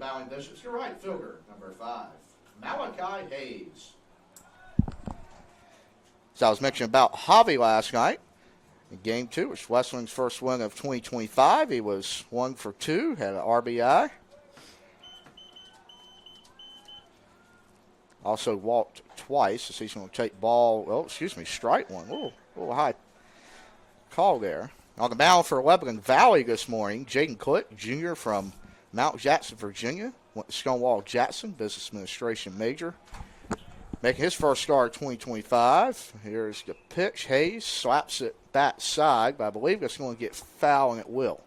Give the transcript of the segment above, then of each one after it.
bowing Bishops, your right fielder, number 5, Malachi Hayes. So I was mentioning about Javi last night. In Game 2, which was Wesleyan's first win of 2025. He was 1 for 2, had an RBI. Also walked twice, so he's going to take strike one. Ooh, a little high call there. On the mound for Lebanon Valley this morning, Jaden Click Jr. from Mount Jackson, Virginia. Went to Stonewall Jackson, Business Administration major. Making his first start of 2025. Here's the pitch. Hayes slaps it bat side, but I believe it's going to get foul, and it will.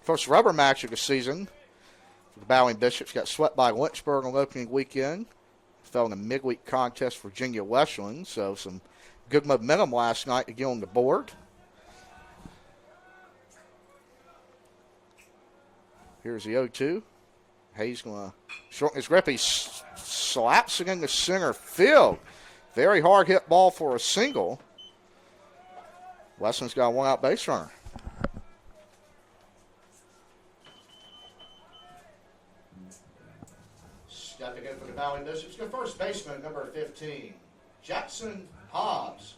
First rubber match of the season for the Bowling Bishops. Got swept by Lynchburg on opening weekend. Fell in a midweek contest for Virginia Wesleyan, so some good momentum last night to get on the board. Here's the 0-2. Hayes going to shorten his grip. He slaps it into center field. Very hard hit ball for a single. Wesleyan's got a one-out base runner. Stepping in for the Bowling Bishops, the first baseman, number 15, Jackson Hobbs.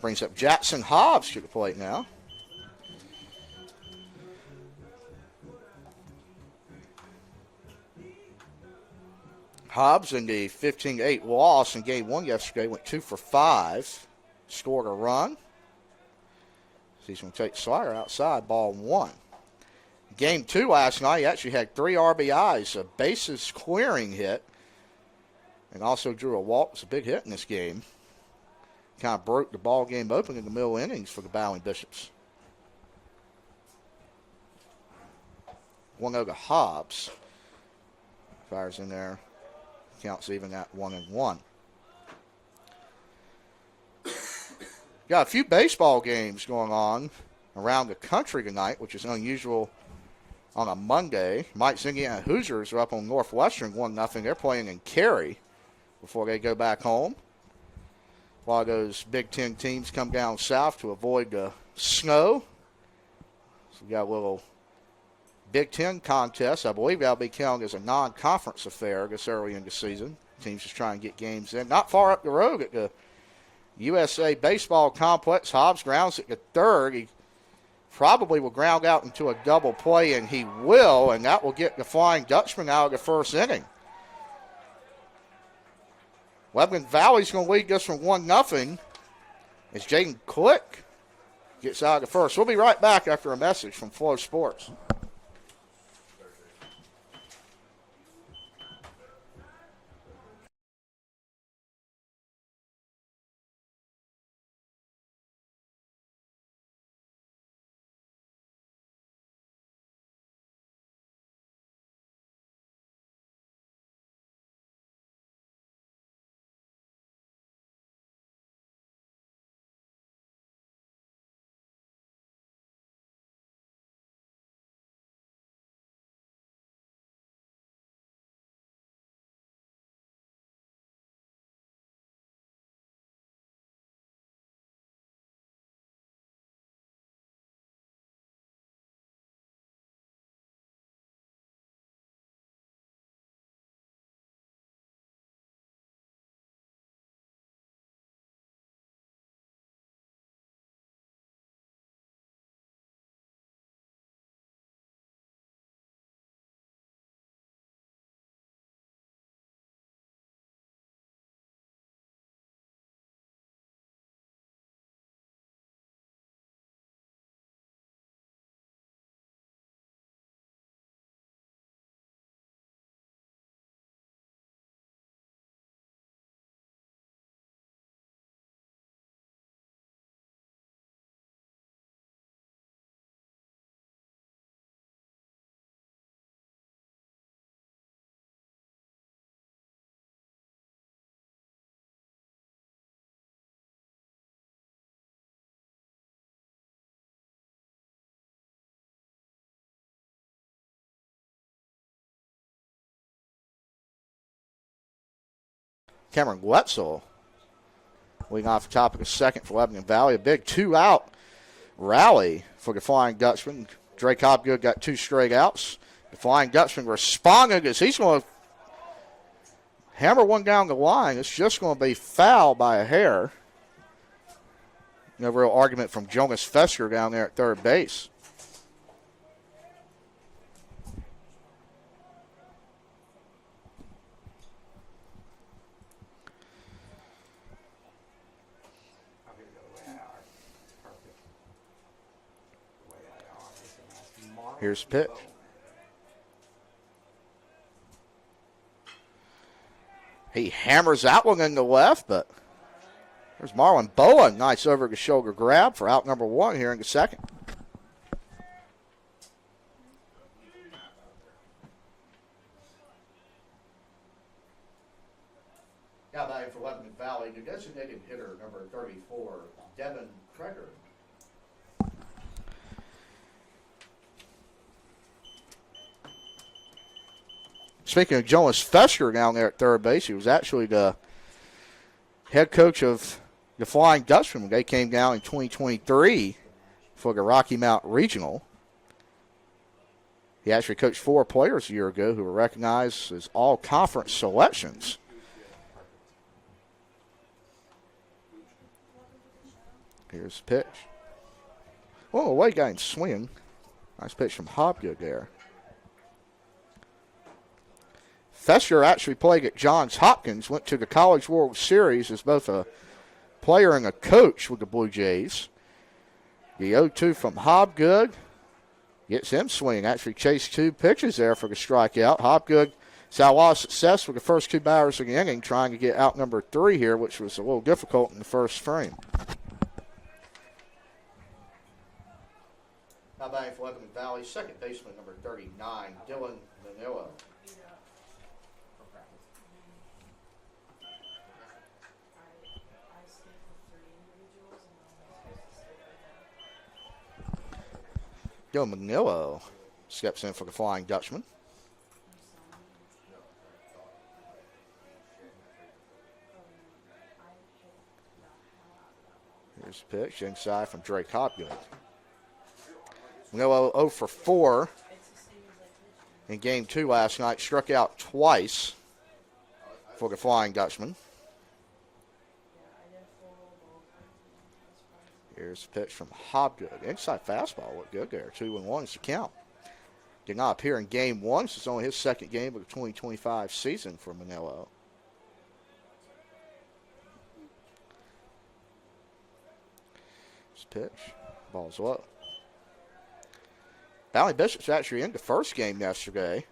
Brings up Jackson Hobbs to the plate now. Hobbs in the 15-8 loss in Game 1 yesterday went 2 for 5. Scored a run. He's going to take slider outside, ball 1. Game 2 last night, he actually had 3 RBIs, a bases clearing hit, and also drew a walk. It was a big hit in this game. Kind of broke the ball game open in the middle innings for the Bowling Bishops. 1-0 to Hobbs. Fires in there. Counts even at 1-1. Got a few baseball games going on around the country tonight, which is unusual on a Monday. Mike Zingy and Hoosiers are up on Northwestern 1-0. They're playing in Cary before they go back home. A lot of those Big Ten teams come down south to avoid the snow. So we got a little Big Ten contest. I believe that'll be counted as a non-conference affair this early in the season. Teams just trying to get games in. Not far up the road at the USA Baseball Complex. Hobbs grounds at the third. He probably will ground out into a double play, and he will, and that will get the Flying Dutchman out of the first inning. Lebanon Valley's going to lead this from 1-0 as Jaden Click gets out of the first. We'll be right back after a message from Flow Sports. Cameron Wetzel Leading off the top of the second for Lebanon Valley. A big 2-out rally for the Flying Dutchman. Drake Hopgood got 2 straight outs. The Flying Dutchman responding as he's going to hammer one down the line. It's just going to be foul by a hair. No real argument from Jonas Fesker down there at third base. Here's the pitch. He hammers that one in the left, but there's Marlon Bowen. Nice over-the-shoulder grab for out number 1 here in the second. Now batting for Lebanon Valley, the designated hitter, number 34, Devin Kreger. Speaking of Jonas Fesker down there at third base, he was actually the head coach of the Flying Dutchman when they came down in 2023 for the Rocky Mount Regional. He actually coached 4 players a year ago who were recognized as all-conference selections. Here's the pitch. Oh, away guy in swing. Nice pitch from Hopgood there. Fesker actually played at Johns Hopkins, went to the College World Series as both a player and a coach with the Blue Jays. The 0-2 from Hopgood gets him swinging. Actually chased 2 pitches there for the strikeout. Hopgood saw a lot of success with the first 2 batters of the inning, trying to get out number 3 here, which was a little difficult in the first frame. Now batting for Lebanon Valley, second baseman, number 39, Dylan Manila. Dylan Manillo steps in for the Flying Dutchman. Here's the pitch inside from Drake Hopgood. Manillo 0 for 4 in game 2 last night. Struck out twice for the Flying Dutchman. Here's the pitch from Hopgood. Inside fastball looked good there. 2-1 is the count. Did not appear in game 1. This is only his second game of the 2025 season for Manillo. This pitch. Ball's low. Valley Bishops actually in the first game yesterday.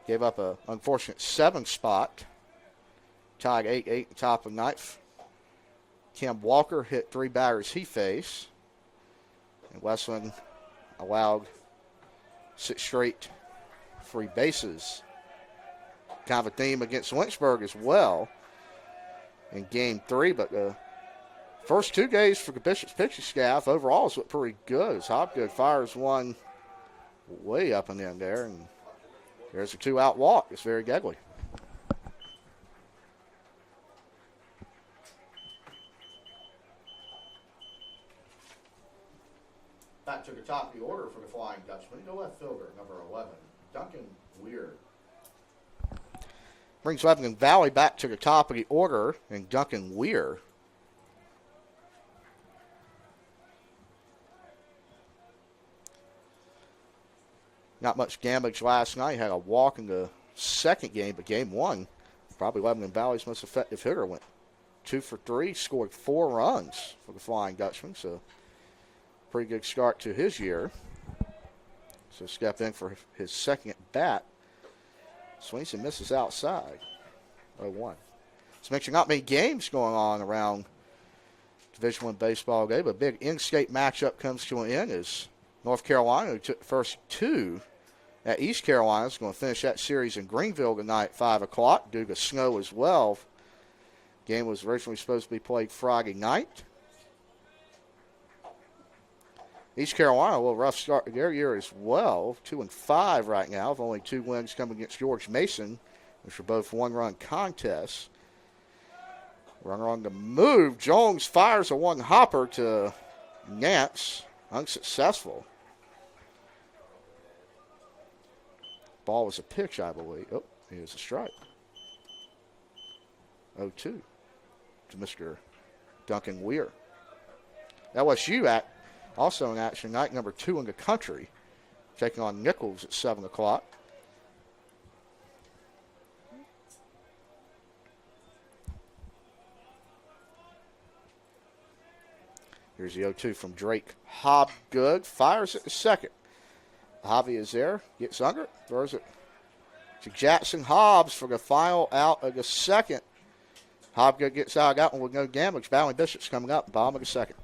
Gave up an unfortunate 7 spot. Tied 8-8 at the top of the ninth. Kim Walker hit 3 batters he faced. And Wesleyan allowed 6 straight free bases. Kind of a theme against Lynchburg as well in game 3. But the first 2 days for the Bishop's pitching staff overall has looked pretty good as Hopgood fires one way up and in there. And there's a 2-out walk. It's very deadly. Back to the top of the order for the Flying Dutchman, the left fielder, number 11, Duncan Weir. Brings Lebanon Valley back to the top of the order, and Duncan Weir. Not much damage last night. Had a walk in the second game, but game 1, probably Lebanon Valley's most effective hitter. Went 2 for 3, scored 4 runs for the Flying Dutchman, so pretty good start to his year. So step in for his second at bat. Swings and misses outside. 0-1. So mention not many games going on around Division I baseball game, but a big in-state matchup comes to an end as North Carolina, who took the first 2 at East Carolina, is going to finish that series in Greenville tonight at 5 o'clock due to snow as well. Game was originally supposed to be played Friday night. East Carolina, a little rough start to their year as well. 2-5 right now, with only 2 wins coming against George Mason, which were both 1-run contests. Runner on the move. Jones fires a one hopper to Nance. Unsuccessful. Ball was a pitch, I believe. Oh, here's a strike. 0-2 to Mr. Duncan Weir. LSU also in action night number 2 in the country, taking on Nichols at 7 o'clock. Here's the 0-2 from Drake Hobgood. Fires at the second. Javi is there. Gets under it. Throws it to Jackson Hobbs for the final out of the second. Hobgood gets out of that one with no damage. Bowling Bishop's coming up. Bottom of the second.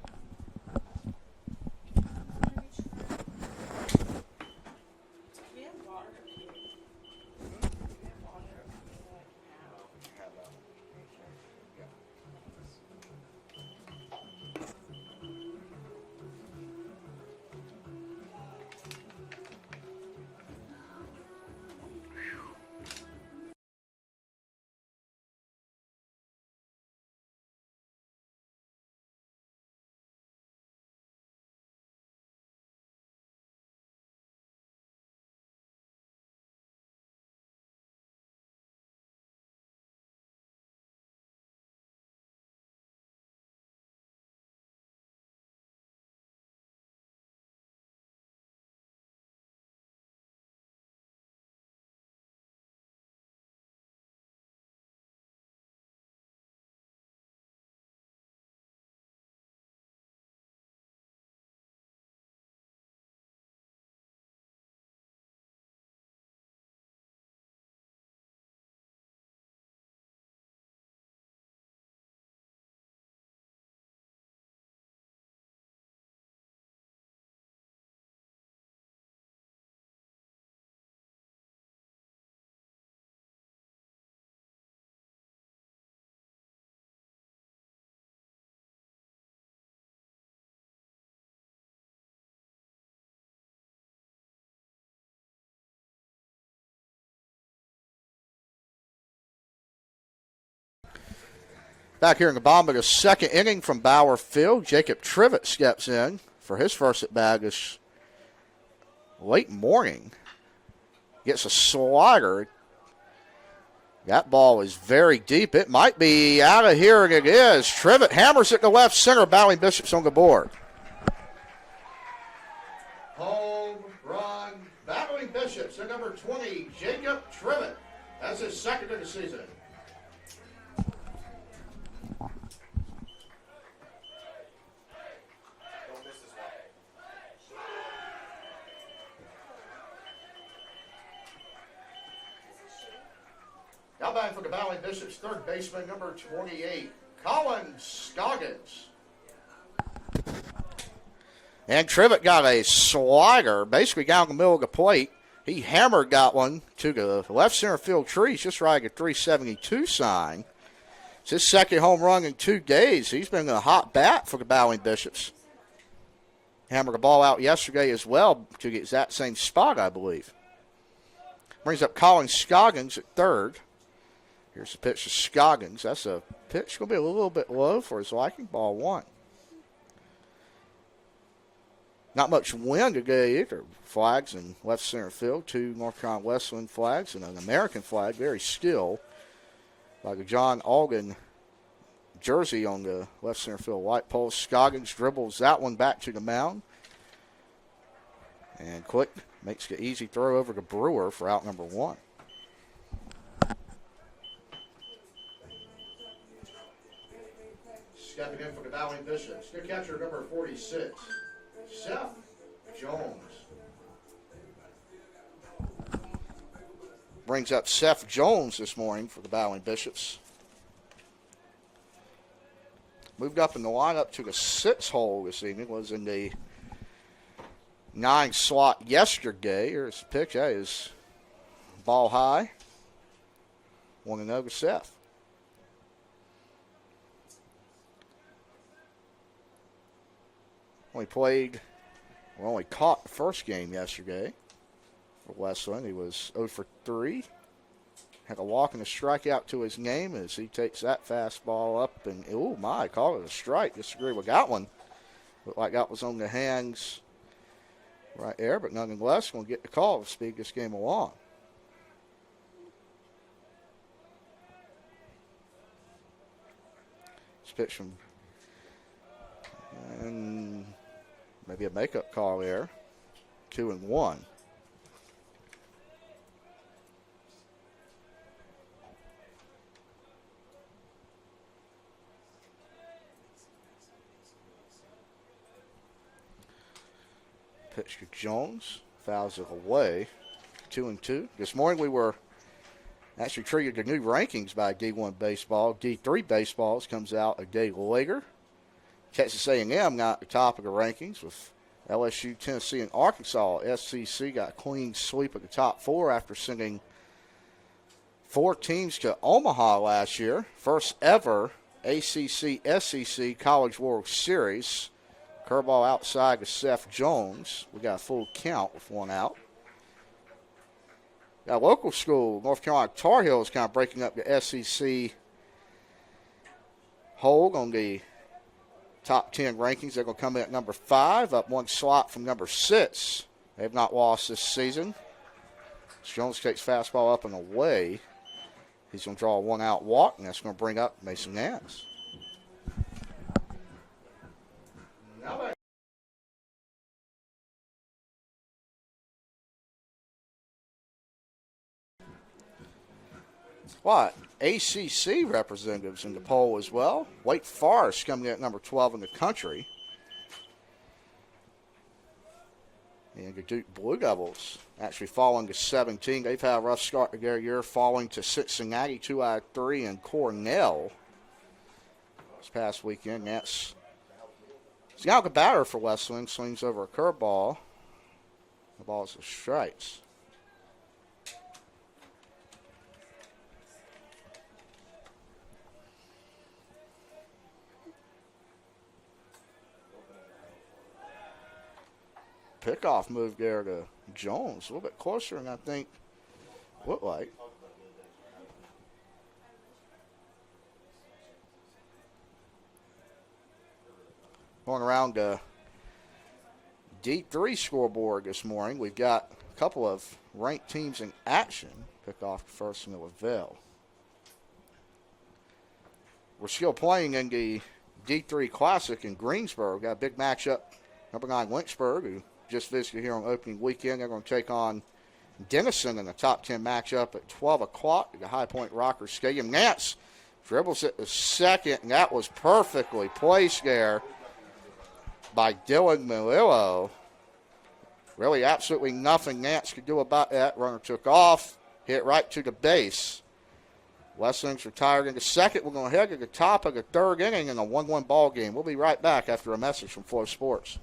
Back here in the bottom of the second inning from Bauer Field, Jacob Trivett steps in for his first at bat this late morning. Gets a slider. That ball is very deep. It might be out of here, and it is. Trivett hammers it to left center. Bowling Bishop's on the board. Home run. Bowling Bishop's at number 20, Jacob Trivett. That's his second of the season. Now back for the Bowling Bishop's third baseman, number 28, Colin Scoggins. And Trivett got a slider, basically down the middle of the plate. He hammered that one to the left center field trees, just right at 372 sign. It's his second home run in 2 days. He's been a hot bat for the Bowling Bishops. Hammered the ball out yesterday as well to the exact same spot, I believe. Brings up Colin Scoggins at third. Here's the pitch to Scoggins. That's a pitch going to be a little bit low for his liking. Ball 1. Not much wind today either. Flags in left center field. 2 North Carolina Wesleyan flags and an American flag. Very still. Like a John Alden jersey on the left center field white pole. Scoggins dribbles that one back to the mound. And quick makes the easy throw over to Brewer for out number 1. Stepping in for the Bowling Bishops, good catcher number 46, Seth Jones. Brings up Seth Jones this morning for the Bowling Bishops. Moved up in the lineup to the 6th hole this evening. Was in the 9 slot yesterday. Here's the pitch. That is ball high. 1-0 to Seth. Only caught the first game yesterday for Wesleyan. He was 0 for 3. had a walk and a strikeout to his name as he takes that fastball up and, oh my, call it a strike. Disagree with that one. Looked like that was on the hands right there, but nonetheless, going to get the call to speed this game along. This pitch from, and maybe a makeup call there. 2-1. Pitch to Jones. Fouls it away. 2-2. This morning we were actually treated to new rankings by D1 Baseball. D3 Baseballs comes out a day later. Texas A&M got the top of the rankings with LSU, Tennessee, and Arkansas. SEC got a clean sweep of the top four after sending 4 teams to Omaha last year. First ever ACC-SEC College World Series. Curveball outside to Seth Jones. We got a full count with 1 out. Got a local school, North Carolina Tar Heels, kind of breaking up the SEC hold on the top 10 rankings. They're going to come in at number 5, up 1 slot from number 6. They've not lost this season. Jones takes fastball up and away. He's going to draw a 1-out walk, and that's going to bring up Mason Nance. What? ACC representatives in the poll as well. Wake Forest coming in at number 12 in the country. And the Duke Blue Devils actually falling to 17. They've had a rough start to their year, falling to Cincinnati 2 out of 3, and Cornell this past weekend. That's the batter for Wesleyan. Swings over a curveball. The ball is a strikes. Pickoff move there to Jones. A little bit closer than I think looked like. Going around the D3 scoreboard this morning, we've got a couple of ranked teams in action. Pickoff first in the Lavelle. We're still playing in the D3 Classic in Greensboro. Got a big matchup. Number 9 Lynchburg, who just visited here on opening weekend. They're going to take on Denison in the top 10 matchup at 12 o'clock at the High Point Rocker Stadium. Nance dribbles it to second, and that was perfectly placed there by Dylan Melillo. Really absolutely nothing Nance could do about that. Runner took off, hit right to the base. Wesleyan's retired in the second. We're going to head to the top of the third inning in a 1-1 ball game. We'll be right back after a message from Flow Sports.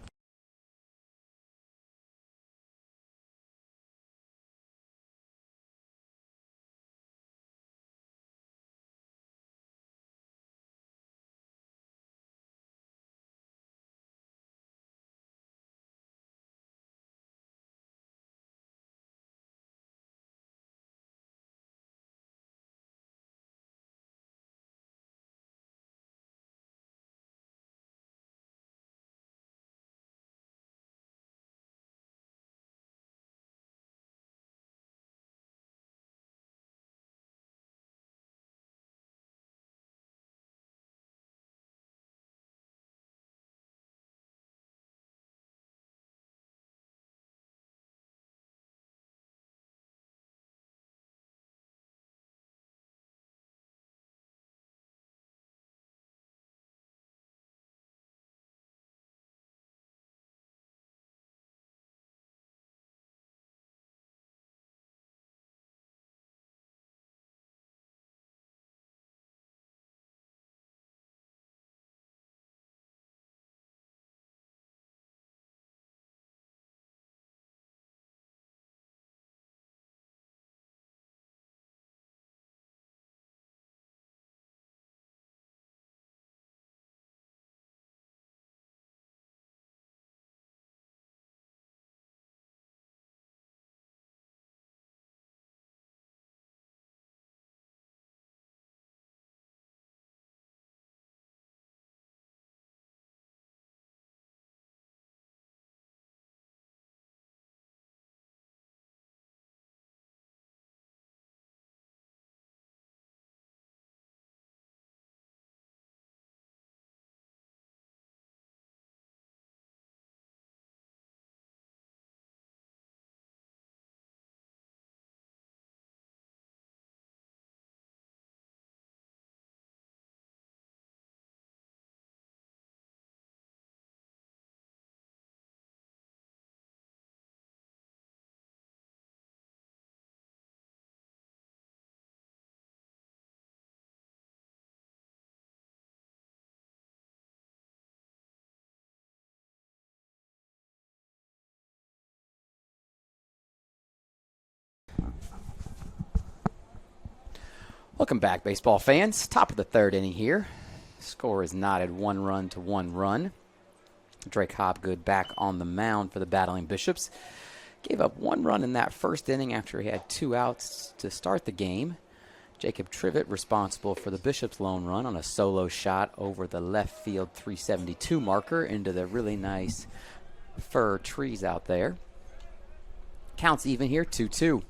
Welcome back, baseball fans. Top of the third inning here. Score is knotted 1 run to 1 run. Drake Hobgood back on the mound for the Battling Bishops. Gave up 1 run in that first inning after he had 2 outs to start the game. Jacob Trivett responsible for the Bishops' lone run on a solo shot over the left field 372 marker into the really nice fir trees out there. Counts even here, 2-2.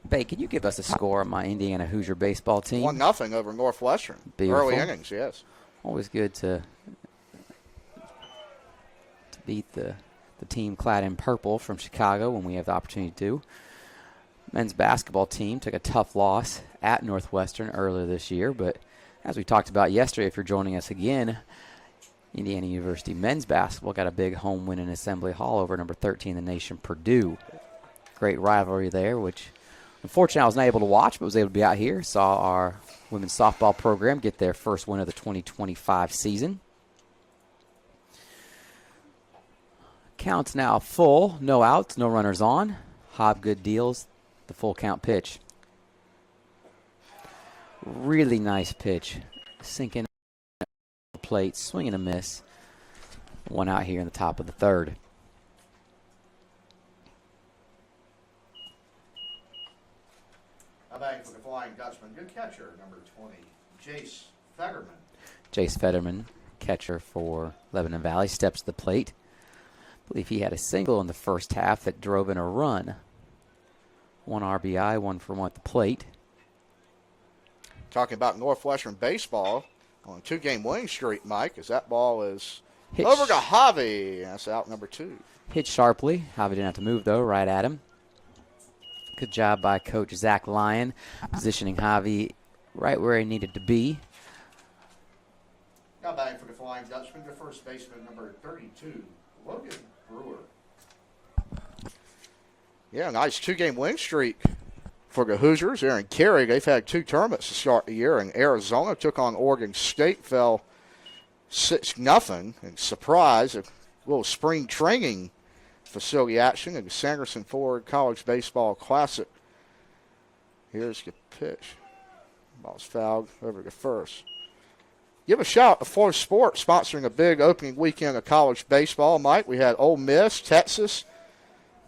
Bay, can you give us a score on my Indiana Hoosier baseball team? 1-0 over Northwestern. Beautiful. Early innings, yes. Always good to beat the team clad in purple from Chicago when we have the opportunity to. Men's basketball team took a tough loss at Northwestern earlier this year, but as we talked about yesterday, if you're joining us again, Indiana University men's basketball got a big home win in Assembly Hall over number 13 in the nation, Purdue. Great rivalry there, which unfortunately I was not able to watch, but was able to be out here. Saw our women's softball program get their first win of the 2025 season. Count's now full, no outs, no runners on. Hobgood deals the full count pitch. Really nice pitch. Sinking the plate, swing and a miss. 1 out here in the top of the third. A bang for the Flying Dutchman. Good catcher, number 20, Jace Fetterman. Jace Fetterman, catcher for Lebanon Valley, steps to the plate. I believe he had a single in the first half that drove in a run. 1 RBI, 1 for 1 at the plate. Talking about Northwestern baseball on a 2-game winning streak, Mike, as that ball is Hit over to Javi. That's out number 2. Hit sharply. Javi didn't have to move, though, right at him. Good job by Coach Zach Lyon, positioning Javi right where he needed to be. Now bang for the Flying Dutchman, the first baseman, number 32, Logan Brewer. Yeah, nice 2-game win streak for the Hoosiers there in Cary. They've had 2 tournaments to start the year, and Arizona took on Oregon State, fell 6-0. And surprise, a little spring training facility action in the Sanderson Ford College Baseball Classic. Here's the pitch. Ball's fouled over to first. Give a shout to Florida Sports sponsoring a big opening weekend of college baseball, Mike. We had Ole Miss, Texas,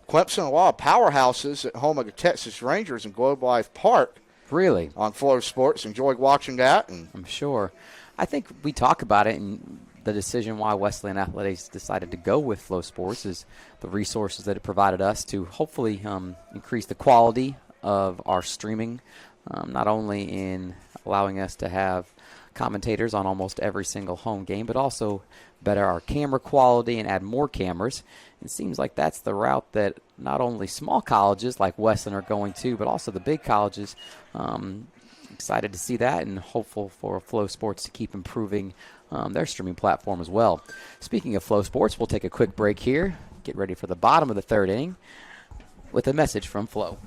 Clemson, a lot of powerhouses at home of the Texas Rangers in Globe Life Park. Really? On Florida Sports. Enjoyed watching that. And I'm sure. I think we talk about it, and the decision why Wesleyan Athletics decided to go with Flow Sports is the resources that it provided us to hopefully increase the quality of our streaming, not only in allowing us to have commentators on almost every single home game, but also better our camera quality and add more cameras. It seems like that's the route that not only small colleges like Wesleyan are going to, but also the big colleges. Excited to see that and hopeful for Flow Sports to keep improving their streaming platform as well. Speaking of Flow Sports, we'll take a quick break here, get ready for the bottom of the third inning with a message from Flow.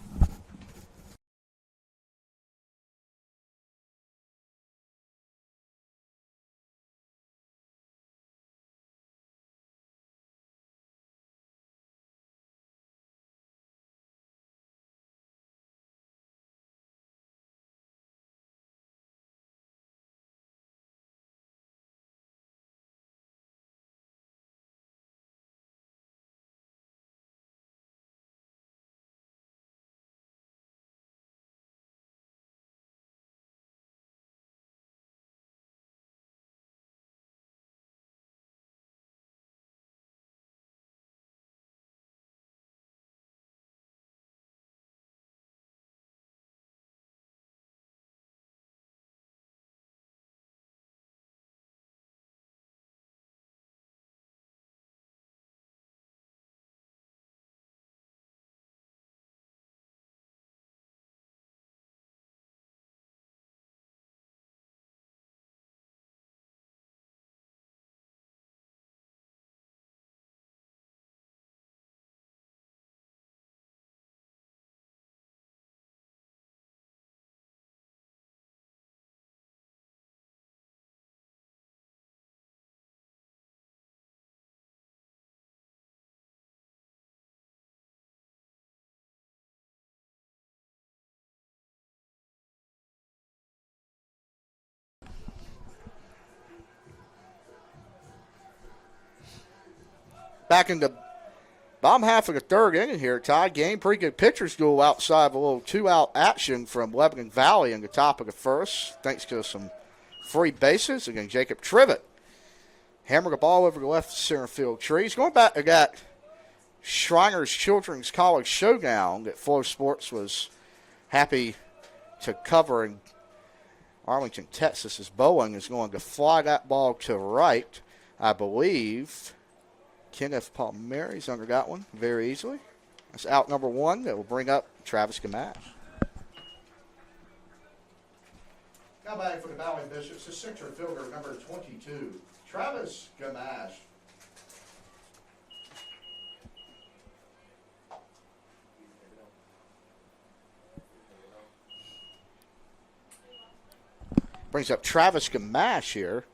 Back in the bottom half of the third inning here, tied game. Pretty good pitcher's duel outside of a little two-out action from Lebanon Valley in the top of the first, thanks to some free bases. Again, Jacob Trivet hammered the ball over the left center field tree. He's going back to that Shriners Children's College Showdown that Flow Sports was happy to cover in Arlington, Texas, as Bowen is going to fly that ball to right. I believe Kenneth Palmieri's under that one very easily. That's out number one. That will bring up Travis Gamache. Now back for the Valley Bishops, the center fielder, number 22, Travis Gamache. Brings up Travis Gamache here.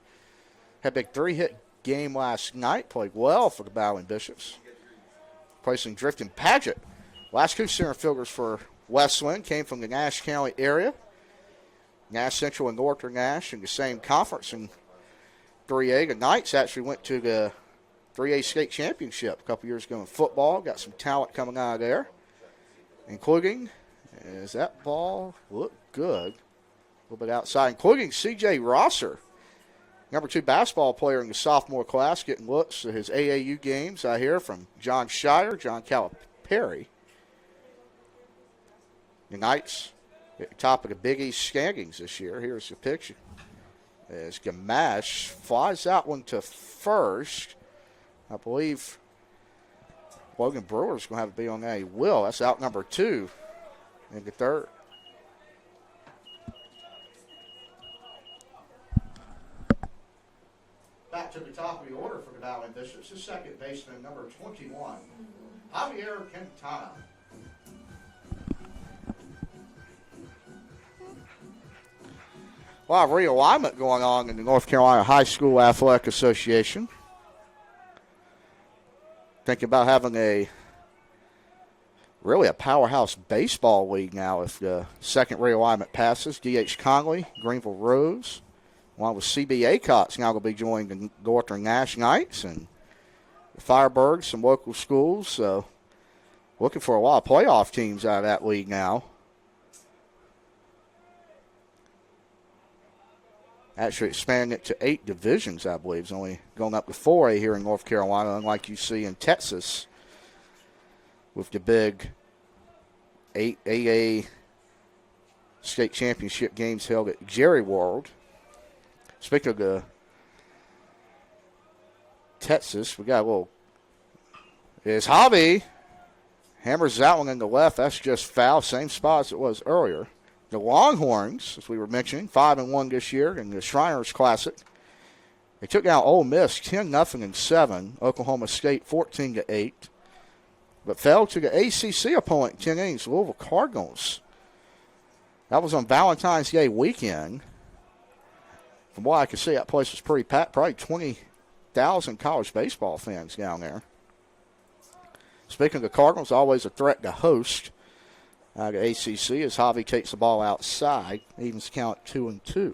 Had a big 3-hit game last night. Played well for the Bowling Bishops. Placing Drifton Paget. Last two center fielders for Wesleyan came from the Nash County area. Nash Central and Northern Nash in the same conference in 3A. The Knights actually went to the 3A state championship a couple years ago in football. Got some talent coming out of there. Including, as that ball looked good, a little bit outside, including C.J. Rosser, number 2 basketball player in the sophomore class, getting looks at his AAU games, I hear, from John Shire, John Calipari. The Knights at the top of the Big East standings this year. Here's the picture. As Gamache flies that one to first. I believe Logan Brewer's going to have to be on that. He will. That's out number 2 in the third. Back to the top of the order for the Valley Bishops, the second baseman, number 21, Javier Quintana. A lot of realignment going on in the North Carolina High School Athletic Association. Thinking about having a powerhouse baseball league now if the second realignment passes. D.H. Conley, Greenville Rose, along with CB Acott's now going to be joining the Northern Nash Knights and the Firebirds, some local schools. So looking for a lot of playoff teams out of that league now. Actually expanding it to 8 divisions, I believe. It's only going up to 4A here in North Carolina, unlike you see in Texas with the big 8AA state championship games held at Jerry World. Speaking of the Texas, we got a little. Is Hobby hammers that one in the left. That's just foul, same spot as it was earlier. The Longhorns, as we were mentioning, 5-1 this year in the Shriners Classic. They took down Ole Miss 10-0 in 7. Oklahoma State 14-8, but fell to the ACC opponent in 10 innings, Louisville Cardinals. That was on Valentine's Day weekend. From what I could see, that place was pretty packed. Probably 20,000 college baseball fans down there. Speaking of the Cardinals, always a threat to host the ACC as Javi takes the ball outside. Evens count 2-2.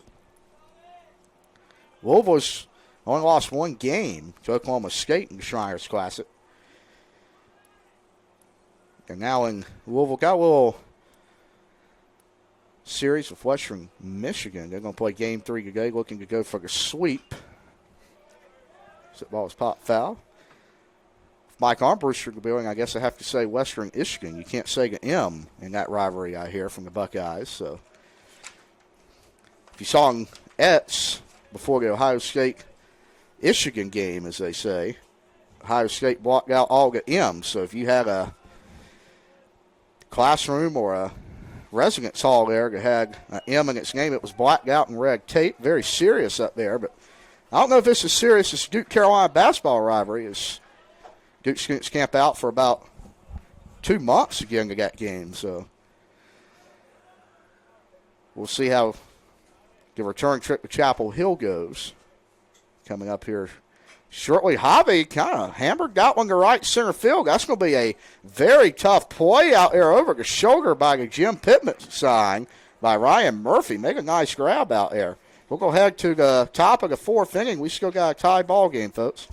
Louisville's only lost one game to Oklahoma State in the Shriners Classic. And now in Louisville, got a little series with Western Michigan. They're going to play game 3 today, looking to go for the sweep. That ball was popped foul. Mike Armbruster will be going, I guess I have to say Western Michigan. You can't say the M in that rivalry, I hear, from the Buckeyes. So if you saw in Etz before the Ohio State-Michigan game, as they say, Ohio State blocked out all the M's. So if you had a classroom or a residence hall there that had an M in its name, it was blacked out in red tape. Very serious up there. But I don't know if this is serious as Duke-Carolina basketball rivalry is. Duke students camp out for about 2 months again to that game. So we'll see how the return trip to Chapel Hill goes. Coming up here shortly. Javi kind of hammered that one to right center field. That's going to be a very tough play out there over the shoulder by the Jim Pittman sign by Ryan Murphy. Make a nice grab out there. We'll go ahead to the top of the 4th inning. We still got a tie ball game, folks.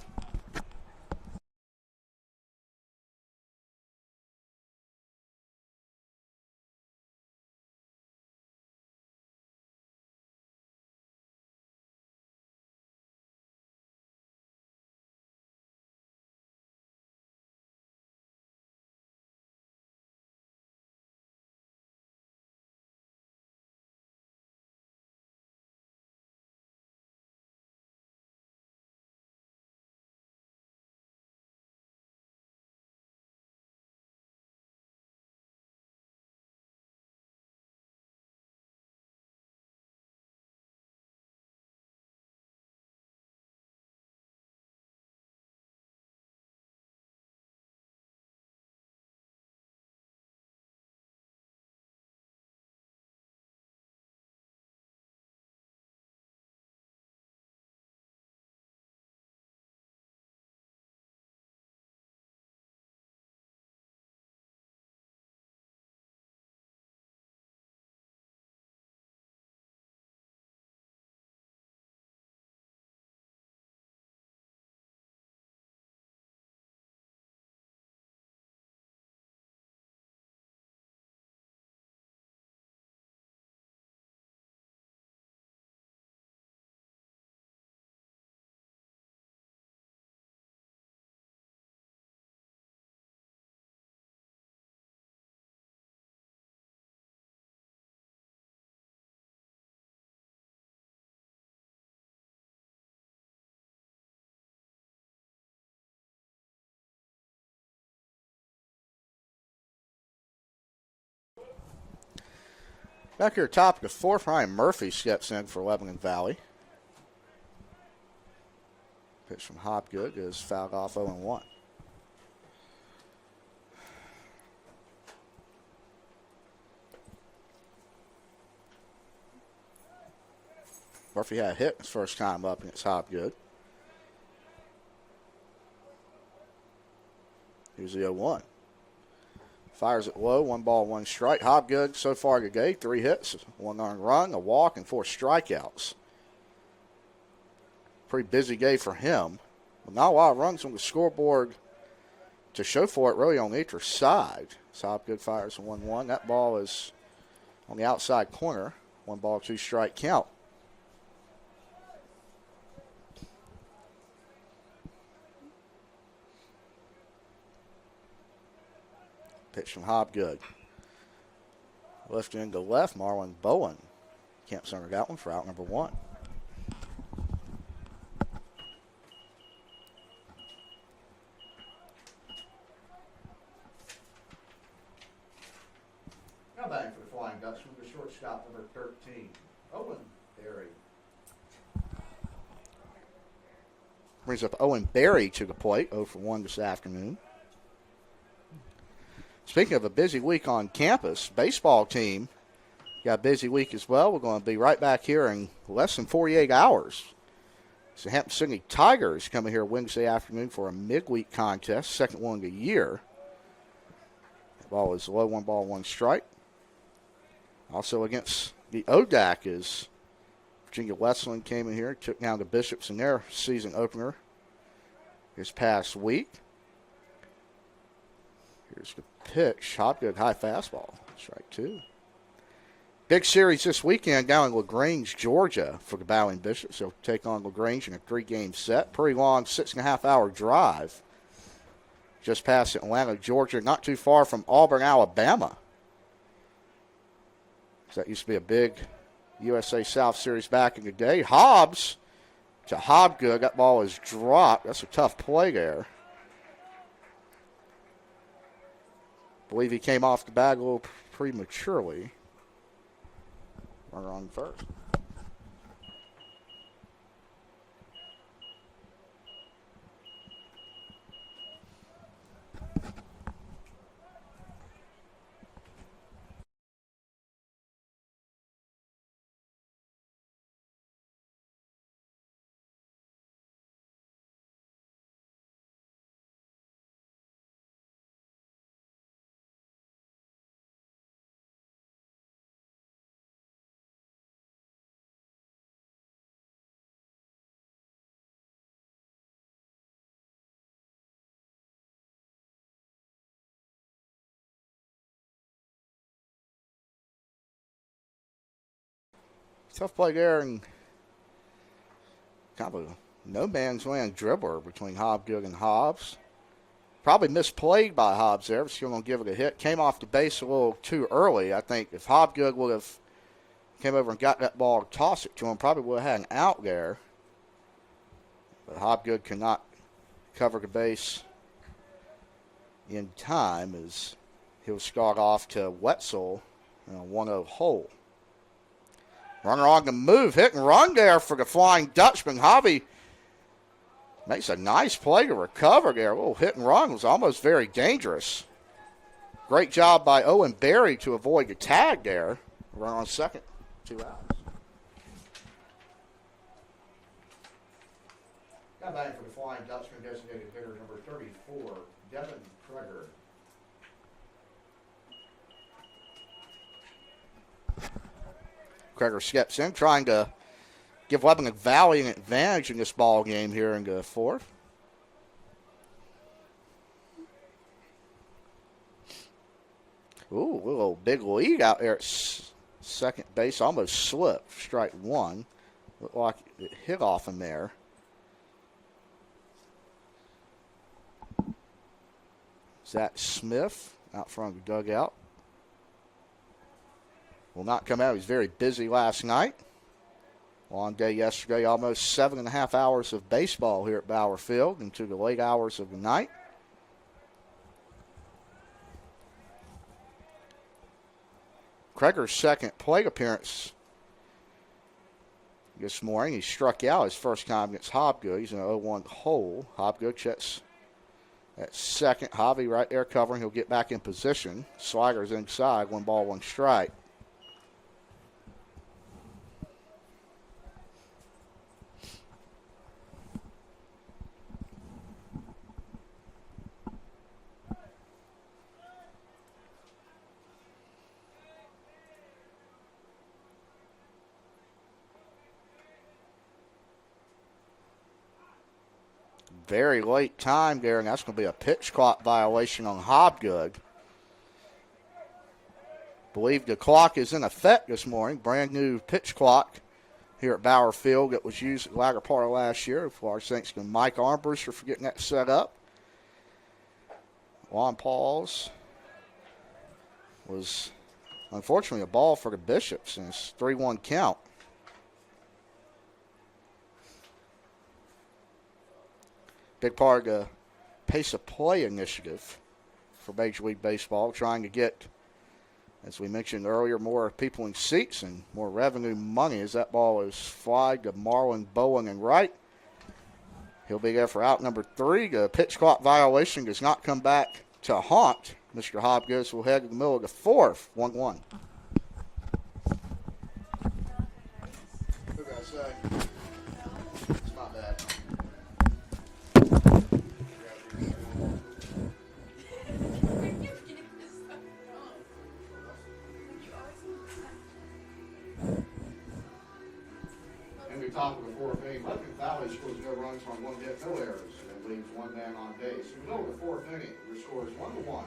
Back here, top of the fourth, Ryan Murphy steps in for Lebanon Valley. Pitch from Hopgood is fouled off 0-1. Murphy had a hit his first time up against Hopgood. Here's the 0-1. Fires it low, 1 ball, 1 strike. Hopgood so far today, 3 hits, 1 earned run, a walk, and 4 strikeouts. Pretty busy day for him. But not a lot of runs on the scoreboard to show for it, really on either side. So Hopgood fires a 1-1. That ball is on the outside corner. 1 ball, 2 strike count. Pitch from Hopgood. Lifting into left, Marlon Bowen. Camp center got one for out number 1. Now batting for the Flying Dutchman, the shortstop, number 13, Owen Berry. Brings up Owen Berry to the plate, 0 for 1 this afternoon. Speaking of a busy week on campus, baseball team got a busy week as well. We're going to be right back here in less than 48 hours. So Hampton Sydney Tigers coming here Wednesday afternoon for a midweek contest, second one of the year. The ball is low, 1 ball, 1 strike. Also against the ODAC is Virginia Wesleyan came in here, took down the Bishops in their season opener this past week. Here's the pitch. Hopgood high fastball. Strike 2. Big series this weekend down in LaGrange, Georgia for the Bowling Bishops. They'll take on LaGrange in a 3-game set. Pretty long 6.5-hour drive. Just past Atlanta, Georgia, not too far from Auburn, Alabama. So that used to be a big USA South series back in the day. Hobbs to Hopgood. That ball is dropped. That's a tough play there. Believe he came off the bag a little prematurely. Runner on first. Tough play there, and kind of a no man's land dribbler between Hopgood and Hobbs. Probably misplayed by Hobbs there, but still going to give it a hit. Came off the base a little too early. I think if Hopgood would have came over and got that ball, tossed it to him, probably would have had an out there. But Hopgood cannot cover the base in time as he'll start off to Wetzel in a 1-0 hole. Runner on the move, hit and run there for the Flying Dutchman. Hobby makes a nice play to recover there. A little hit and run was almost very dangerous. Great job by Owen Berry to avoid the tag there. Run on second, 2 outs. Now batting for the Flying Dutchman, designated hitter number 34, Devin Kreger. Kreger steps in, trying to give Lebanon Valley an advantage in this ball game here in the fourth. Ooh, a little big lead out there at second base. Almost slipped. Strike 1. Looked like it hit off him there. Zach Smith out front of the dugout. Will not come out. He was very busy last night. Long day yesterday, almost 7.5 hours of baseball here at Bauer Field into the late hours of the night. Kreger's second plate appearance this morning. He struck out his first time against Hobgood. He's in an 0-1 hole. Hobgood checks at second. Javi right there covering. He'll get back in position. Sliger's inside. 1 ball, 1 strike. Very late time there, and that's going to be a pitch clock violation on Hobgood. Believe the clock is in effect this morning. Brand new pitch clock here at Bauer Field that was used at the latter part of last year. Large thanks to Mike Armbruster for getting that set up. Juan Pauls was unfortunately a ball for the Bishops, and it's 3-1 count. Big part of the pace of play initiative for Major League Baseball, trying to get, as we mentioned earlier, more people in seats and more revenue money as that ball is flied to Marlon Bowen and right. He'll be there for out number 3. The pitch clock violation does not come back to haunt Mr. Hobgood. Will head to the middle of the 4th, 1-1. Who got a say? It's not bad. Top of the 4th inning. Lincoln Valley scores no runs on 1 hit, no errors, and leaves 1 man on base. In the middle of the 4th inning, your score is 1-1.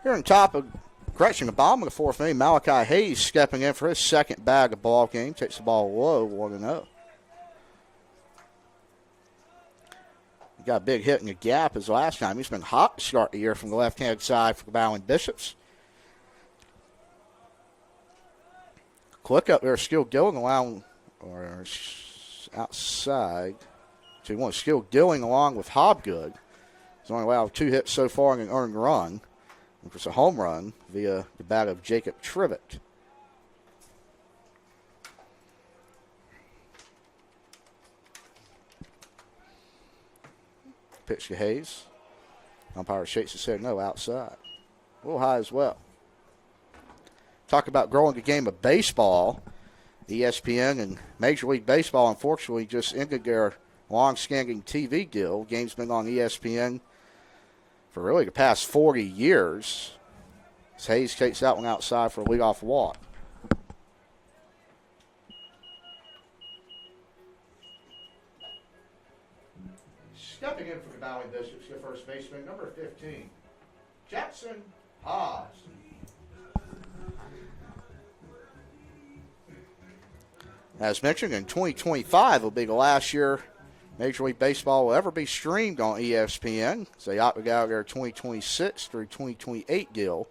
Here on top of, correction, the bottom of the 4th inning, Malachi Hayes stepping in for his second bag of ball game. Takes the ball low, 1-0. He got a big hit in the gap as last time. He's been hot to start the year from the left-hand side for the Bowling Bishops. Click up there, Skill Gilling along, or outside. So you want Skill Gilling along with Hobgood. He's only allowed 2 hits so far and an earned run. It was a home run via the bat of Jacob Trivet. Pitch to Hayes. Umpire shakes his head no, outside. A little high as well. Talk about growing the game of baseball. ESPN and Major League Baseball, unfortunately, just ended their long-standing TV deal. Game's been on ESPN for really the past 40 years. As Hayes takes that one outside for a leadoff walk. Stepping in for the Valley Bishops, the first baseman, number 15, Jackson Haas. As mentioned, in 2025 will be the last year Major League Baseball will ever be streamed on ESPN. So they opted out of their 2026 through 2028 deal.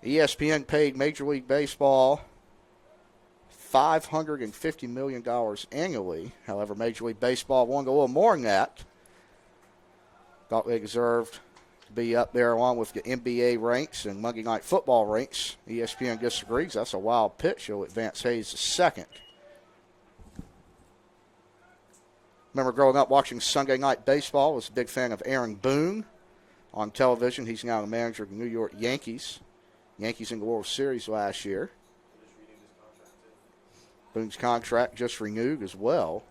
ESPN paid Major League Baseball $550 million annually. However, Major League Baseball wanted a little more than that. Thought they deserved to be up there along with the NBA ranks and Monday Night Football ranks. ESPN disagrees. That's a wild pitch. He'll advance Hayes to second. Remember growing up watching Sunday Night Baseball, was a big fan of Aaron Boone on television. He's now the manager of the New York Yankees. Yankees in the World Series last year. Boone's contract just renewed as well.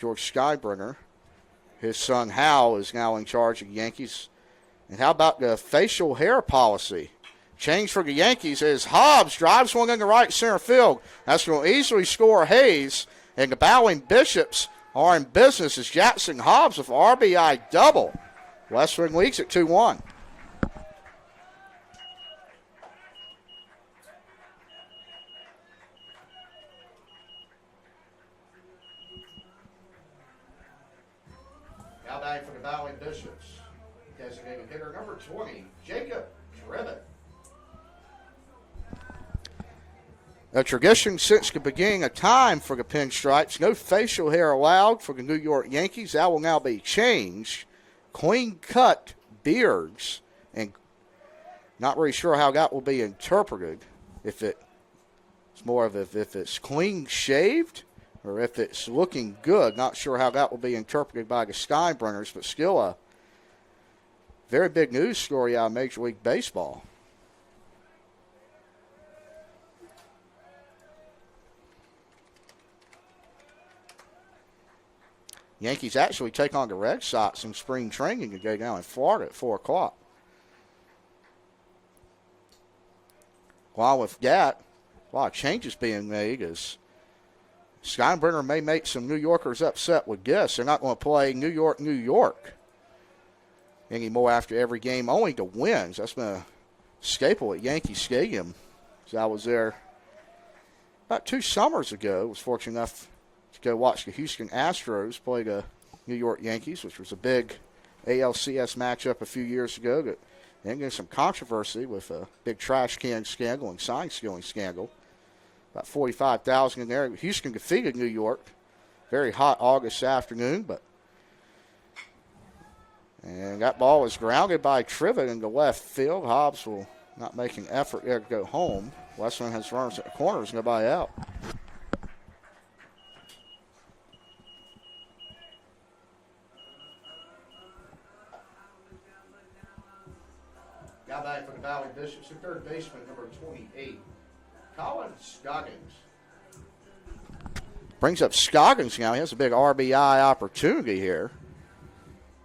George Skybringer, his son Hal, is now in charge of the Yankees. And how about the facial hair policy? Change for the Yankees as Hobbs drives one in the right center field. That's going to easily score Hayes. And the Bowling Bishops are in business as Jackson Hobbs with RBI double. Wesleyan leads at 2-1. Now back for the Bowling Bishops. Designated hitter number 20, Jacob Tribbett. A tradition since the beginning of time for the Pinstripes. No facial hair allowed for the New York Yankees. That will now be changed. Clean-cut beards. And not really sure how that will be interpreted. If it's more of if it's clean-shaved or if it's looking good. Not sure how that will be interpreted by the Skyburners, but still a very big news story out of Major League Baseball. Yankees actually take on the Red Sox in spring training today down in Florida at 4 o'clock. While with that, a lot of changes being made as Steinbrenner may make some New Yorkers upset with this. They're not going to play New York, New York anymore after every game, only the wins. That's been a staple at Yankee Stadium. So I was there about 2 summers ago. Was fortunate enough to go watch the Houston Astros play the New York Yankees, which was a big ALCS matchup a few years ago that ended in some controversy with a big trash can scandal and sign stealing scandal. About 45,000 in there. Houston defeated New York. Very hot August afternoon, and that ball was grounded by Trivet in the left field. Hobbs will not make an effort there to go home. Wesleyan has runners at the corners, nobody out. Now back for the Valley Bishops, the third baseman, number 28, Colin Scoggins. Brings up Scoggins now. He has a big RBI opportunity here.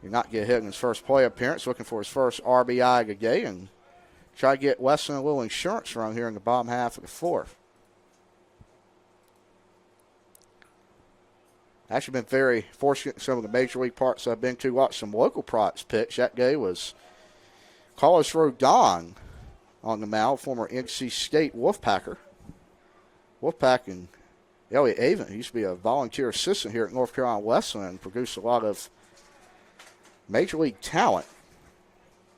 Did not get hit in his first play appearance, looking for his first RBI of the day and try to get Wesleyan a little insurance run here in the bottom half of the fourth. Actually been very fortunate in some of the major league parts I've been to watch some local prods pitch. That day was Carlos Rodon on the mound, former NC State Wolfpacker. Wolfpack and Elliot Avent, he used to be a volunteer assistant here at North Carolina Wesleyan, produced a lot of major league talent,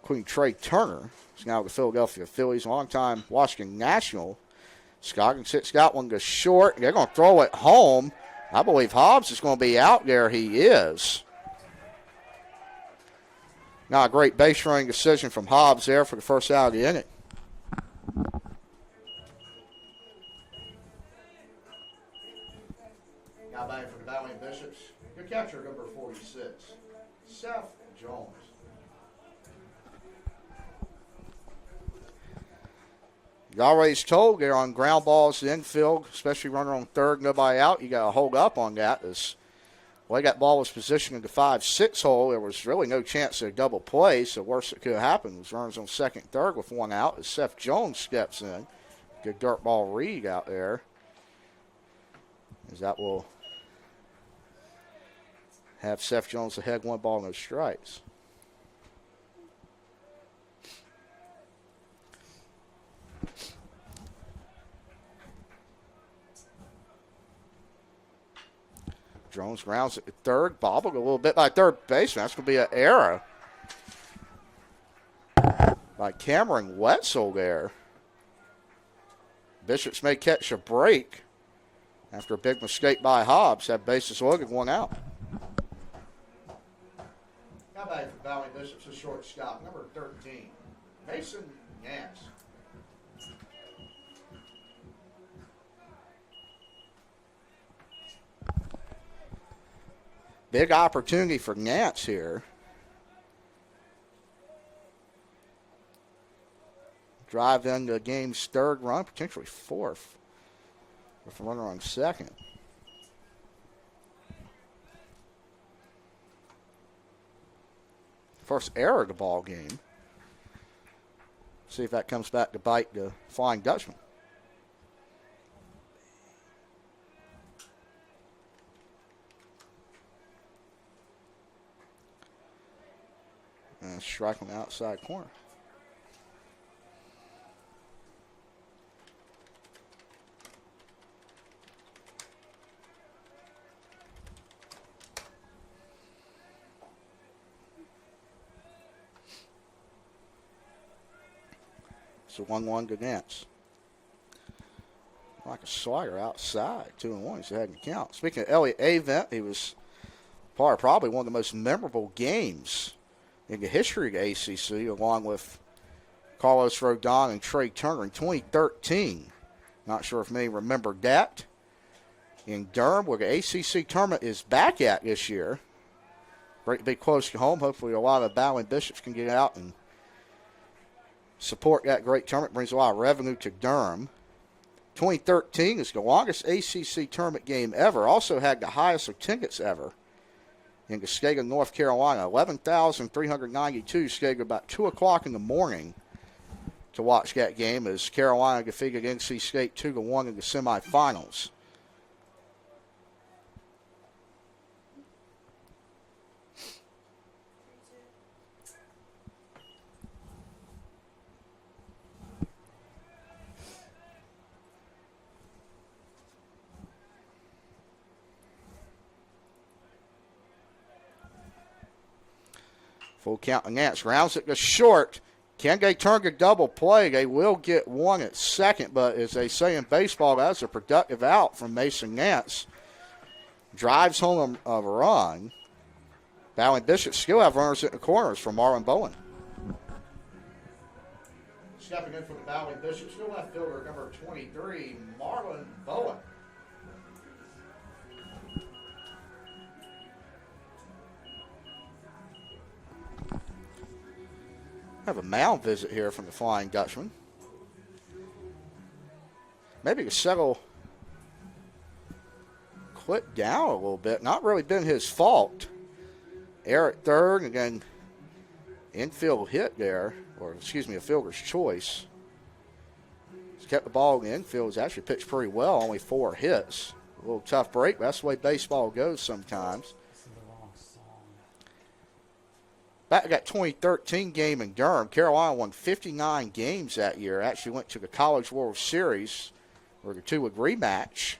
including Trey Turner. He's now with the Philadelphia Phillies, longtime Washington National. Scoggins hits that one to short. They're going to throw it home. I believe Hobbs is going to be out there. He is. Now a great base running decision from Hobbs there for the first out of the inning. Now back for the Valley Bishops, your catcher, number 46, Seth Jones. You always told they're on ground balls to the infield, especially runner on third, nobody out. You got to hold up on that. As the way that ball was positioned in the 5-6 hole, there was really no chance of a double play. So worst that could happen was runners on second, third with one out as Seth Jones steps in. Good dirt ball read out there. As that will have Seth Jones ahead, 1 ball, no strikes. Jones grounds at third, bobbled a little bit by third baseman. That's going to be an error by Cameron Wetzel there. Bishops may catch a break after a big mistake by Hobbs. Have bases loaded, 1 out. Now back for Valley Bishops, a shortstop, number 13, Mason Nance. Big opportunity for Nance here. Drive in the game's third run, potentially fourth, with a runner on second. First error of the ball game. See if that comes back to bite the Flying Dutchman. And strike on the outside corner. It's a 1-1 to Nance. Like a slider outside, 2-1. He's ahead in the count. Speaking of Elliott Avent, he was probably one of the most memorable games in the history of the ACC, along with Carlos Rodon and Trey Turner in 2013. Not sure if many remember that. In Durham, where the ACC tournament is back at this year. Great to be close to home. Hopefully a lot of Bowling Bishops can get out and support that great tournament. Brings a lot of revenue to Durham. 2013 is the longest ACC tournament game ever. Also had the highest attendance ever in Muskega, North Carolina. 11,392 stayed about 2 o'clock in the morning to watch that game as Carolina defeated NC State 2-1 in the semifinals. Full count on Nance. Rounds it to short. Can they turn a double play? They will get one at second, but as they say in baseball, that's a productive out from Mason Nance. Drives home a run. Bowling Bishops still have runners in the corners for Marlon Bowen. Stepping in for the Bowling Bishops, new left fielder number 23, Marlon Bowen. Have a mound visit here from the Flying Dutchman. Maybe to settle Click down a little bit. Not really been his fault. Error at third, and again, infield hit there, or excuse me, a fielder's choice. He's kept the ball in the infield. He's actually pitched pretty well, only 4 hits. A little tough break, but that's the way baseball goes sometimes. Back to that 2013 game in Durham, Carolina won 59 games that year. Actually went to the College World Series, where the two would rematch.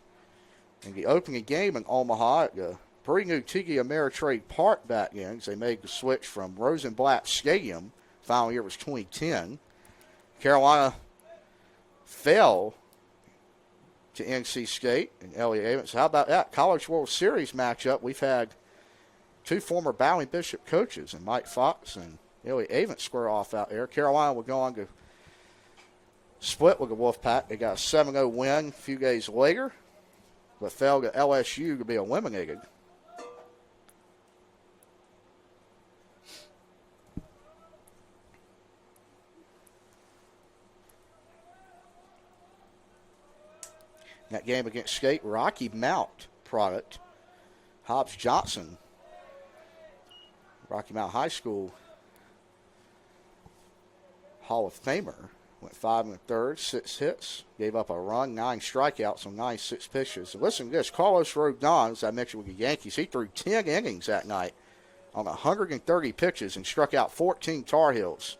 In the opening game in Omaha at the pretty new Tiki Ameritrade Park back then, they made the switch from Rosenblatt Stadium. Final year was 2010. Carolina fell to NC State and Elliott Avent. So how about that? College World Series matchup. We've had 2 former Bowling Bishop coaches, and Mike Fox and Elliott Avent square off out there. Carolina will go on to split with the Wolfpack. They got a 7-0 win a few days later, but fell to LSU to be eliminated. That game against State, Rocky Mount product, Hobbs Johnson, Rocky Mount High School Hall of Famer, went 5 1/3, 6 hits, gave up a run, 9 strikeouts on 96 pitches. So listen to this, Carlos Rodon, as I mentioned with the Yankees, he threw 10 innings that night on 130 pitches and struck out 14 Tar Heels.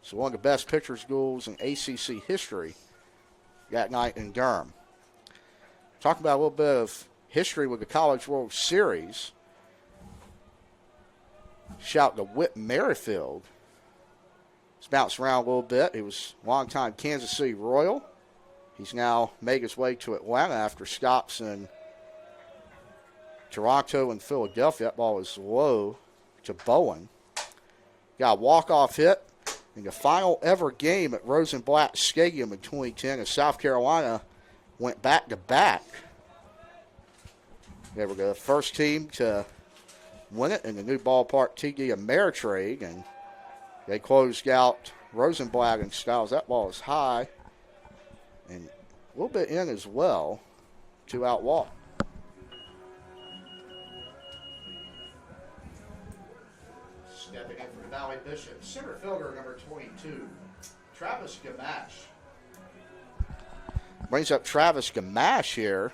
So one of the best pitcher's duels in ACC history that night in Durham. Talking about a little bit of history with the College World Series. Shout to Whit Merrifield. He's bounced around a little bit. He was a longtime Kansas City Royal. He's now made his way to Atlanta after stops in Toronto and Philadelphia. That ball is low to Bowen. got a walk-off hit in the final ever game at Rosenblatt Stadium in 2010 as South Carolina went back-to-back. They were the first team to win it in the new ballpark TD Ameritrade, and they closed out Rosenblatt in styles. That ball is high and a little bit in as well. 2-out walk. Stepping in for the Valley Bishop, center fielder number 22, Travis Gamache. Brings up Travis Gamache here.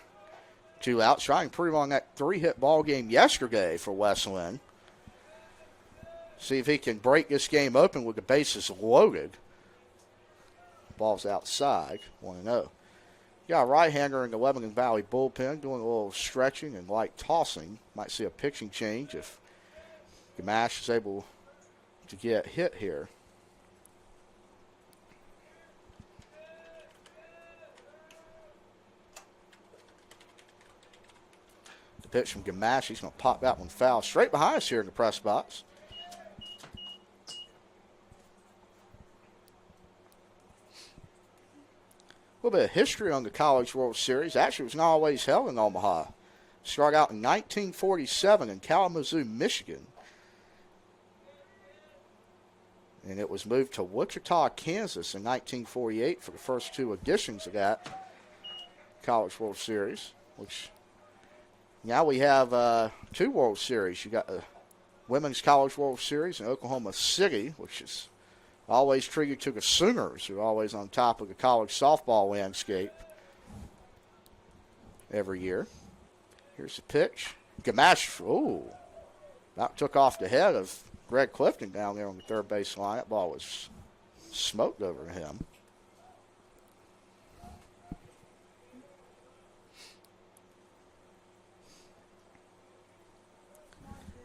2 outs, trying to improve on that 3-hit ball game yesterday for Wesleyan. See if he can break this game open with the bases loaded. Ball's outside, 1-0. Got a right-hander in the Lebanon Valley bullpen doing a little stretching and light tossing. Might see a pitching change if Gamache is able to get hit here. The pitch from Gamache, he's going to pop that one foul straight behind us here in the press box. A little bit of history on the College World Series. Actually, it was not always held in Omaha. Started out in 1947 in Kalamazoo, Michigan. And it was moved to Wichita, Kansas in 1948 for the first 2 editions of that College World Series, which now we have 2 World Series. You got the Women's College World Series in Oklahoma City, which is always tribute to the Sooners, who are always on top of the college softball landscape every year. Here's the pitch. Gamache, that took off the head of Greg Clifton down there on the third base line. That ball was smoked over him.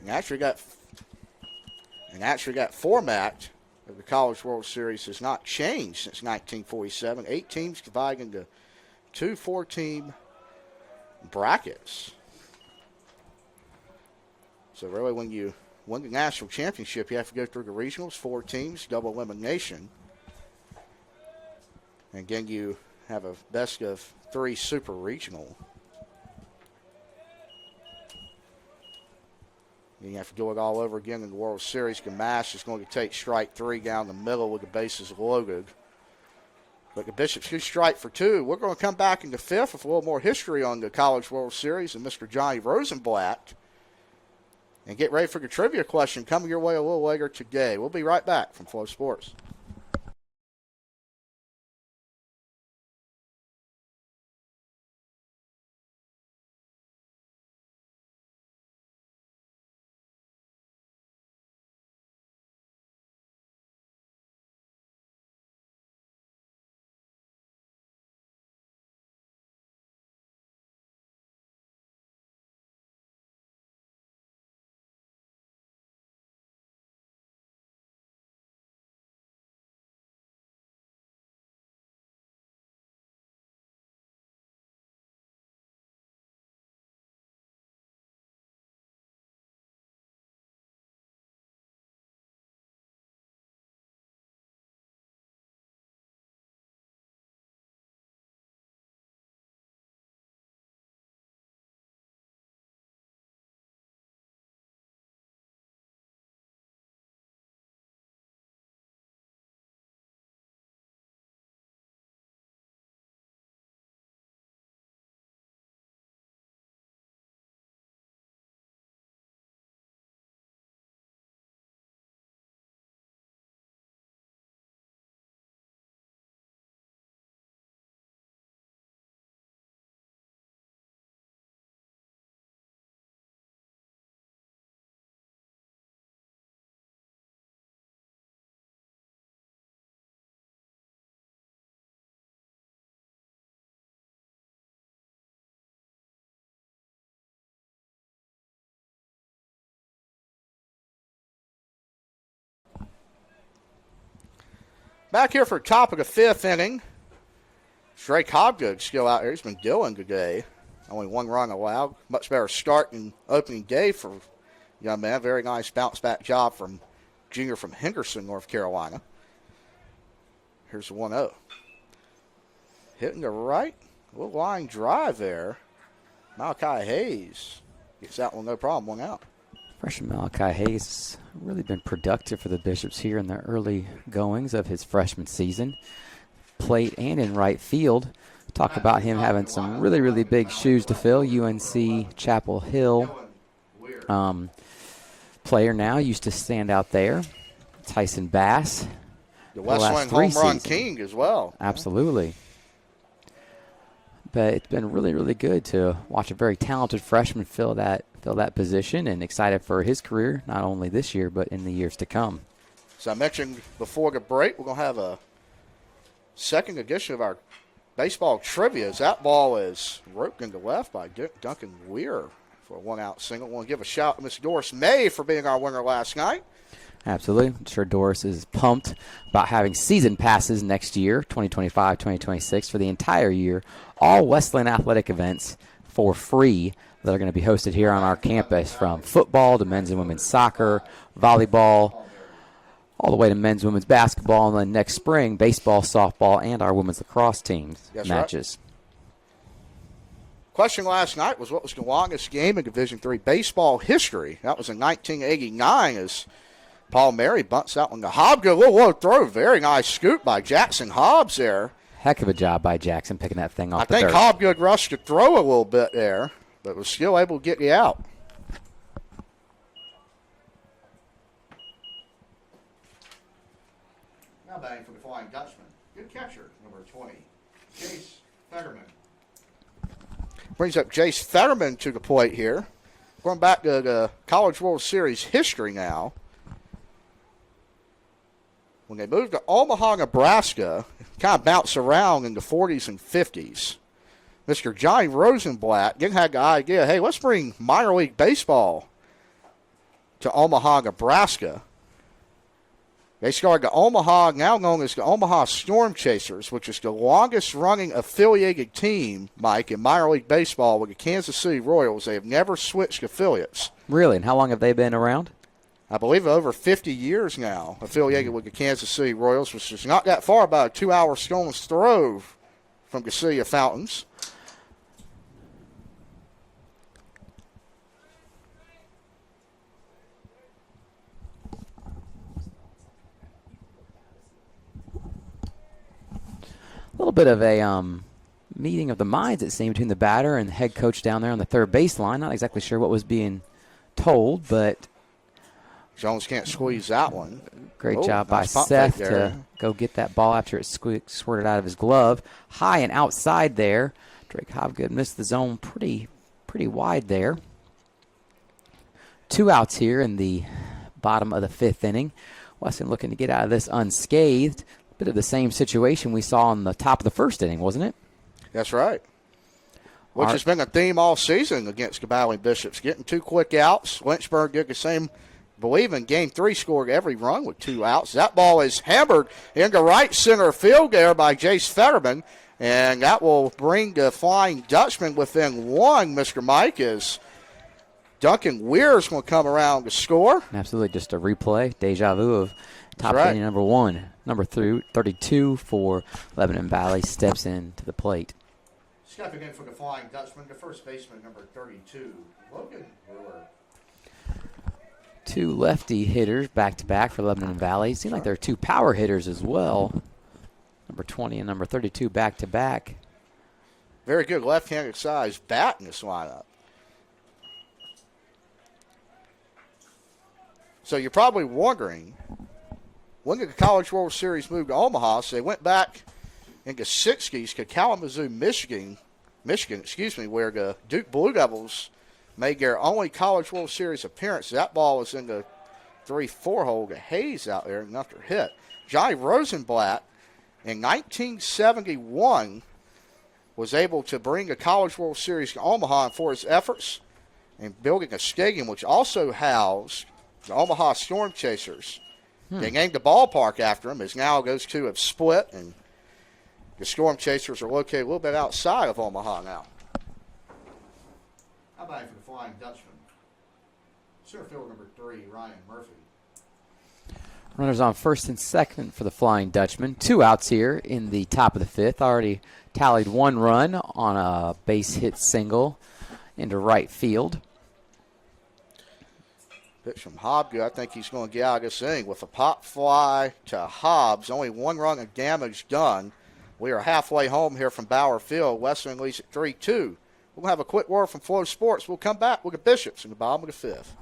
And actually got format of the College World Series has not changed since 1947. 8 teams divided into 2 4-team brackets. So really when you win the national championship, you have to go through the regionals, 4 teams, double elimination. And then you have a best of 3 super regional. You have to do it all over again in the World Series. Gamache is going to take strike 3 down the middle with the bases loaded. But the Bishops should strike for 2. We're going to come back in the 5th with a little more history on the College World Series and Mr. Johnny Rosenblatt. And get ready for the trivia question coming your way a little later today. We'll be right back from Flow Sports. Back here for top of the 5th inning. Drake Hobgood still out there. He's been doing today. Only 1 run allowed. Much better start than opening day for young man. Very nice bounce back job from junior from Henderson, North Carolina. Here's the 1-0. Hitting the right. A little line drive there. Malachi Hayes gets that one, no problem, 1 out. Freshman Malachi Hayes has really been productive for the Bishops here in the early goings of his freshman season. Plate and in right field. Talk about him having some really, really big shoes to fill. UNC Chapel Hill player now used to stand out there. Tyson Bass. The Wesleyan home run king as well. Absolutely. But it's been really, really good to watch a very talented freshman fill that position, and excited for his career, not only this year, but in the years to come. So I mentioned before the break, we're going to have a second edition of our baseball trivia. As that ball is roped into left by Duncan Weir for a 1-out single. I want to give a shout to Miss Doris May for being our winner last night. Absolutely. I'm sure Doris is pumped about having season passes next year, 2025, 2026, for the entire year. All Wesleyan athletic events for free that are going to be hosted here on our campus, from football to men's and women's soccer, volleyball, all the way to men's and women's basketball, and then next spring, baseball, softball, and our women's lacrosse teams matches. Right. Question last night was, what was the longest game in Division III baseball history? That was in 1989 as Paul Mary bunts out on the Hobgood. Little low throw. Very nice scoop by Jackson Hobbs there. Heck of a job by Jackson picking that thing off the dirt. I think Hobgood rushed to throw a little bit there, but was still able to get you out. Now batting for the Flying Dutchman. Good catcher, number 20, Jace Fetterman. Brings up Jace Fetterman to the plate here. Going back to the College World Series history now. When they moved to Omaha, Nebraska, kind of bounced around in the 40s and 50s. Mr. Johnny Rosenblatt had the idea, hey, let's bring minor league baseball to Omaha, Nebraska. They started the Omaha, now known as the Omaha Storm Chasers, which is the longest-running affiliated team, Mike, in minor league baseball with the Kansas City Royals. They have never switched affiliates. Really? And how long have they been around? I believe over 50 years now, affiliated with the Kansas City Royals, which is not that far, about a 2-hour stone's throw from the City of Fountains. A little bit of a meeting of the minds, it seemed, between the batter and the head coach down there on the third baseline. Not exactly sure what was being told, but Jones can't squeeze that one. Great job by Seth to go get that ball after it squirted out of his glove. High and outside there. Drake Hobgood missed the zone pretty wide there. 2 outs here in the bottom of the 5th inning. Weston looking to get out of this unscathed. Bit of the same situation we saw on the top of the 1st inning, wasn't it? That's right. Which has been a theme all season against Caballion Bishops. Getting 2 quick outs. Lynchburg did the same. Believe in Game 3 scored every run with 2 outs. That ball is hammered into right center field there by Jace Fetterman, and that will bring the Flying Dutchman within 1, Mr. Mike, as Duncan Weir's going to come around to score. Absolutely, just a replay, deja vu of top inning number 1. Number 32 for Lebanon Valley steps into the plate. Stepping in for the Flying Dutchman, the first baseman, number 32, Logan Brewer. 2 lefty hitters back-to-back for Lebanon Valley. Seems like there are 2 power hitters as well. Number 20 and number 32 back-to-back. Very good left-handed size bat in this lineup. So you're probably wondering, when did the College World Series move to Omaha? So they went back in the 60s to Kalamazoo, Michigan, where the Duke Blue Devils made their only College World Series appearance. That ball was in the 3-4 hole to Hayes out there, and after hit. Johnny Rosenblatt in 1971 was able to bring the College World Series to Omaha, and for his efforts in building a stadium which also housed the Omaha Storm Chasers. They named the ballpark after him, as now those two have split, and the Storm Chasers are located a little bit outside of Omaha now. How about for the Flying Dutchman? Center fielder number 3, Ryan Murphy. Runners on first and second for the Flying Dutchman. 2 outs here in the top of the fifth. Already tallied 1 run on a base hit single into right field. Pitch from Hobgood. I think he's going to get out of this inning with a pop fly to Hobbs. Only 1 run of damage done. We are halfway home here from Bauer Field. Wesleyan leads at 3-2. We're going to have a quick word from Flow Sports. We'll come back with the Bishops in the bottom of the fifth.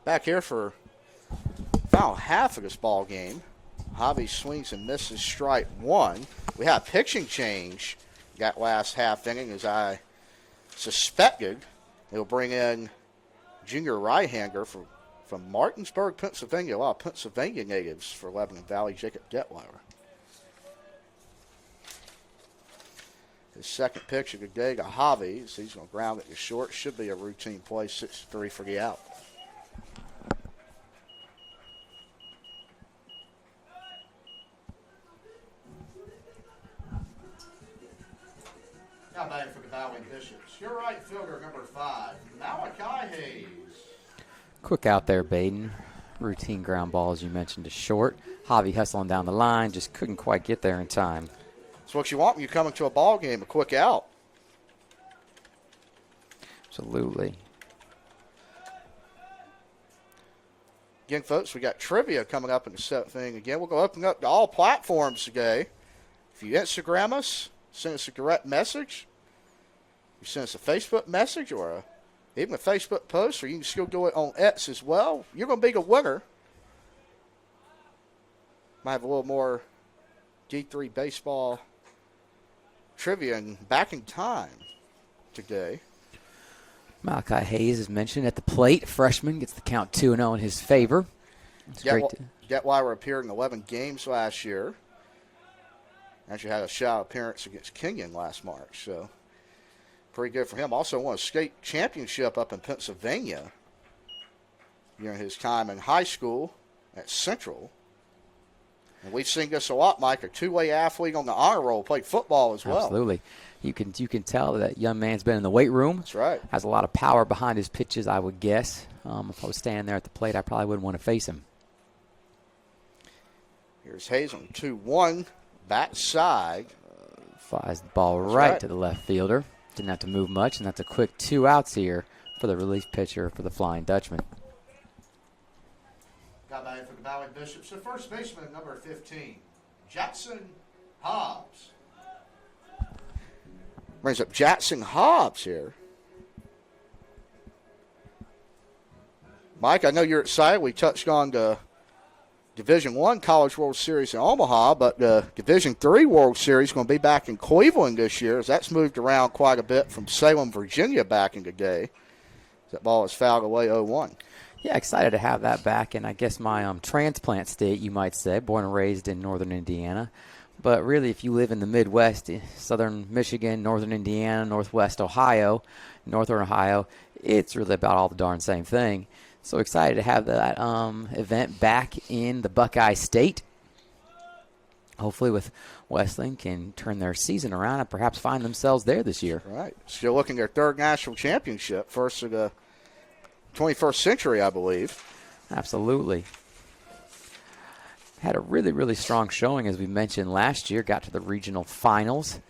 Back here for final half of this ball game. Javi swings and misses strike 1. We have pitching change that last half inning, as I suspected. They'll bring in junior right-hander from Martinsburg, Pennsylvania. A lot of Pennsylvania natives for Lebanon Valley, Jacob Detweiler. His second pitch of the day to Javi. So he's going to ground it to short. Should be a routine play, 6-3 for the out. Now batting for the Bowling Bishops. Your right fielder, number 5, Malachi Hayes. Quick out there, Baden. Routine ground ball, as you mentioned, to short. Javi hustling down the line, just couldn't quite get there in time. That's what you want when you come into a ball game, a quick out. Absolutely. Again, folks, we got trivia coming up in the 7th inning. Again, we'll go open up to all platforms today. If you Instagram us, send us a direct message. You send us a Facebook message or even a Facebook post, or you can still do it on X as well. You're going to be the winner. Might have a little more D3 baseball trivia and back in time today. Malachi Hayes is mentioned at the plate. Freshman gets the count 2-0 in his favor. It's great. Detweiler appeared in 11 games last year. Actually had a shutout appearance against Kenyon last March, so pretty good for him. Also won a state championship up in Pennsylvania during his time in high school at Central. And we've seen this a lot, Mike, a two-way athlete on the honor roll, played football as well. Absolutely. You can tell that young man's been in the weight room. That's right. Has a lot of power behind his pitches, I would guess. If I was standing there at the plate, I probably wouldn't want to face him. Here's Hayes on 2-1, backside. Flies the ball right to the left fielder. Didn't have to move much, and that's a quick 2 outs here for the relief pitcher for the Flying Dutchman. Got back for the Valley Bishops. The first baseman, number 15, Jackson Hobbs. Brings up Jackson Hobbs here. Mike, I know you're excited. We touched on the Division I College World Series in Omaha, but the Division III World Series is going to be back in Cleveland this year, as that's moved around quite a bit from Salem, Virginia back in the day. That ball is fouled away 0-1. Yeah, excited to have that back in, I guess, my transplant state, you might say, born and raised in northern Indiana. But really, if you live in the Midwest, southern Michigan, northern Indiana, northwest Ohio, northern Ohio, it's really about all the darn same thing. So excited to have that event back in the Buckeye State. Hopefully with Wesleyan can turn their season around and perhaps find themselves there this year. Right. Still looking at their third national championship, first of the 21st century, I believe. Absolutely. Had a really, really strong showing, as we mentioned last year. Got to the regional finals.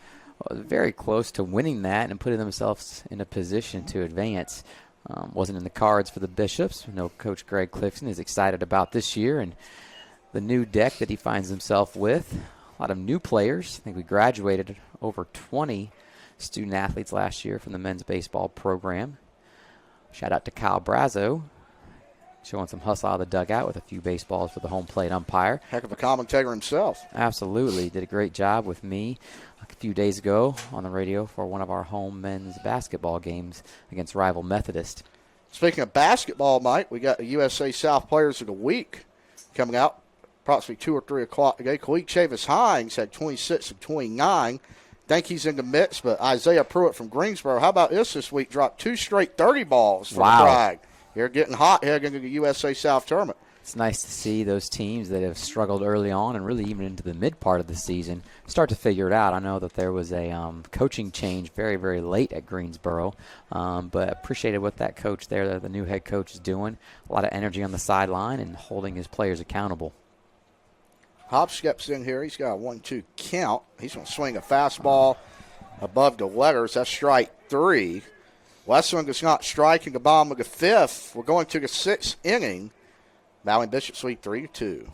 Very close to winning that and putting themselves in a position to advance. Wasn't in the cards for the Bishops. I know Coach Greg Clifton is excited about this year and the new deck that he finds himself with. A lot of new players. I think we graduated over 20 student athletes last year from the men's baseball program. Shout out to Kyle Brazo, showing some hustle out of the dugout with a few baseballs for the home plate umpire. Heck of a commentator himself. Absolutely. Did a great job with me a few days ago on the radio for one of our home men's basketball games against rival Methodist. Speaking of basketball, Mike, we got the USA South Players of the Week coming out approximately 2 or 3 o'clock today. Khalid Chavis Hines had 26 of 29. Think he's in the mix, but Isaiah Pruitt from Greensboro, how about this week? Dropped 2 straight 30 balls for the Pride. They're getting hot heading into the USA South tournament. It's nice to see those teams that have struggled early on and really even into the mid part of the season start to figure it out. I know that there was a coaching change very, very late at Greensboro, but appreciated what that coach there, the new head coach, is doing. A lot of energy on the sideline and holding his players accountable. Hobbs steps in here. He's got a 1-2 count. He's going to swing a fastball above the letters. That's strike 3. Wesleyan is not striking the bottom of the 5th. We're going to the 6th inning. Valley Bishops lead 3-2.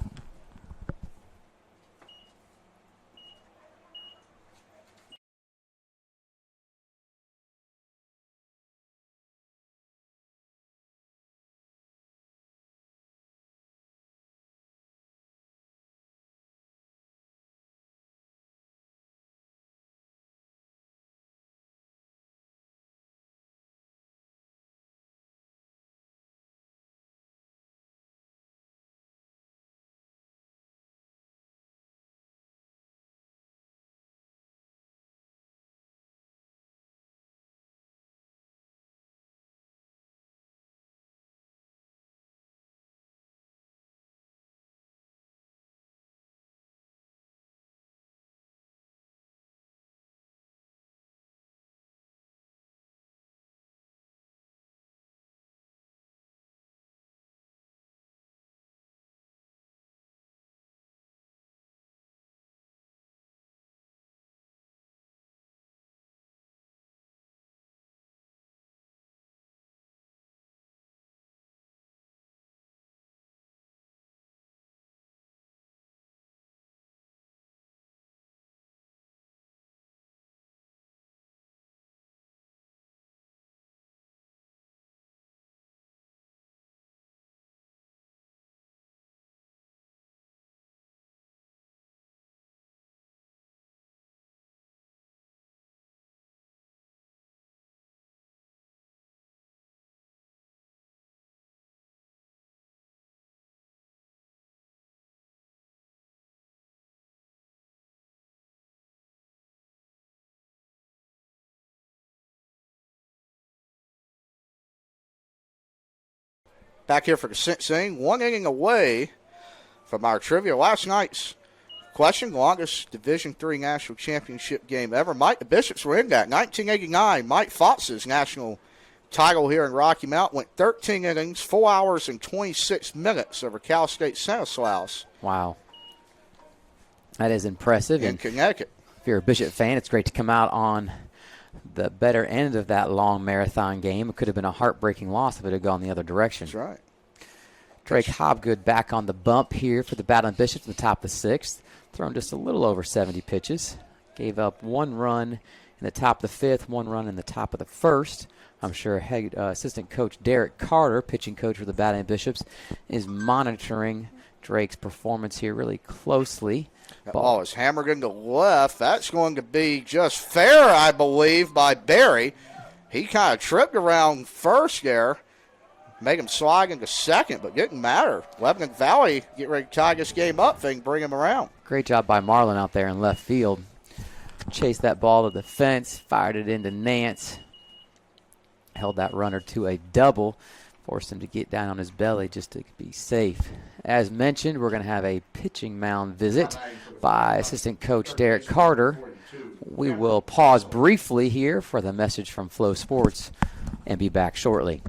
Back here for the 6th inning, 1 inning away from our trivia. Last night's question, longest Division III national championship game ever. Mike, the Bishops were in that. 1989, Mike Fox's national title here in Rocky Mount went 13 innings, 4 hours and 26 minutes over Cal State Stanislaus. Wow. That is impressive. In Connecticut. If you're a Bishop fan, it's great to come out on the better end of that long marathon game. It could have been a heartbreaking loss if it had gone the other direction. That's right. Drake Hobgood back on the bump here for the Battling Bishops at the top of the 6th. Thrown just a little over 70 pitches. Gave up 1 run in the top of the 5th, 1 run in the top of the 1st. I'm sure assistant coach Derek Carter, pitching coach for the Battling Bishops, is monitoring Drake's performance here really closely. That ball is hammered into left. That's going to be just fair, I believe, by Barry. He kind of tripped around first there, make him slide into second, but didn't matter. Lebanon Valley get ready to tie this game up. They can bring him around. Great job by Marlin out there in left field. Chased that ball to the fence, fired it into Nance. Held that runner to a double. Forced him to get down on his belly just to be safe. As mentioned, we're going to have a pitching mound visit by assistant coach Derek Carter. We will pause briefly here for the message from Flow Sports and be back shortly.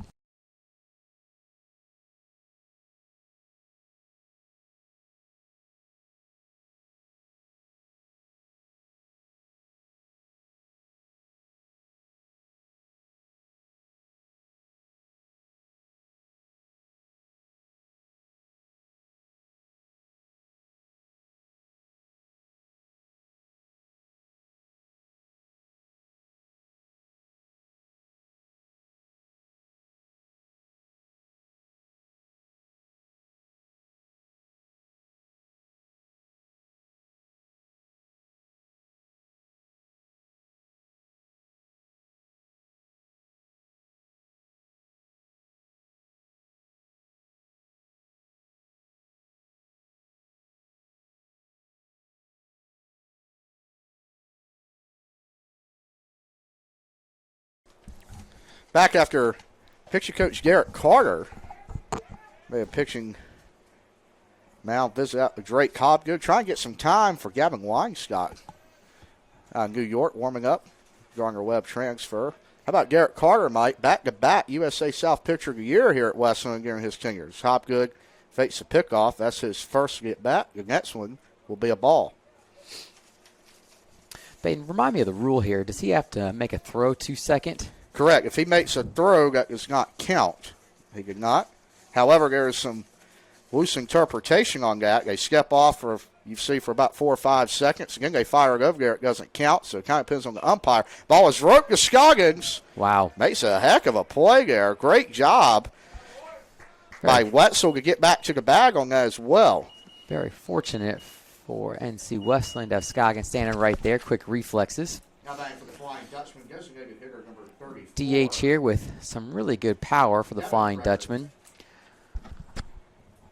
Back after pitching coach Derek Carter made a pitching mound visit out with Drake Hobgood. Trying to get some time for Gavin Weinstock. New York warming up, Garner Webb transfer. How about Derek Carter, Mike? Back-to-back USA South Pitcher of the Year here at Wesleyan during his tenure. Hobgood fakes the pickoff. That's his first get back. The next one will be a ball. Baden, remind me of the rule here. Does he have to make a throw 2 second? Correct. If he makes a throw, that does not count. He did not. However, there is some loose interpretation on that. They step off for, you see, for about 4 or 5 seconds. Again, they fire it over there. It doesn't count, so it kind of depends on the umpire. Ball is roped to Scoggins. Wow. Makes a heck of a play there. Great job by Wetzel to get back to the bag on that as well. Very fortunate for NC Wesleyan to have Scoggins standing right there. Quick reflexes. Now batting for the Flying Dutchman, designated hitter number 34. DH here with some really good power for the Flying Dutchman.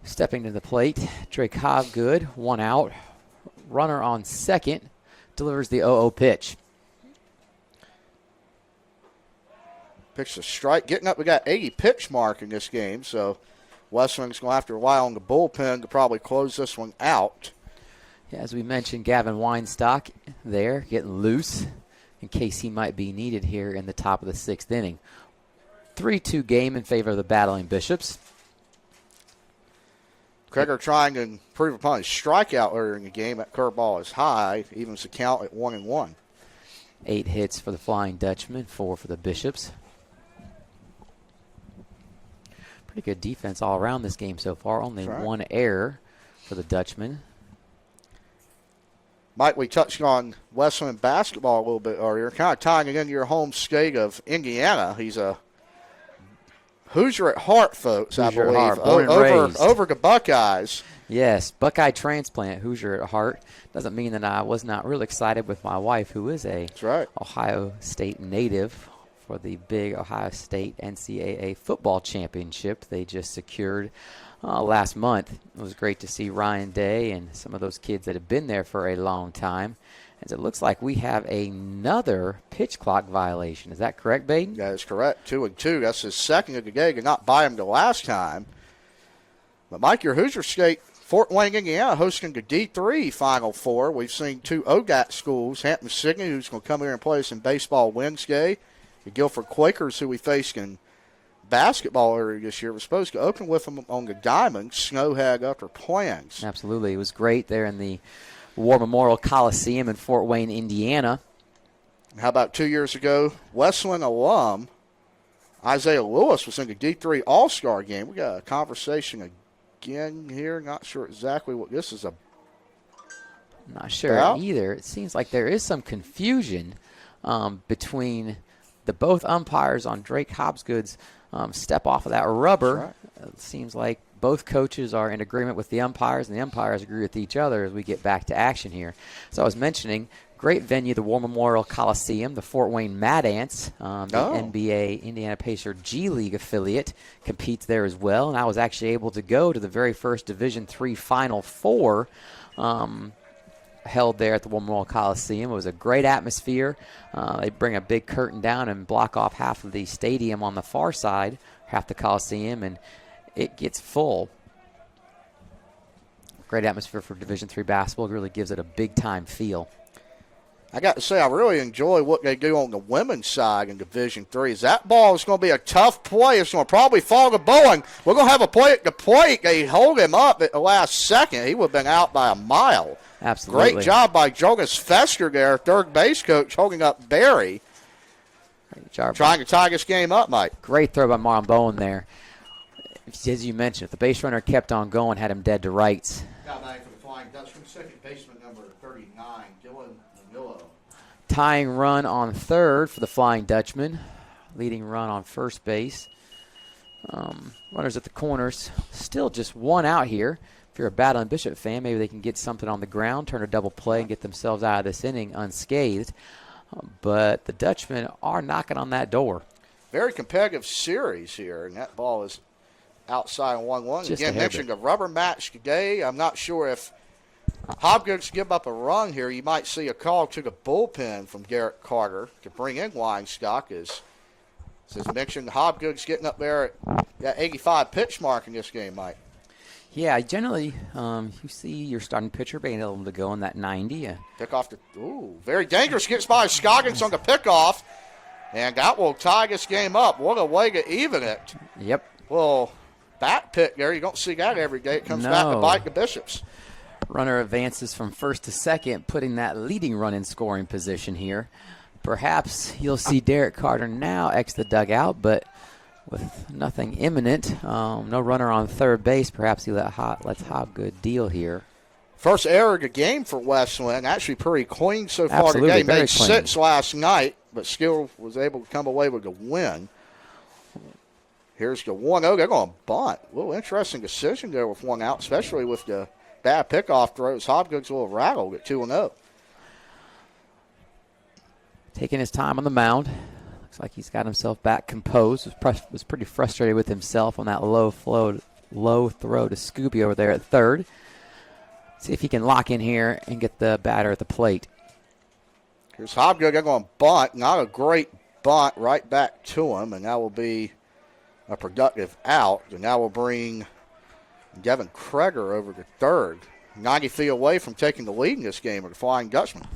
Stepping to the plate, Drake Hobgood, 1 out. Runner on second, delivers the 0-0 pitch. Pitch a strike. Getting up, we got 80 pitch mark in this game, so Wesleyan's going to have to rely on the bullpen to probably close this one out. Yeah, as we mentioned, Gavin Weinstock there getting loose in case he might be needed here in the top of the 6th inning. 3-2 game in favor of the Battling Bishops. Kreger trying to improve upon his strikeout earlier in the game. That curveball is high, evens the count at 1-1. 8 hits for the Flying Dutchman, 4 for the Bishops. Pretty good defense all around this game so far. Only 1 error for the Dutchman. Mike, we touched on Wesleyan basketball a little bit earlier, kind of tying it into your home state of Indiana. He's a Hoosier at heart, folks, Hoosier I believe, at heart, born and raised. Over the Buckeyes. Yes, Buckeye transplant, Hoosier at heart. Doesn't mean that I was not real excited with my wife, who is a Ohio State native, for the big Ohio State NCAA football championship they just secured last month. It was great to see Ryan Day and some of those kids that have been there for a long time. As it looks like we have another pitch clock violation. Is that correct, Baden? That is correct. 2-2. That's his second of the game. Did not buy him the last time. But, Mike, your Hoosier State, Fort Wayne, Indiana, hosting the D3 Final Four. We've seen 2 OGAT schools, Hampton-Sydney, who's going to come here and play us in baseball Wednesday. The Guilford Quakers, who we faced in basketball earlier this year, was supposed to open with them on the diamond. Snow had other plans. Absolutely. It was great there in the War Memorial Coliseum in Fort Wayne, Indiana. How about 2 years ago, Wesleyan alum Isaiah Lewis was in the D3 All-Star game. We got a conversation again here. Not sure exactly what this is about. Not sure either. It seems like there is some confusion between the both umpires on Drake Hobgood's step off of that rubber. Right. It seems like both coaches are in agreement with the umpires, and the umpires agree with each other as we get back to action here. So I was mentioning, great venue, the War Memorial Coliseum, the Fort Wayne Mad Ants, the NBA Indiana Pacer G League affiliate, competes there as well. And I was actually able to go to the very first Division III Final Four held there at the War Memorial Coliseum. It was a great atmosphere. They bring a big curtain down and block off half of the stadium on the far side, half the Coliseum, and it gets full. Great atmosphere for Division III basketball. It really gives it a big-time feel. I got to say, I really enjoy what they do on the women's side in Division III. That ball is going to be a tough play. It's going to probably fall to Bowen. We're going to have a play at the plate. They hold him up at the last second. He would have been out by a mile. Absolutely. Great job by Jonas Fester there, third base coach, holding up Barry. Great job. Trying to tie this game up, Mike. Great throw by Marlon Bowen there. As you mentioned, if the base runner kept on going, had him dead to rights. Now back for the Flying Dutchman, second baseman number 39, Dylan Manillo. Tying run on third for the Flying Dutchman. Leading run on first base. Runners at the corners. Still just one out here. If you're a Battling Bishop fan, maybe they can get something on the ground, turn a double play, and get themselves out of this inning unscathed. But the Dutchmen are knocking on that door. Very competitive series here, and that ball is outside 1-1. Again, mentioned a rubber match today. I'm not sure if Hobgood's give up a run here. You might see a call to the bullpen from Garrett Carter to bring in Weinstock. As mentioned, Hobgood's getting up there at that 85 pitch mark in this game, Mike. Yeah, generally you see your starting pitcher being able to go in that 90. Pick off the very dangerous. Gets by Scoggins on the pickoff, and that will tie this game up. What a way to even it. Yep. Well, bat pick there. You don't see that every day. It comes back to bite the Bishops. Runner advances from first to second, putting that leading run in scoring position here. Perhaps you'll see Derek Carter now exit the dugout, but with nothing imminent, no runner on third base, perhaps he lets Hobgood deal here. First error of the game for Wesleyan. Actually pretty clean so far Absolutely, today. Made clean. 6 last night, but still was able to come away with a win. Here's the 1-0. They're going to bunt. A little interesting decision there with one out, especially with the bad pickoff throws. Hobgood's a little rattled at 2-0. Taking his time on the mound. Looks like he's got himself back composed. Was pretty frustrated with himself on that low throw to Scooby over there at third. See if he can lock in here and get the batter at the plate. Here's Hobgood. They're going to bunt. Not a great bunt right back to him, and that will be a productive out. And that will bring Devin Kreger over to third. 90 feet away from taking the lead in this game are the Flying Dutchman.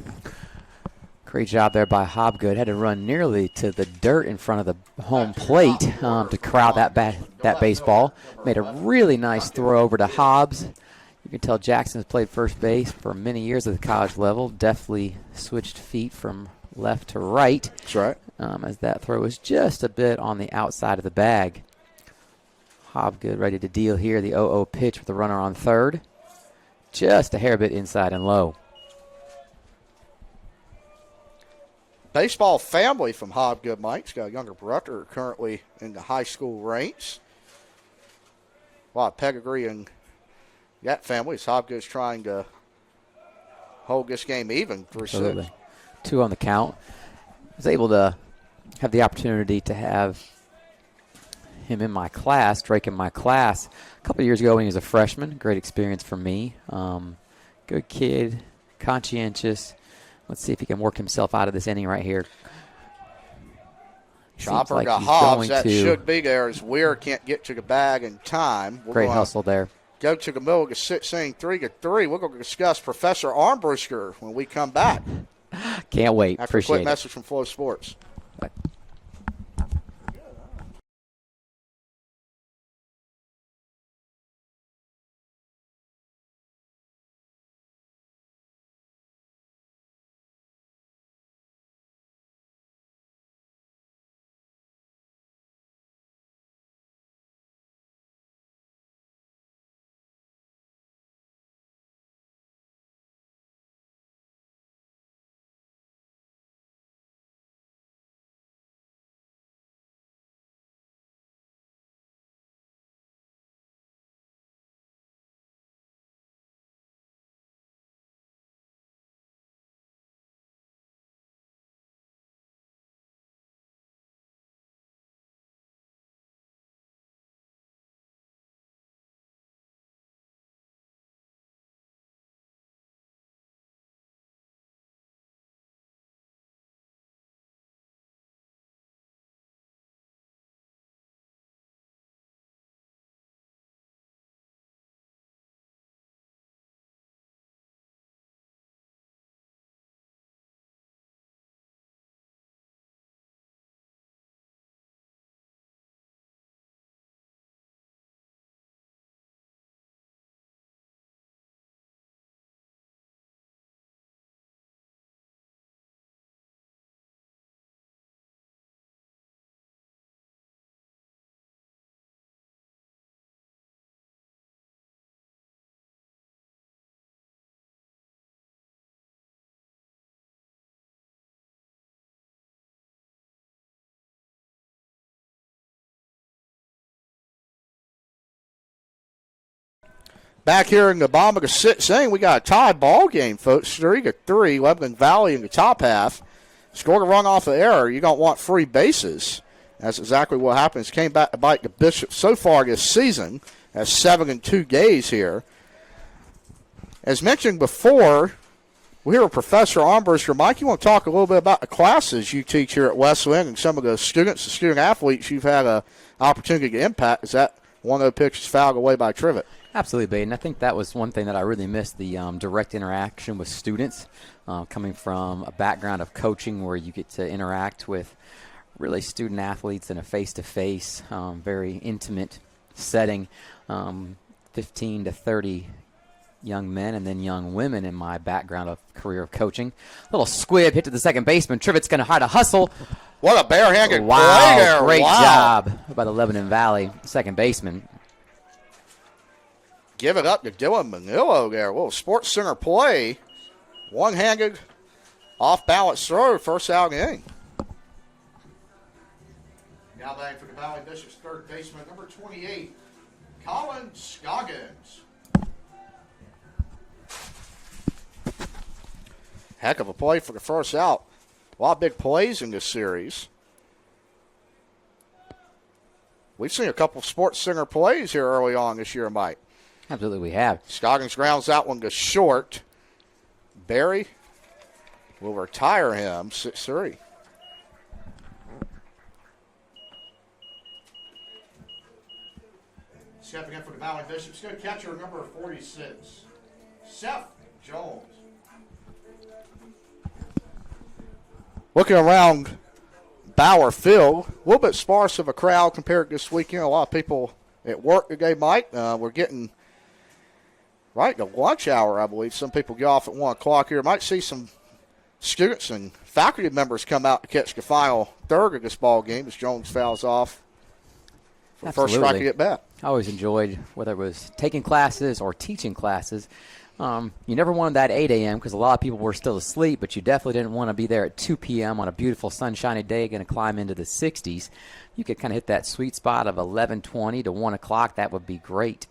Great job there by Hobgood. Had to run nearly to the dirt in front of the home plate to corral that baseball. Made a really nice throw over to Hobbs. You can tell Jackson has played first base for many years at the college level. Deftly switched feet from left to right. That's right. As that throw was just a bit on the outside of the bag. Hobgood ready to deal here. The 0-0 pitch with the runner on third. Just a hair bit inside and low. Baseball family from Hobgood, Mike's got a younger brother currently in the high school ranks. A lot of pedigree in that family. As Hobgood's trying to hold this game even for 6. 2 on the count. Was able to have the opportunity to have him in my class, Drake in my class, a couple of years ago when he was a freshman. Great experience for me. Good kid, conscientious. Let's see if he can work himself out of this inning right here. Chopper like got Hobbs. That should be there as Weir can't get to the bag in time. Great hustle there. Go to the middle of the 6th inning, 3-3. We're going to discuss Professor Armbruster when we come back. Can't wait. After Appreciate a quick it. message from Flow Sports. Bye. back here in the bottom of the sixth inning, we got a tie ball game, folks. 3-3, Lebanon Valley in the top half. Scored a run off of error. You don't want free bases. That's exactly what happens. Came back to bite the Bishop so far this season. Has 7-2 days here. As mentioned before, we hear Professor Armbruster. Mike, you want to talk a little bit about the classes you teach here at Wesleyan and some of the students, the student athletes you've had an opportunity to impact? Is that one of the pitches fouled away by Trivet? Absolutely, Baden. I think that was one thing that I really missed, the direct interaction with students, coming from a background of coaching where you get to interact with really student athletes in a face-to-face, very intimate setting, 15 to 30 young men and then young women in my background of career of coaching. Little squib hit to the second baseman. Trivet's going to try to hustle. What a barehanded wow, play there. Great Wow. job by the Lebanon Valley second baseman. Give it up to Dylan Manillo there. A little Sports Center play. One-handed, off-balance throw, first out of the inning. Now back for the Valley Bishops third baseman, number 28, Colin Scoggins. Heck of a play for the first out. A lot of big plays in this series. We've seen a couple Sports Center plays here early on this year, Mike. Absolutely, we have. Scoggins grounds out one to short. Barry will retire him, 6-3. Stepping in for the Valley Bishops, good catcher, number 46, Seth Jones. Looking around Bauer Field, a little bit sparse of a crowd compared to this weekend. A lot of people at work today, Mike. We're getting right to lunch hour, I believe. Some people get off at 1 o'clock here. Might see some students and faculty members come out to catch the final third of this ball game as Jones fouls off for the first strike at bat. I always enjoyed whether it was taking classes or teaching classes. You never wanted that 8 a.m. because a lot of people were still asleep, but you definitely didn't want to be there at 2 p.m. on a beautiful sunshiny day going to climb into the 60s. You could kind of hit that sweet spot of 11:20 to 1 o'clock. That would be great.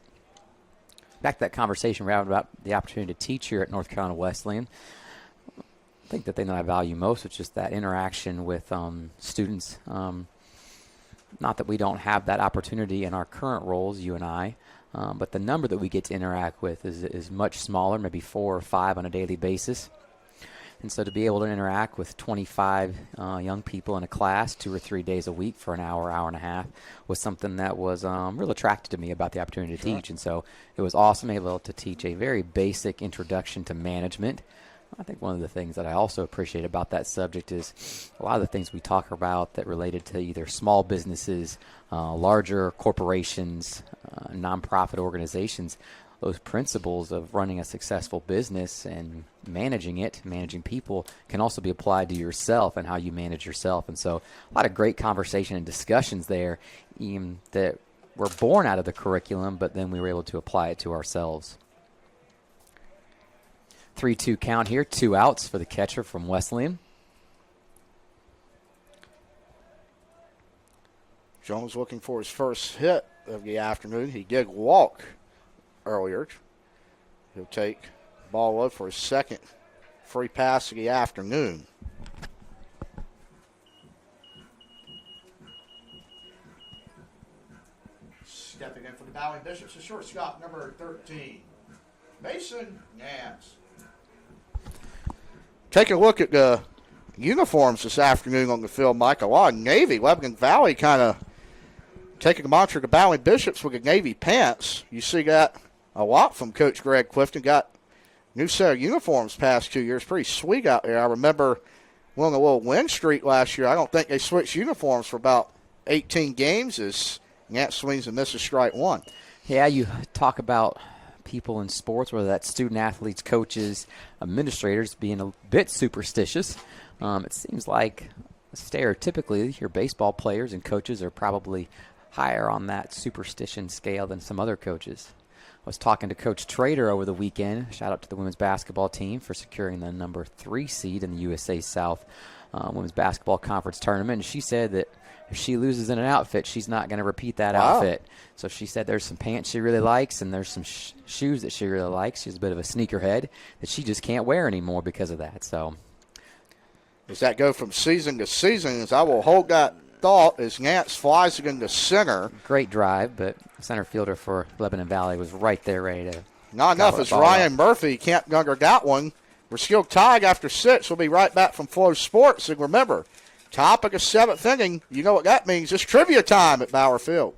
Back to that conversation we had about the opportunity to teach here at North Carolina Wesleyan. I think the thing that I value most is just that interaction with students. Not that we don't have that opportunity in our current roles, you and I, but the number that we get to interact with is much smaller, maybe 4 or 5 on a daily basis. And so to be able to interact with 25 young people in a class 2 or 3 days a week for an hour, hour and a half was something that was real attractive to me about the opportunity to teach. And so it was awesome able to teach a very basic introduction to management. I think one of the things that I also appreciate about that subject is a lot of the things we talk about that related to either small businesses, larger corporations, nonprofit organizations, those principles of running a successful business and managing it, managing people, can also be applied to yourself and how you manage yourself. And so a lot of great conversation and discussions there that were born out of the curriculum, but then we were able to apply it to ourselves. 3-2 count here, 2 outs for the catcher from Wesleyan. Jones looking for his first hit of the afternoon. He did walk earlier. He'll take ball low for his second free pass of the afternoon. Stepping in for the Valley Bishops, the shortstop, number 13, Mason Nance. Take a look at the uniforms this afternoon on the field, Mike. A lot of Navy. Lebanon Valley kind of taking the mantra to Valley Bishops with the Navy pants. You see that a lot from Coach Greg Clifton. Got new set of uniforms past 2 years. Pretty sweet out there. I remember on a little win streak last year. I don't think they switched uniforms for about 18 games as Nance swings and misses strike one. Yeah, you talk about people in sports, whether that's student athletes, coaches, administrators, being a bit superstitious. It seems like stereotypically your baseball players and coaches are probably higher on that superstition scale than some other coaches. I was talking to Coach Trader over the weekend. Shout out to the women's basketball team for securing the number 3 seed in the USA South women's basketball conference tournament, and she said that if she loses in an outfit, she's not going to repeat that Wow. outfit. So she said there's some pants she really likes, and there's some shoes that she really likes. She's a bit of a sneakerhead that she just can't wear anymore because of that. So Does that go from season to season? As I will hold that thought as Nance flies it into center. great drive, but center fielder for Lebanon Valley was right there ready to. Not enough as Ryan Murphy, Camp Gunner got one. We're still tied after 6. We'll be right back from Flow Sports. And remember, topic of 7th inning, you know what that means. It's trivia time at Bauer Field.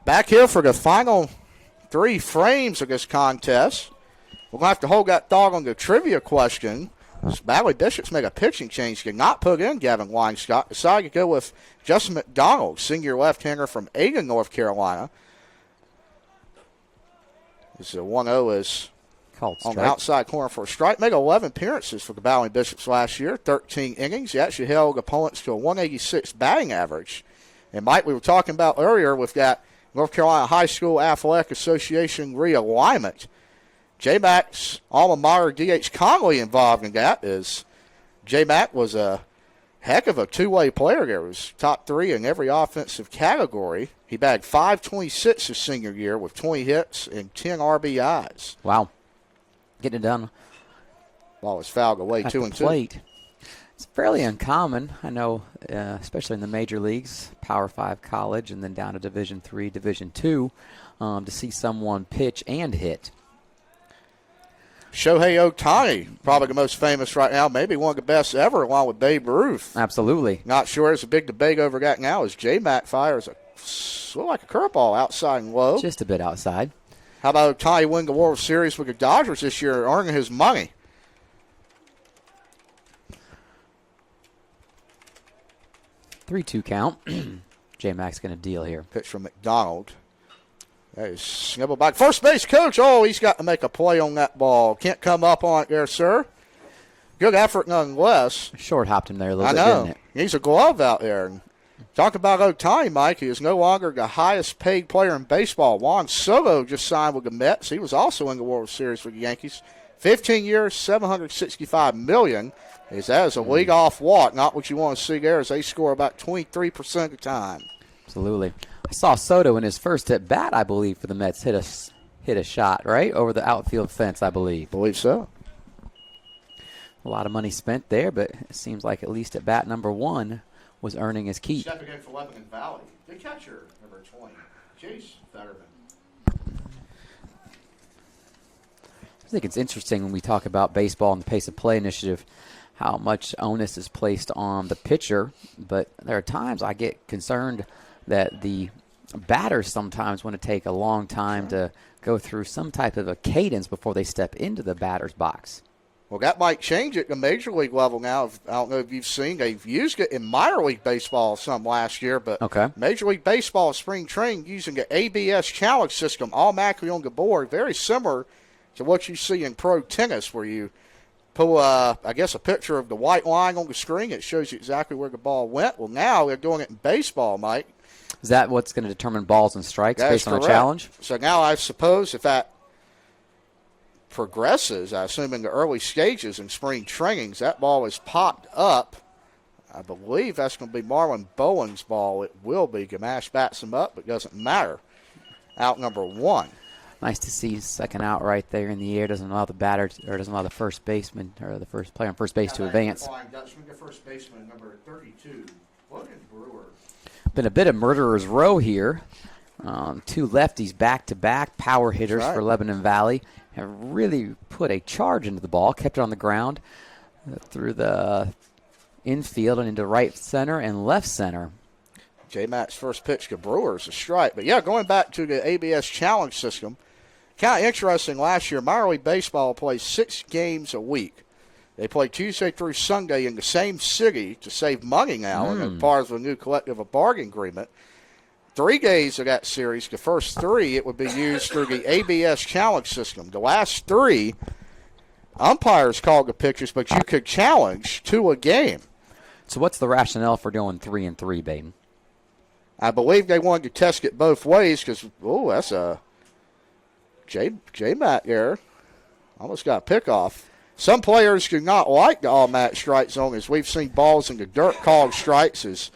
Back here for the final 3 frames of this contest. We're going to have to hold that thought on the trivia question. Valley Bishops make a pitching change. Did not put in Gavin Weinscott. Decided to go with Justin McDonald, senior left-hander from Aiken, North Carolina. This is a 1-0 is Called on strike. the outside corner for a strike. Made 11 appearances for the Valley Bishops last year, 13 innings. He actually held opponents to a 186 batting average. And Mike, we were talking about earlier with that North Carolina High School Athletic Association realignment. J-Mac's alma mater, D.H. Conley, involved in that. Is J-Mac was a heck of a two-way player there. He was top 3 in every offensive category. He bagged .526 his senior year with 20 hits and 10 RBIs. Wow. Getting it done. Ball was fouled away At 2 the and 2. plate. It's fairly uncommon, I know, especially in the major leagues, Power 5 college, and then down to Division 3, Division 2, to see someone pitch and hit. Shohei Ohtani, probably the most famous right now, maybe one of the best ever, along with Babe Ruth. Absolutely. Not sure there's a big debate over that now as J-Mac fires a sort of like a curveball outside and low. Just a bit outside. How about Ohtani winning the World Series with the Dodgers this year, earning his money? 3-2 count. J-Mac's going to deal here. Pitch from McDonald. That is snibbled back. First base coach. Oh, he's got to make a play on that ball. Can't come up on it there, sir. Good effort nonetheless. Short hopped him there a little I bit, know. didn't it? He's a glove out there. And talk about Ohtani, Mike. He is no longer the highest paid player in baseball. Juan Soto just signed with the Mets. He was also in the World Series with the Yankees. 15 years, $765 million. That is a league-off walk. Not what you want to see there as they score about 23% of the time. Absolutely. I saw Soto in his first at bat, I believe, for the Mets hit a shot, right? Over the outfield fence, I believe. Believe so. A lot of money spent there, but it seems like at least at bat number 1, was earning his keep. Stepping in for Lebanon Valley, the catcher, number 20, Jace Fetterman. I think it's interesting when we talk about baseball and the pace of play initiative, how much onus is placed on the pitcher. But there are times I get concerned that the batters sometimes want to take a long time to go through some type of a cadence before they step into the batter's box. Well, that might change at the major league level now. I don't know if you've seen, they've used it in minor league baseball some last year, but Major League Baseball spring training using the ABS challenge system automatically on the board, very similar to what you see in pro tennis, where you pull, a picture of the white line on the screen. It shows you exactly where the ball went. Well, now they're doing it in baseball, Mike. Is that what's going to determine balls and strikes based on a challenge? So now I suppose if that progresses, I assume in the early stages in spring trainings, that ball is popped up. I believe that's going to be Marlon Bowen's ball. It will be. Gamache bats him up, but it doesn't matter. Out number 1. Nice to see second out right there in the air. Doesn't allow the batter, or doesn't allow the first baseman or the first player on first base to advance. Dutchman, the first baseman, number 32, Logan Brewer. Been a bit of murderer's row here. Two lefties back-to-back power hitters for Lebanon Valley have really put a charge into the ball, kept it on the ground through the infield and into right center and left center. J-Matt's first pitch to Brewer is a strike. But, going back to the ABS challenge system, kind of interesting last year, minor league baseball plays 6 games a week. They play Tuesday through Sunday in the same city to save money now, and as part of a new collective bargaining agreement. 3 days of that series, the first 3, it would be used through the ABS challenge system. The last 3, umpires called the pitches, but you could challenge 2 a game. So what's the rationale for doing 3 and 3, Baden? I believe they wanted to test it both ways because, that's a J-Matt there. Almost got a pick-off. Some players do not like the all-match strike zone, as we've seen balls in the dirt called strikes. As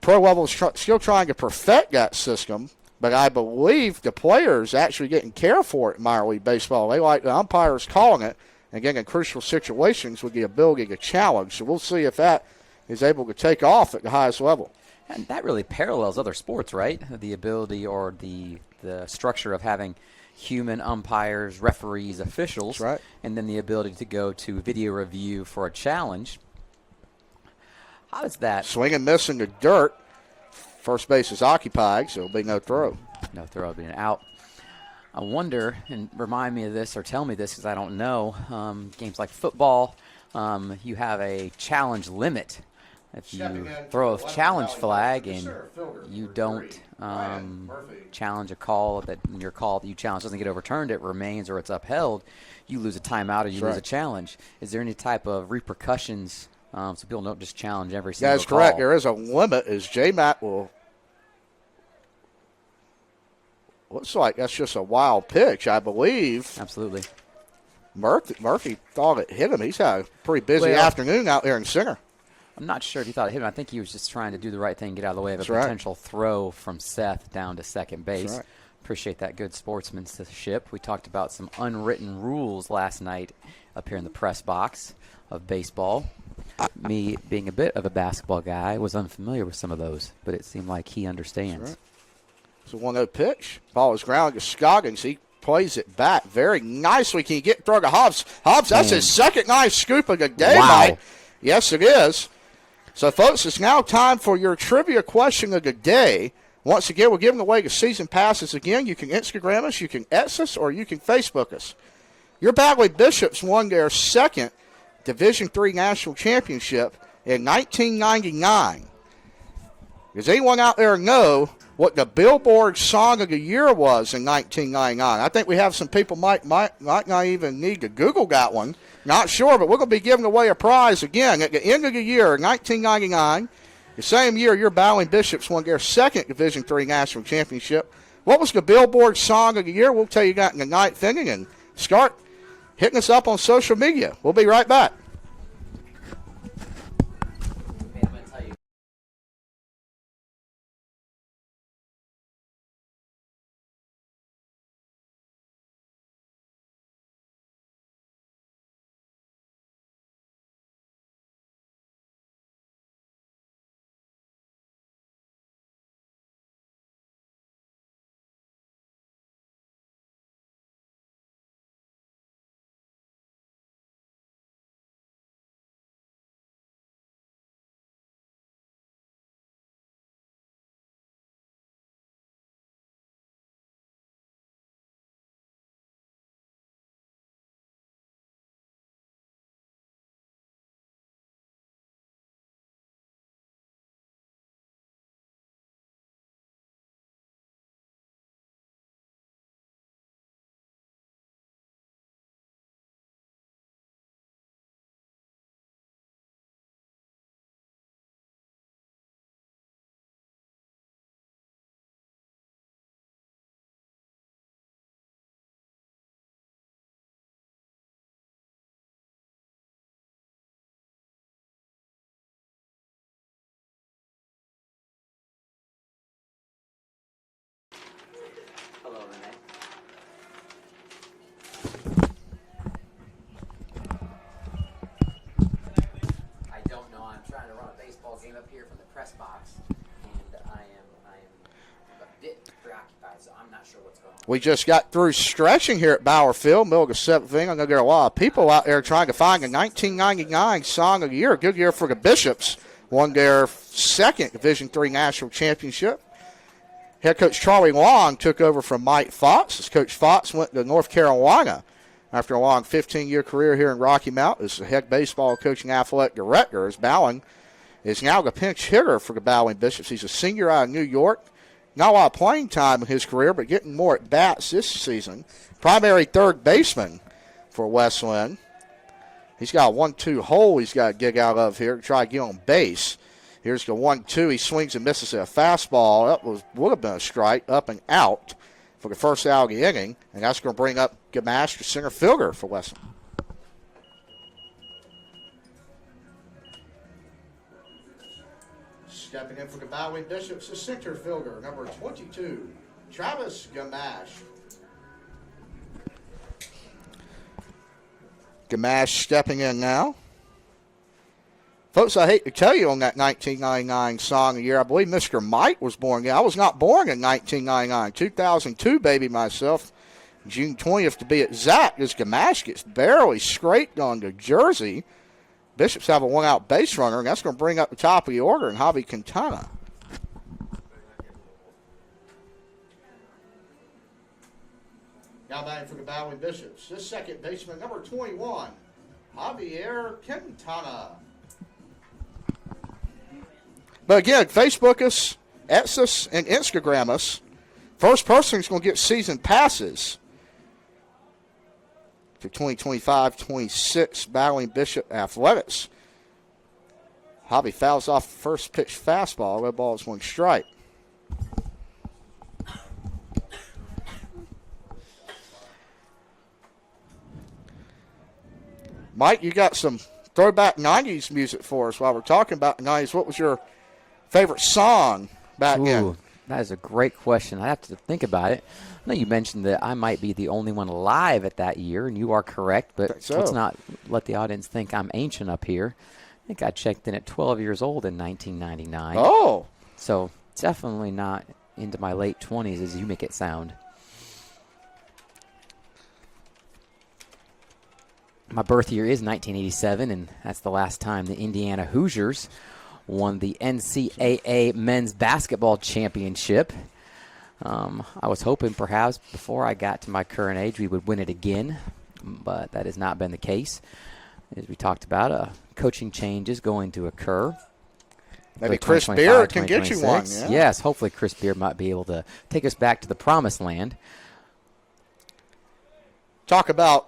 pro level is still trying to perfect that system, but I believe the players actually getting care for it in minor league baseball. They like the umpires calling it, and again, in crucial situations with the ability to challenge. So we'll see if that is able to take off at the highest level. And that really parallels other sports, right? The ability or the structure of having human umpires, referees, officials, and then the ability to go to video review for a challenge. How does that? Swing and miss in the dirt. First base is occupied, so it'll be no throw. No throw, it'll be an out. I wonder, and remind me of this or tell me this because I don't know, games like football, you have a challenge limit. If you throw a challenge flag and you don't challenge a call that your call that you challenge doesn't get overturned, it remains or it's upheld, you lose a timeout or you lose a challenge. Is there any type of repercussions so people don't just challenge every single call? That's correct. There is a limit as J-Matt will. Looks like that's just a wild pitch, I believe. Absolutely. Murphy thought it hit him. He's had a pretty busy afternoon out there in center. I'm not sure if he thought it hit him. I think he was just trying to do the right thing, get out of the way of a potential throw from Seth down to second base. Appreciate that good sportsmanship. We talked about some unwritten rules last night up here in the press box of baseball. Me, being a bit of a basketball guy, was unfamiliar with some of those, but it seemed like he understands. It's a 1-0 pitch. Ball is grounded to Scoggins. He plays it back very nicely. Can you get through to Hobbs? Hobbs, that's his second nice scoop of the day, Mike. Yes, it is. So, folks, it's now time for your trivia question of the day. Once again, we're giving away the season passes again. You can Instagram us, you can X us, or you can Facebook us. Your Bagley Bishops won their second Division III National Championship in 1999. Does anyone out there know what the Billboard Song of the Year was in 1999? I think we have some people might not even need to Google that one. Not sure, but we're going to be giving away a prize again at the end of the year, 1999. The same year, your Bowling Bishops won their second Division III National Championship. What was the Billboard Song of the Year? We'll tell you that in the ninth inning, and start hitting us up on social media. We'll be right back. game up here from the press box, and I am a bit preoccupied, so I'm not sure what's going on. We just got through stretching here at Bauer Field, middle of the seventh inning. I know there are a lot of people out there trying to find a 1999 Song of the Year. Good year for the Bishops. Won their second Division III National Championship. Head coach Charlie Long took over from Mike Fox, as Coach Fox went to North Carolina after a long 15-year career here in Rocky Mount as the head baseball coaching athletic director. As Bowling is now the pinch hitter for the Bowling Bishops. He's a senior out of New York. Not a lot of playing time in his career, but getting more at bats this season. Primary third baseman for Wesleyan. He's got a 1-2 hole he's got to dig out of here to try to get on base. Here's the 1-2. He swings and misses a fastball. That would have been a strike, up and out for the first out of the inning. And that's going to bring up Gamash, the center fielder for Wesleyan. Stepping in for the Bowling Bishops, the center fielder, number 22, Travis Gamash. Gamash stepping in now. Folks, I hate to tell you on that 1999 Song of the Year, I believe Mr. Mike was born. I was not born in 1999. 2002 baby myself. June 20th to be exact, as Gamash gets barely scraped on the jersey. Bishops have a one-out base runner, and that's going to bring up the top of the order in Javi Quintana. Now batting for the Bowling Bishops, this second baseman, number 21, Javier Quintana. But again, Facebook us, X us, and Instagram us. First person is going to get season passes for 2025-26 Bowling Bishop Athletics. Javi fouls off the first pitch fastball. Red ball is one strike. Mike, you got some throwback 90s music for us while we're talking about the 90s. What was your favorite song back then? That is a great question. I have to think about it. I know you mentioned that I might be the only one alive at that year, and you are correct, but let's not let the audience think I'm ancient up here. I think I checked in at 12 years old in 1999. Oh. So definitely not into my late 20s as you make it sound. My birth year is 1987, and that's the last time the Indiana Hoosiers won the NCAA Men's Basketball Championship. I was hoping perhaps before I got to my current age we would win it again, but that has not been the case. As we talked about, coaching change is going to occur. Maybe Chris Beard can get you one. Yeah. Yes, hopefully Chris Beard might be able to take us back to the promised land. Talk about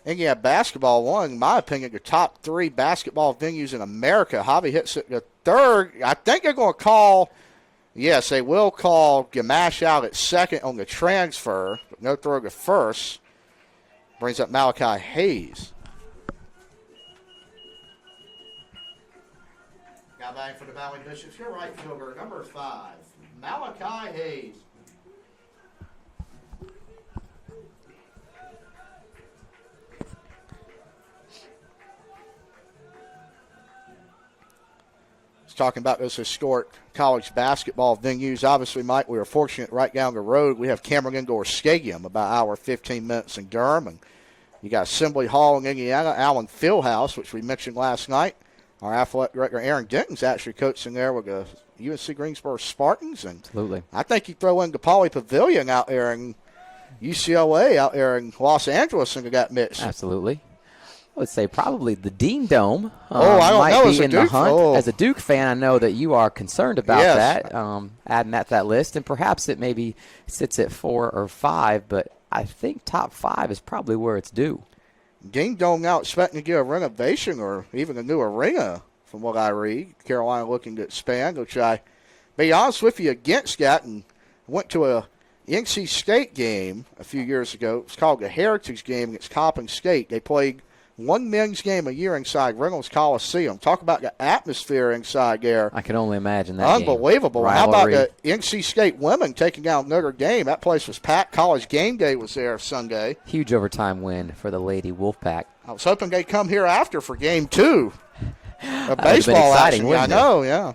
Indiana basketball, one, in my opinion, the top three basketball venues in America. Javi hits it the third. I think they're going to call, yes, they will call Gamash out at second on the transfer, but no throw to first. Brings up Malachi Hayes. Now batting for the Bowling Bishops, your right fielder, number 5, Malachi Hayes. Talking about those historic college basketball venues. Obviously, Mike, we were fortunate right down the road. We have Cameron Indoor Stadium, about an hour, 15 minutes in Durham. And you got Assembly Hall in Indiana, Allen Fieldhouse, which we mentioned last night. Our athletic director, Aaron Denton's actually coaching there with the UNC Greensboro Spartans. And absolutely. I think you throw in the Poly Pavilion out there in UCLA out there in Los Angeles into that mix. Absolutely. I would say probably the Dean Dome I don't might know. be in the hunt. Oh. As a Duke fan, I know that you are concerned about Yes. that, adding that to that list. And perhaps it maybe sits at 4 or 5, but I think top 5 is probably where it's due. Dean Dome now expecting to get a renovation or even a new arena, from what I read. Carolina looking to expand, which I, be honest with you, against that, and went to a NC State game a few years ago. It was called the Heritage Game against Coppin State. They played one men's game a year inside Reynolds Coliseum. Talk about the atmosphere inside there. I can only imagine that. Unbelievable. How about the NC State women taking down Notre Dame? That place was packed. College Game Day was there Sunday. Huge overtime win for the Lady Wolfpack. I was hoping they'd come here after for game 2. A That would have been baseball exciting, action. wouldn't I it? know, yeah.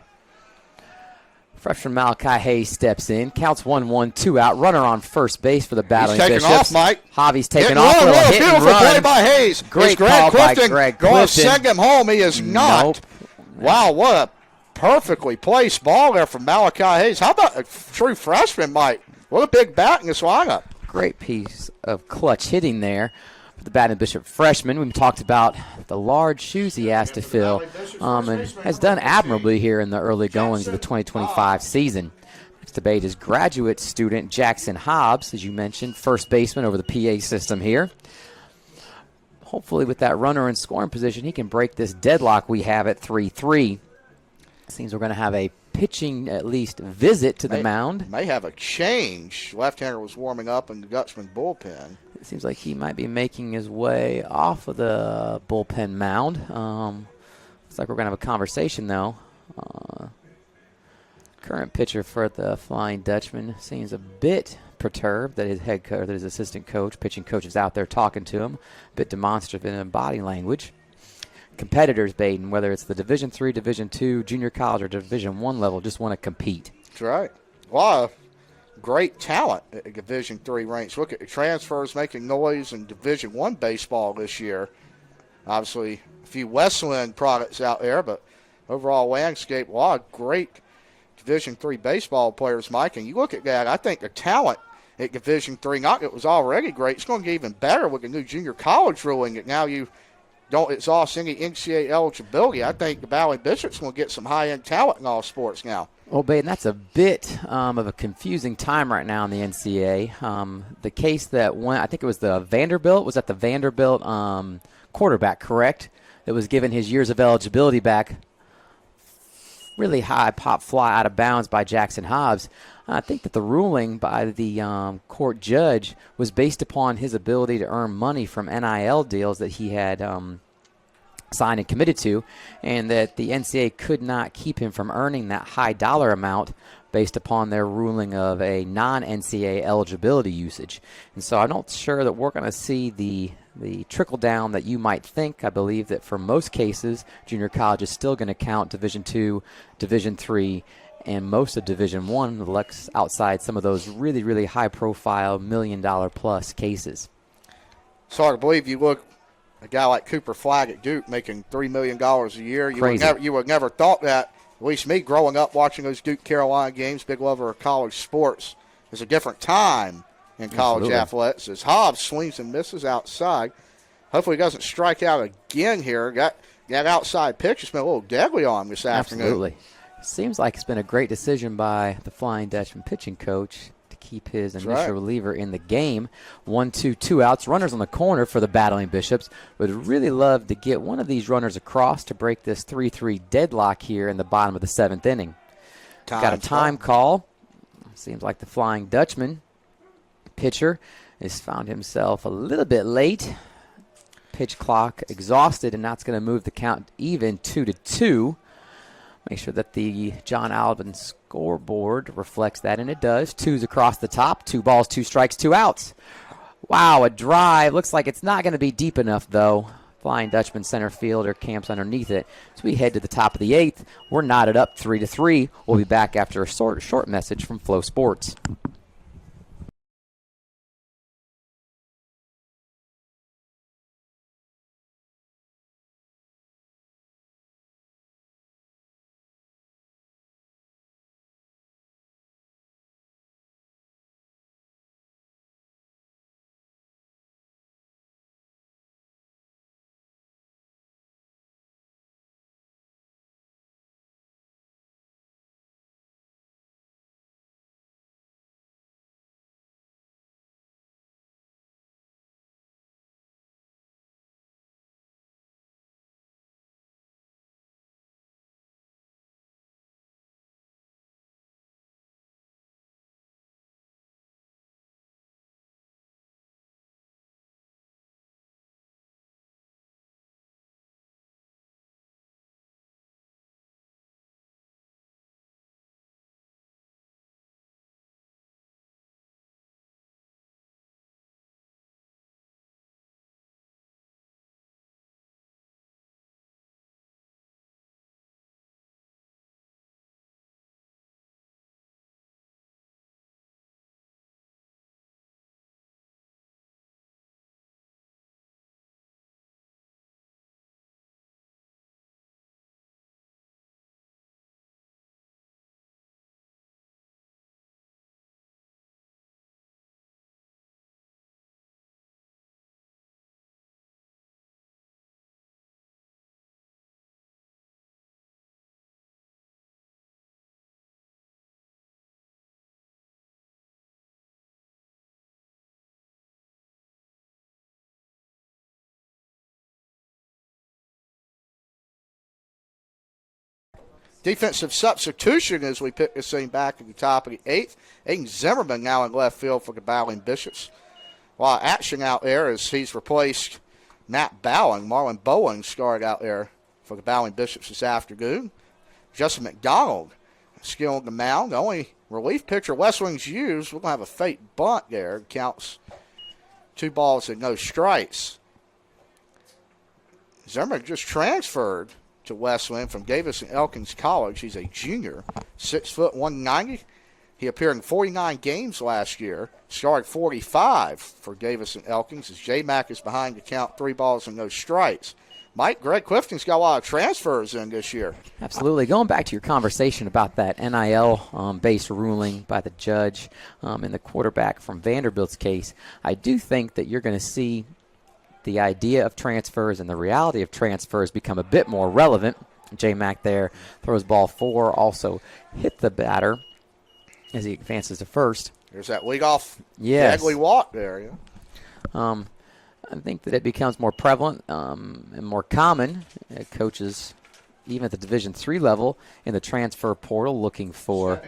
Freshman Malachi Hayes steps in. Counts 1-1, 2 out. Runner on first base for the He's Battling taking Bishops. off, Mike. Javi's taking Hitting off. one, Little hit beautiful and run. play by Hayes. Great Is Greg call by Clifton Greg going to Clifton. send him home? He is not. Nope. Wow, what a perfectly placed ball there from Malachi Hayes. How about a true freshman, Mike? What a big bat in this lineup. Great piece of clutch hitting there for the Baton Bishop freshman. We've talked about the large shoes he has to fill and has done admirably here in the early goings of the 2025 season. Next debate is graduate student Jackson Hobbs, as you mentioned, first baseman over the PA system here. Hopefully with that runner in scoring position, he can break this deadlock we have at 3-3. Seems we're going to have a pitching, at least, visit to the mound. May have a change. Left-hander was warming up in the Gutsman bullpen. It seems like he might be making his way off of the bullpen mound. Looks like we're going to have a conversation, though. Current pitcher for the Flying Dutchman seems a bit perturbed that his head coach, that his assistant coach, pitching coach, is out there talking to him, a bit demonstrative in body language. Competitors, Baden, whether it's the Division III, Division II, junior college, or Division I level, just want to compete. That's right. A lot of great talent at the Division III ranks. Look at the transfers making noise in Division I baseball this year. Obviously, a few Wesleyan products out there, but overall landscape, a lot of great Division III baseball players, Mike. And you look at that, I think the talent at Division III, not that it was already great, it's going to get even better with the new junior college ruling that now you don't exhaust any NCAA eligibility. I think the Battling Bishops going to get some high-end talent in all sports now. Well, Baden, that's a bit of a confusing time right now in the NCAA. The case that went, I think it was the Vanderbilt, was that the Vanderbilt quarterback, correct? That was given his years of eligibility back. Really high pop fly out of bounds by Jackson Hobbs. I think that the ruling by the court judge was based upon his ability to earn money from NIL deals that he had signed and committed to, and that the NCAA could not keep him from earning that high dollar amount based upon their ruling of a non-NCAA eligibility usage. And so I'm not sure that we're going to see the trickle down that you might think. I believe that for most cases, junior college is still going to count Division II, Division III, and most of Division I outside some of those really, really high-profile $1 million-plus cases. It's hard to believe you look a guy like Cooper Flagg at Duke making $3 million a year. You would never thought that. At least me growing up watching those Duke Carolina games, big lover of college sports. It's a different time in college athletics as Hobbs swings and misses outside. Hopefully he doesn't strike out again here. Got outside pitch. It's been a little deadly on him this afternoon. Absolutely. Seems like it's been a great decision by the Flying Dutchman pitching coach to keep his initial reliever in the game. 1-2, 2 outs. Runners on the corner for the Battling Bishops. Would really love to get one of these runners across to break this 3-3 deadlock here in the bottom of the 7th inning. Got a time call. Seems like the Flying Dutchman pitcher has found himself a little bit late. Pitch clock exhausted, and that's going to move the count even 2-2. Make sure that the John Alvin scoreboard reflects that, and it does. 2's across the top. 2 balls, 2 strikes, 2 outs. Wow, a drive. Looks like it's not going to be deep enough, though. Flying Dutchman center fielder camps underneath it. As we head to the top of the 8th, we're knotted up 3-3. We'll be back after a short message from Flow Sports. Defensive substitution as we pick this thing back at the top of the 8th. Aiden Zimmerman now in left field for the Bowling Bishops. While action out there as he's replaced Matt Bowling. Marlon Bowen started out there for the Bowling Bishops this afternoon. Justin McDonald skill on the mound. The only relief pitcher Wesleyan's used. We're going to have a fake bunt there. It counts 2 balls and no strikes. Zimmerman just transferred to Wesleyan from Davis and Elkins College. He's a junior, 6 foot 190. He appeared in 49 games last year, started 45 for Davis and Elkins as J-Mac is behind to count 3 balls and no strikes. Mike, Greg Clifton's got a lot of transfers in this year. Absolutely. Going back to your conversation about that NIL-based ruling by the judge in the quarterback from Vanderbilt's case, I do think that you're going to see the idea of transfers and the reality of transfers become a bit more relevant. J-Mac there throws ball 4, also hit the batter as he advances to first. There's that leadoff ugly walk there. Yeah. I think that it becomes more prevalent and more common. Coaches, even at the Division III level, in the transfer portal looking for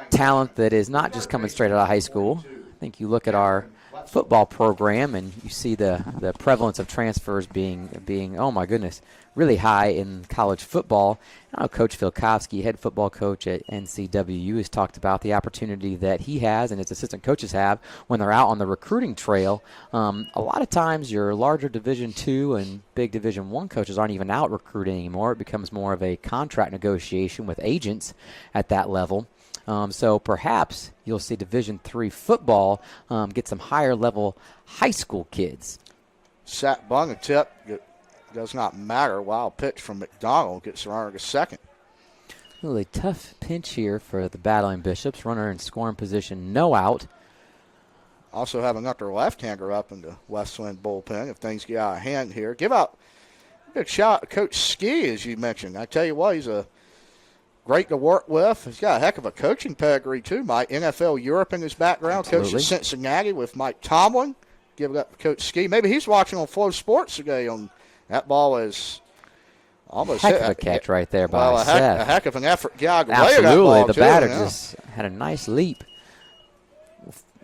talent that is not just coming straight out of high school. I think you look at our football program and you see the prevalence of transfers being oh my goodness, really high in college football. I know Coach Filkowski, head football coach at NCWU, has talked about the opportunity that he has and his assistant coaches have when they're out on the recruiting trail. A lot of times your larger Division II and big Division I coaches aren't even out recruiting anymore. It becomes more of a contract negotiation with agents at that level. So perhaps you'll see Division III football get some higher-level high school kids. Sack bung a tip. It does not matter. Wild pitch from McDonald gets the runner to second. Really tough pinch here for the Battling Bishops. Runner in scoring position, no out. Also having up their left-hander up in the Wesleyan bullpen if things get out of hand here. Give out a big shout out to Coach Ski, as you mentioned. I tell you what, he's great to work with. He's got a heck of a coaching pedigree, too, Mike. NFL Europe in his background. Absolutely. Coached at Cincinnati with Mike Tomlin. Give it up to Coach Ski. Maybe he's watching on Flow Sports today. That ball is almost heck hit. Of a catch right there by Seth. A heck of an effort. Yeah, absolutely. The batter yeah. just had a nice leap.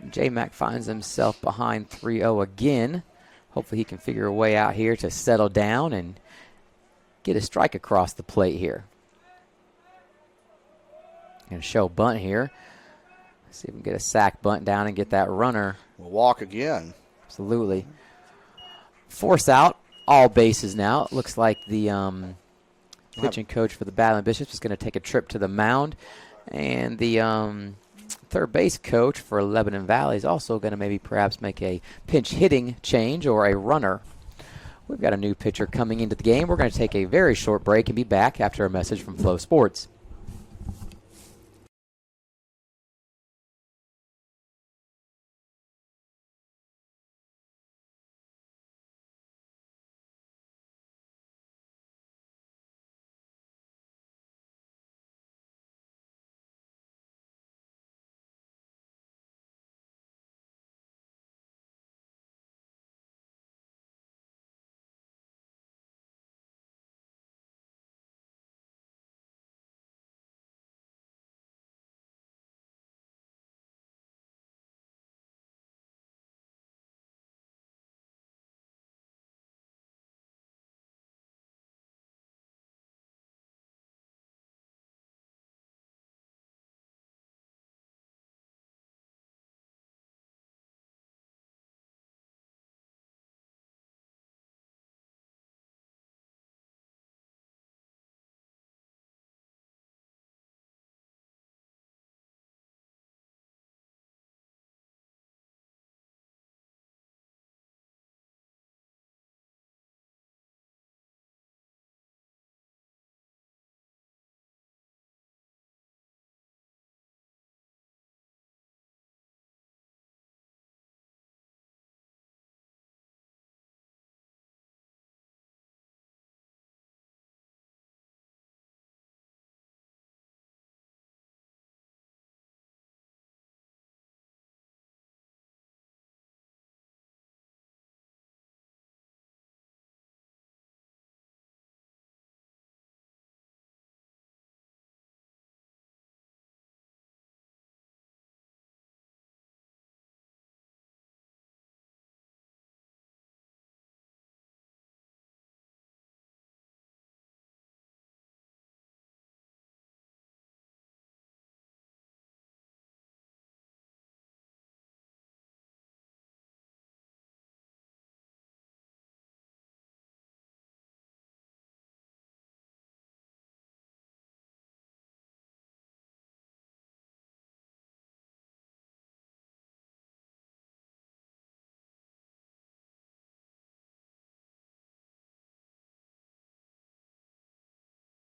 J-Mac finds himself behind 3-0 again. Hopefully he can figure a way out here to settle down and get a strike across the plate here. Going to show bunt here. See if we can get a sack bunt down and get that runner. We'll walk again. Absolutely. Force out. All bases now. It looks like the pitching coach for the Battling Bishops is going to take a trip to the mound. And the third base coach for Lebanon Valley is also going to maybe perhaps make a pinch hitting change or a runner. We've got a new pitcher coming into the game. We're going to take a very short break and be back after a message from Flow Sports.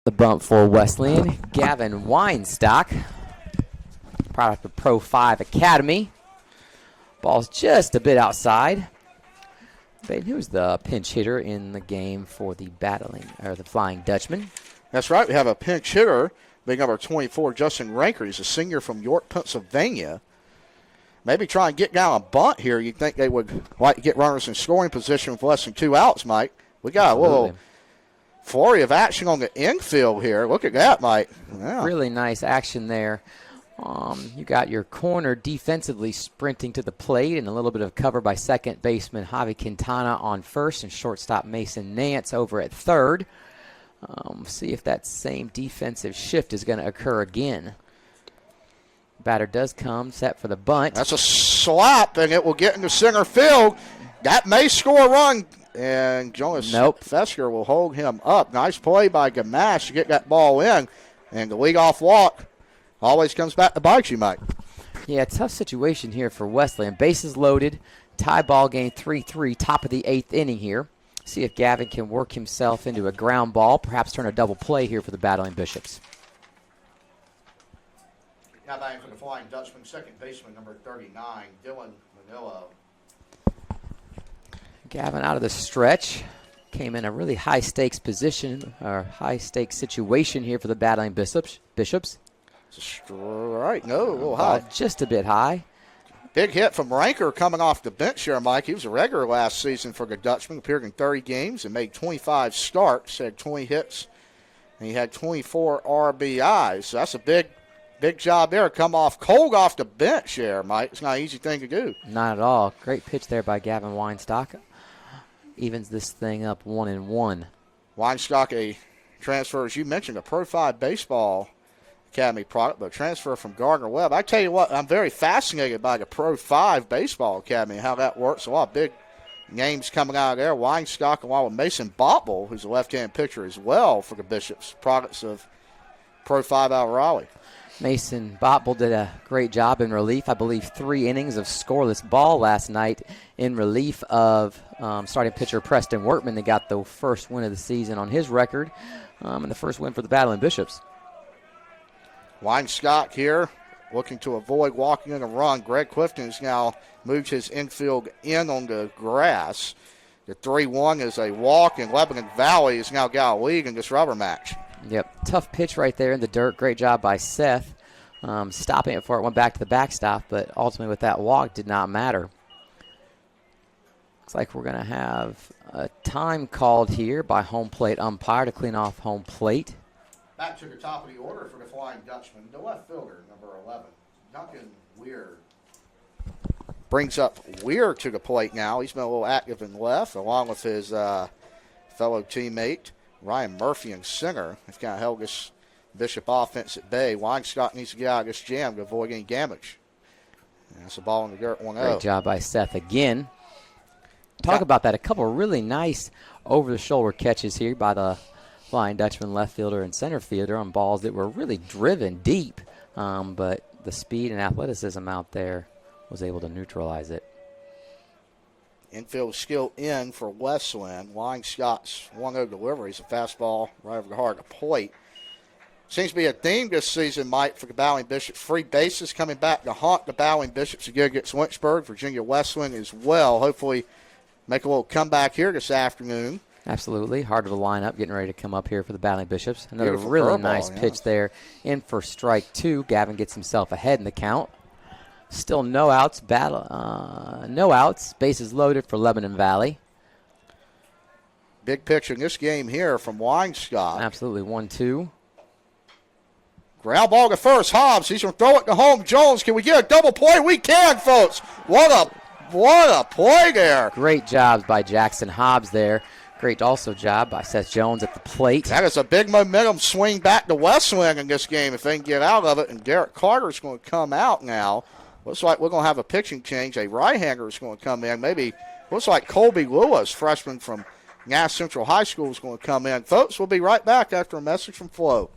The bump for Wesleyan. Gavin Weinstock, product of Pro 5 Academy. Ball's just a bit outside. Who's the pinch hitter in the game for the the Flying Dutchman? That's right. We have a pinch hitter, big number 24, Justin Ranker. He's a senior from York, Pennsylvania. Maybe try and get down a bunt here. You'd think they would like to get runners in scoring position with less than 2 outs, Mike. We got a little flurry of action on the infield here. Look at that, Mike. Yeah. Really nice action there. You got your corner defensively sprinting to the plate, and a little bit of cover by second baseman Javi Quintana on first, and shortstop Mason Nance over at third. See if that same defensive shift is going to occur again. Batter does come, set for the bunt. That's a slap, and it will get into center field. That may score a run, and Jonas Fesker will hold him up. Nice play by Gamache to get that ball in, and the leadoff walk always comes back to bite you, Mike. Yeah, tough situation here for Wesleyan. Bases loaded, tie ball game 3-3, top of the 8th inning here. See if Gavin can work himself into a ground ball, perhaps turn a double play here for the Battling Bishops. Now batting for the Flying Dutchman, second baseman, number 39, Dylan Manillo. Gavin out of the stretch. Came in a really high-stakes position, or high-stakes situation here for the Battling Bishops. Right, no, a little high. Just a bit high. Big hit from Ranker coming off the bench here, Mike. He was a regular last season for the Dutchman, appeared in 30 games and made 25 starts, had 20 hits, and he had 24 RBIs. So that's a big job there. Come off cold off the bench there, Mike. It's not an easy thing to do. Not at all. Great pitch there by Gavin Weinstock. Evens this thing up 1-1. Weinstock, a transfer, as you mentioned, a Pro 5 baseball Academy product, but transfer from Gardner-Webb. I tell you what, I'm very fascinated by the Pro 5 Baseball Academy and how that works. A lot of big names coming out of there. Weinstock along with Mason Botble, who's a left-hand pitcher as well for the Bishops, products of Pro 5 out of Raleigh. Mason Botble did a great job in relief. I believe 3 innings of scoreless ball last night in relief of starting pitcher Preston Wortman. They got the first win of the season on his record and the first win for the Battling Bishops. Weinstock here looking to avoid walking in a run. Greg Clifton has now moved his infield in on the grass. The 3-1 is a walk, and Lebanon Valley has now got a lead in this rubber match. Yep, tough pitch right there in the dirt. Great job by Seth stopping it before it went back to the backstop, but ultimately with that walk did not matter. Looks like we're going to have a time called here by home plate umpire to clean off home plate. Back to the top of the order for the Flying Dutchman, the left fielder, number 11, Duncan Weir. Brings up Weir to the plate now. He's been a little active in left, along with his fellow teammate, Ryan Murphy and Singer. They've kind of held this Bishop offense at bay. Weinstock needs to get out of this jam to avoid any damage. And that's a ball in the dirt, 1-0. Great job by Seth again. Talk about that. A couple of really nice over-the-shoulder catches here by the Flying Dutchman left fielder and center fielder on balls that were really driven deep, but the speed and athleticism out there was able to neutralize it. Infield skill in for Wesleyan. Weinstock's 1-0 delivery is a fastball right over the heart of the plate. Seems to be a theme this season, Mike, for the Battling Bishops. Free bases coming back to haunt the Battling Bishops again against Lynchburg. Virginia Wesleyan as well. Hopefully make a little comeback here this afternoon. Absolutely. Heart of the lineup getting ready to come up here for the Battling Bishops. Another really nice pitch there in for strike 2. Gavin gets himself ahead in the count. Still no outs. No outs. Bases loaded for Lebanon Valley. Big pitch in this game here from Weinstock. Absolutely. 1-2. Ground ball to first. Hobbs. He's going to throw it to home. Jones. Can we get a double play? We can, folks. What a play there. Great jobs by Jackson Hobbs there. Great also job by Seth Jones at the plate. That is a big momentum swing back to Wesleyan in this game if they can get out of it. And Derek Carter's going to come out now. Looks like we're going to have a pitching change. A right-hander is going to come in. Maybe looks like Colby Lewis, freshman from Nass Central High School, is going to come in. Folks, we'll be right back after a message from Flo.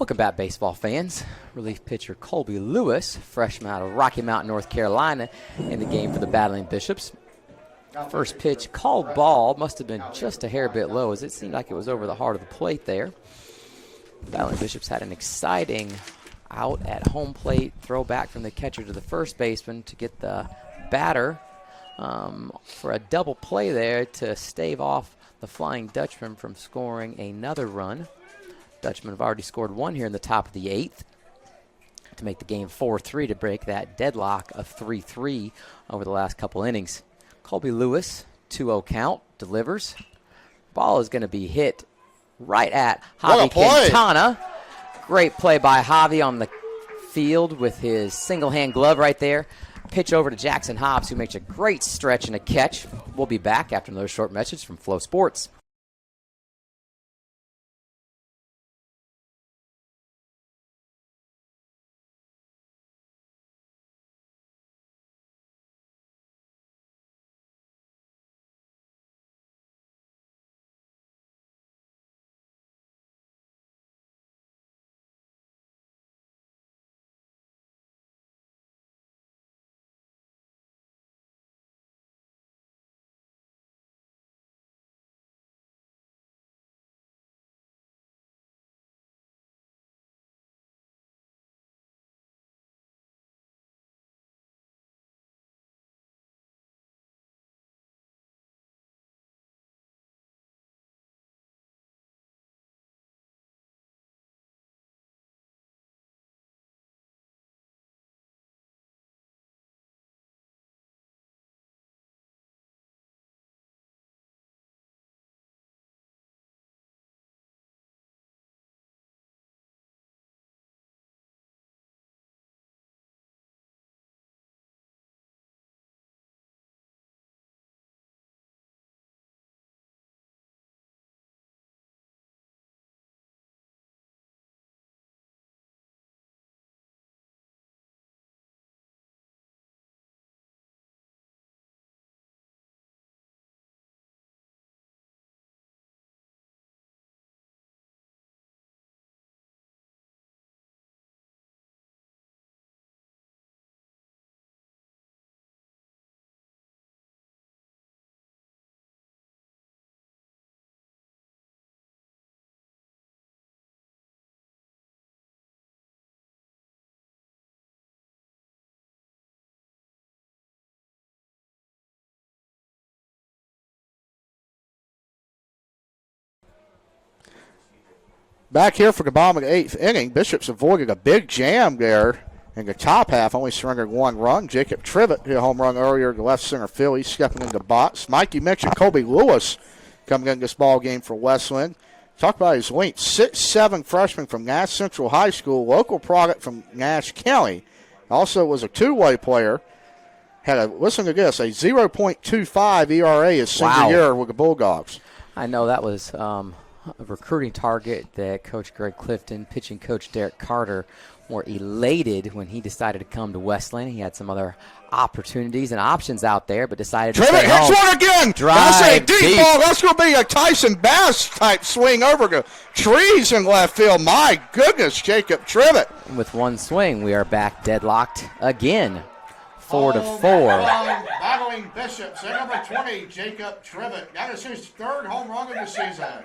Welcome back, baseball fans. Relief pitcher Colby Lewis, freshman out of Rocky Mount, North Carolina, in the game for the Battling Bishops. First pitch called ball, must have been just a hair bit low, as it seemed like it was over the heart of the plate there. The Battling Bishops had an exciting out at home plate, throw back from the catcher to the first baseman to get the batter for a double play there to stave off the Flying Dutchman from scoring another run. Dutchmen have already scored one here in the top of the 8th to make the game 4-3 to break that deadlock of 3-3 over the last couple innings. Colby Lewis, 2-0 count, delivers. Ball is going to be hit right at Javi Quintana. Great play by Javi on the field with his single-hand glove right there. Pitch over to Jackson Hobbs, who makes a great stretch and a catch. We'll be back after another short message from Flow Sports. Back here for the bottom of the 8th inning, Bishops avoided a big jam there in the top half, only surrendered one run. Jacob Trivett hit a home run earlier to left center field. He's stepping into the box. Mike, you mentioned Colby Lewis coming in this ball game for Wesleyan. Talk about his length. 6'7" freshman from Nash Central High School, local product from Nash County. Also was a two-way player. Had a, listen to this, a 0.25 ERA his senior year with the Bulldogs. I know that was a recruiting target that Coach Greg Clifton, pitching coach Derek Carter were elated when he decided to come to Wesleyan. He had some other opportunities and options out there, but decided to stay home. Hits one again. That's a deep ball. That's going to be a Tyson Bass type swing over the trees in left field. My goodness, Jacob Trivett. With one swing, we are back deadlocked again. 4-4. Battling Bishops at number 20, Jacob Trivett. That is his third home run of the season.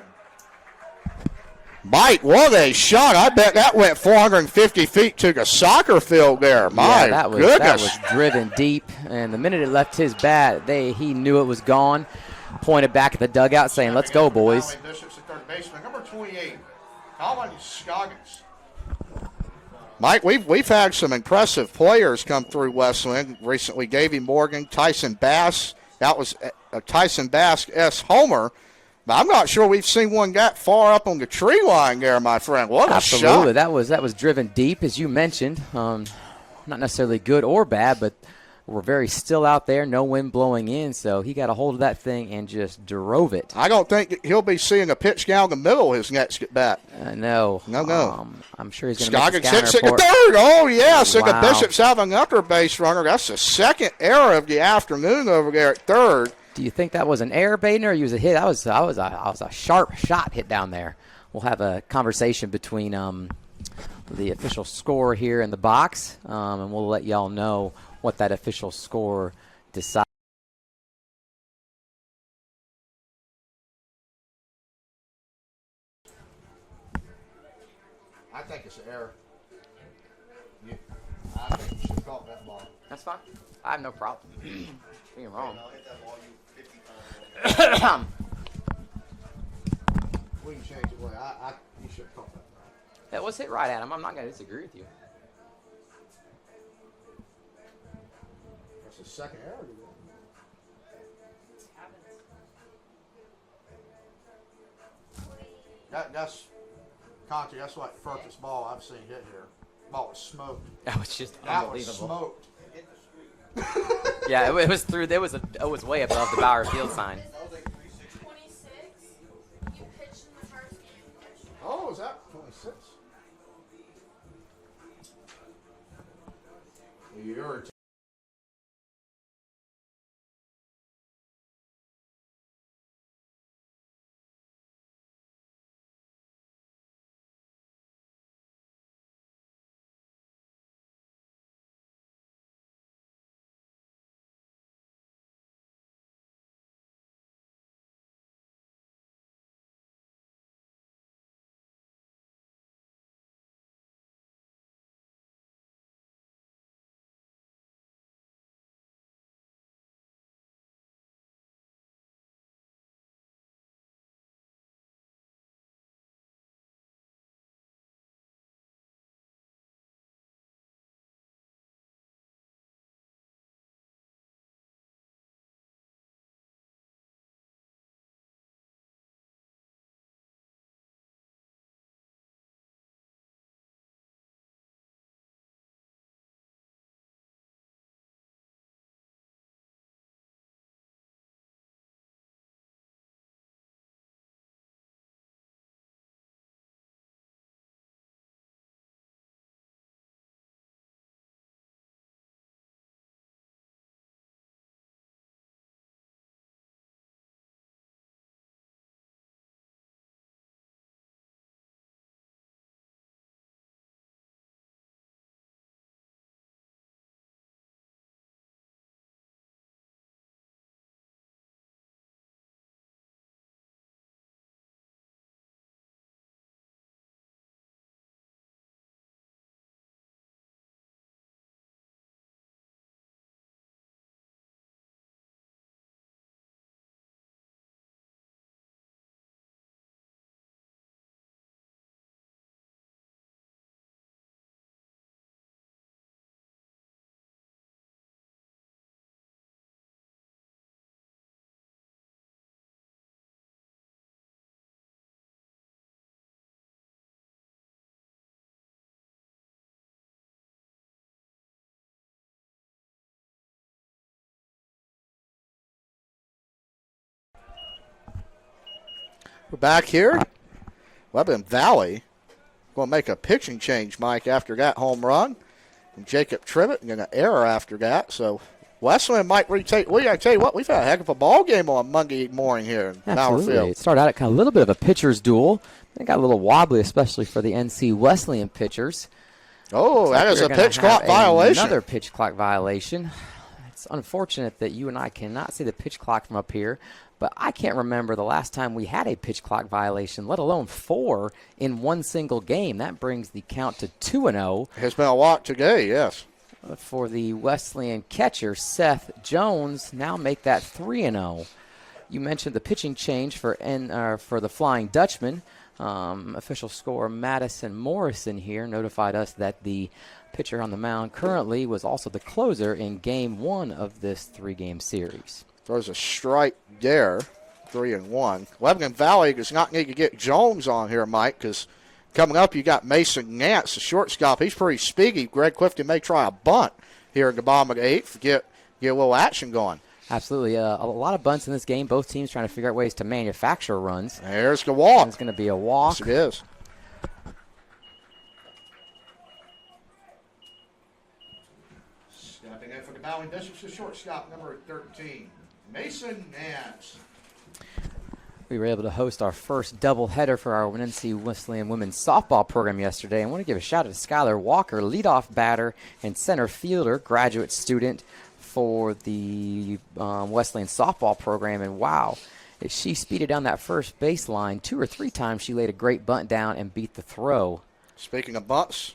Mike, what a shot. I bet that went 450 feet to the soccer field there. My goodness. That was driven deep, and the minute it left his bat, he knew it was gone. Pointed back at the dugout saying, let's go, boys. Bishops at third baseman, number 28, Colin Scoggins. Mike, we've had some impressive players come through Wesleyan recently. Davey Morgan, Tyson Bass. That was a Tyson Bass S. homer. But I'm not sure we've seen one that far up on the tree line there, my friend. What a shot. Absolutely. That was driven deep, as you mentioned. Not necessarily good or bad, but we're very still out there, no wind blowing in, so he got a hold of that thing and just drove it. I don't think he'll be seeing a pitch down the middle his next at bat. No. I'm sure he's going to make Scoggins hits it to third. Oh, yes. So the Bishops have another base runner. That's the second error of the afternoon over there at third. Do you think that was an error, Baden, or was a hit? That was a sharp shot hit down there. We'll have a conversation between the official score here in the box, and we'll let y'all know what that official score decides. I think it's an error. I think you should have caught that ball. That's fine. I have no problem being wrong. I'll hit that ball you 50 times. We can change it. You should have caught that ball. That was hit right at him. I'm not going to disagree with you. That's the second error. That's Conti. That's like the furthest ball I've seen hit here. Ball was smoked. That was just That was unbelievable. smoked. Yeah, it was through. It was way above the Bauer Field sign. 26. You pitched in the first game. Oh, is that 26? You're We're back here. Lebanon Valley going to make a pitching change, Mike, after that home run. And Jacob Tribbett and an error after that. So Wesleyan might retake. We got to tell you what, we've had a heck of a ball game on Monday morning here in Bauer Absolutely. Field. It started out at kind of a little bit of a pitcher's duel. It got a little wobbly, especially for the NC Wesleyan pitchers. Oh, that is a We're gonna pitch clock have violation. Another pitch clock violation. It's unfortunate that you and I cannot see the pitch clock from up here, but I can't remember the last time we had a pitch clock violation, let alone 4 in one single game. That brings the count to 2-0. Has been a lot today, yes. For the Wesleyan catcher, Seth Jones, now make that 3-0. You mentioned the pitching change for the Flying Dutchman. Official score Madison Morrison here notified us that the pitcher on the mound currently was also the closer in Game 1 of this 3-game series. There's a strike there, 3-1. Lebanon Valley does not need to get Jones on here, Mike, because coming up you got Mason Nance, the shortstop. He's pretty speedy. Greg Clifton may try a bunt here in the bottom of the 8th, get a little action going. Absolutely. A lot of bunts in this game. Both teams trying to figure out ways to manufacture runs. There's the walk. It's going to be a walk. Yes, it is. Stepping in for the Bowling Bishops, the shortstop, number 13, Mason Nance. We were able to host our first doubleheader for our NC Wesleyan women's softball program yesterday. I want to give a shout out to Skylar Walker, leadoff batter and center fielder, graduate student for the Wesleyan softball program. And wow, if she speeded down that first baseline 2 or 3 times, she laid a great bunt down and beat the throw. Speaking of bunts,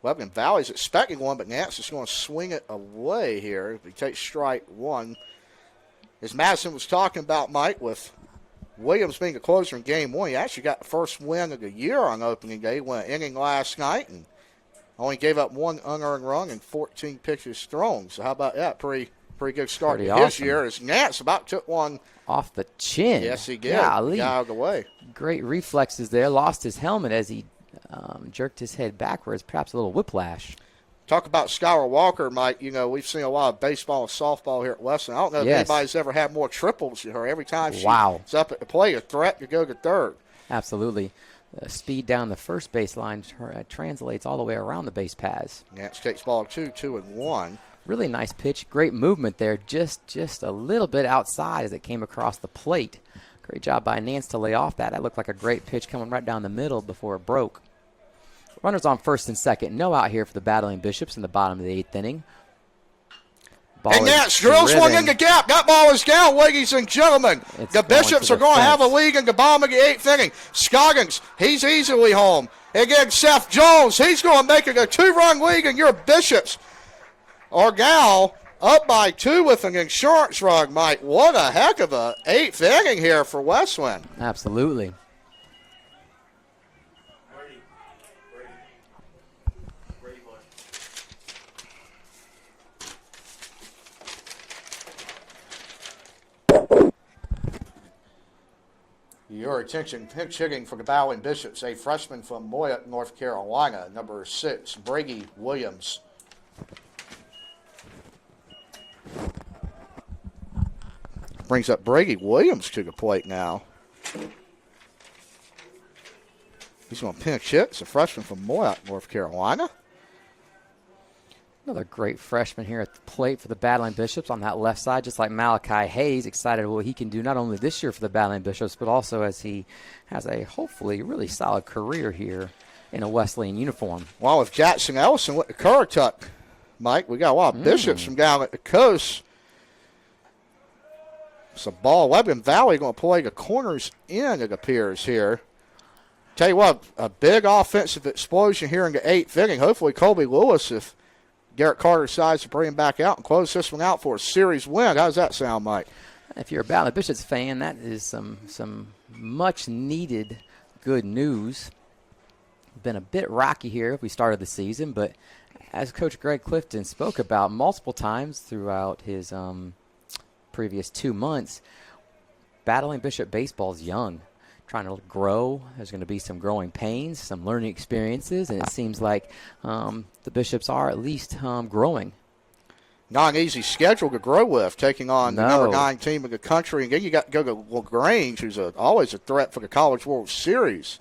Lebanon Valley's expecting one, but Nance is going to swing it away here. He takes strike one. As Madison was talking about, Mike, with Williams being a closer in game one, he actually got the first win of the year on opening day. He went an inning last night and only gave up 1 unearned run and 14 pitches thrown. So how about that? Pretty good start Pretty to awesome. his year. As Nance about took one Off the chin. Yes, he did. Golly. Got out of the way. Great reflexes there. Lost his helmet as he jerked his head backwards, perhaps a little whiplash. Talk about Skylar Walker, Mike. You know, we've seen a lot of baseball and softball here at Wesleyan. I don't know if Yes. anybody's ever had more triples than her. Every time she's Wow. up at the plate, a threat to go to third. Absolutely. Speed down the first baseline translates all the way around the base paths. Nance takes ball 2-1. Really nice pitch. Great movement there. Just a little bit outside as it came across the plate. Great job by Nance to lay off that. That looked like a great pitch coming right down the middle before it broke. Runners on first and second. No out here for the Battling Bishops in the bottom of the 8th inning. Ball And is Nance drills one in driven. the gap. That ball is down, ladies and gentlemen. It's The going Bishops to are the going to have a fence. lead in the bottom of the 8th inning. Scoggins, he's easily home. Again, Seth Jones, he's going to make it a 2-run lead, and your Bishops are now up by 2 with an insurance run, Mike. What a heck of a 8th inning here for Wesleyan. Absolutely. Brady boy. Your attention, pinch hitting for the Bowling Bishops, a freshman from Moyock, North Carolina, number 6, Brady Williams. Brings up Brady Williams to the plate now. He's going to pinch hit. It's a freshman from Moyock, North Carolina. Another great freshman here at the plate for the Battling Bishops on that left side, just like Malachi Hayes. Excited what he can do not only this year for the Battling Bishops, but also as he has a hopefully really solid career here in a Wesleyan uniform. Well, with Jackson Ellison with the Currituck, Mike, we got a lot of Bishops from down at the coast. It's a ball. Lebanon Valley going to play the corners in, it appears here. Tell you what, a big offensive explosion here in the 8th inning. Hopefully Colby Lewis, if Garrett Carter decides to bring him back out and close this one out for a series win. How does that sound, Mike? If you're a Battling Bishops fan, that is some much needed good news. Been a bit rocky here if we started the season, but as Coach Greg Clifton spoke about multiple times throughout his previous 2 months, Battling Bishop baseball is young, trying to grow. There's going to be some growing pains, some learning experiences, and it seems like the Bishops are at least growing. Not an easy schedule to grow with, taking on the number No. 9 team in the country. And then you got to go to LaGrange, who's always a threat for the College World Series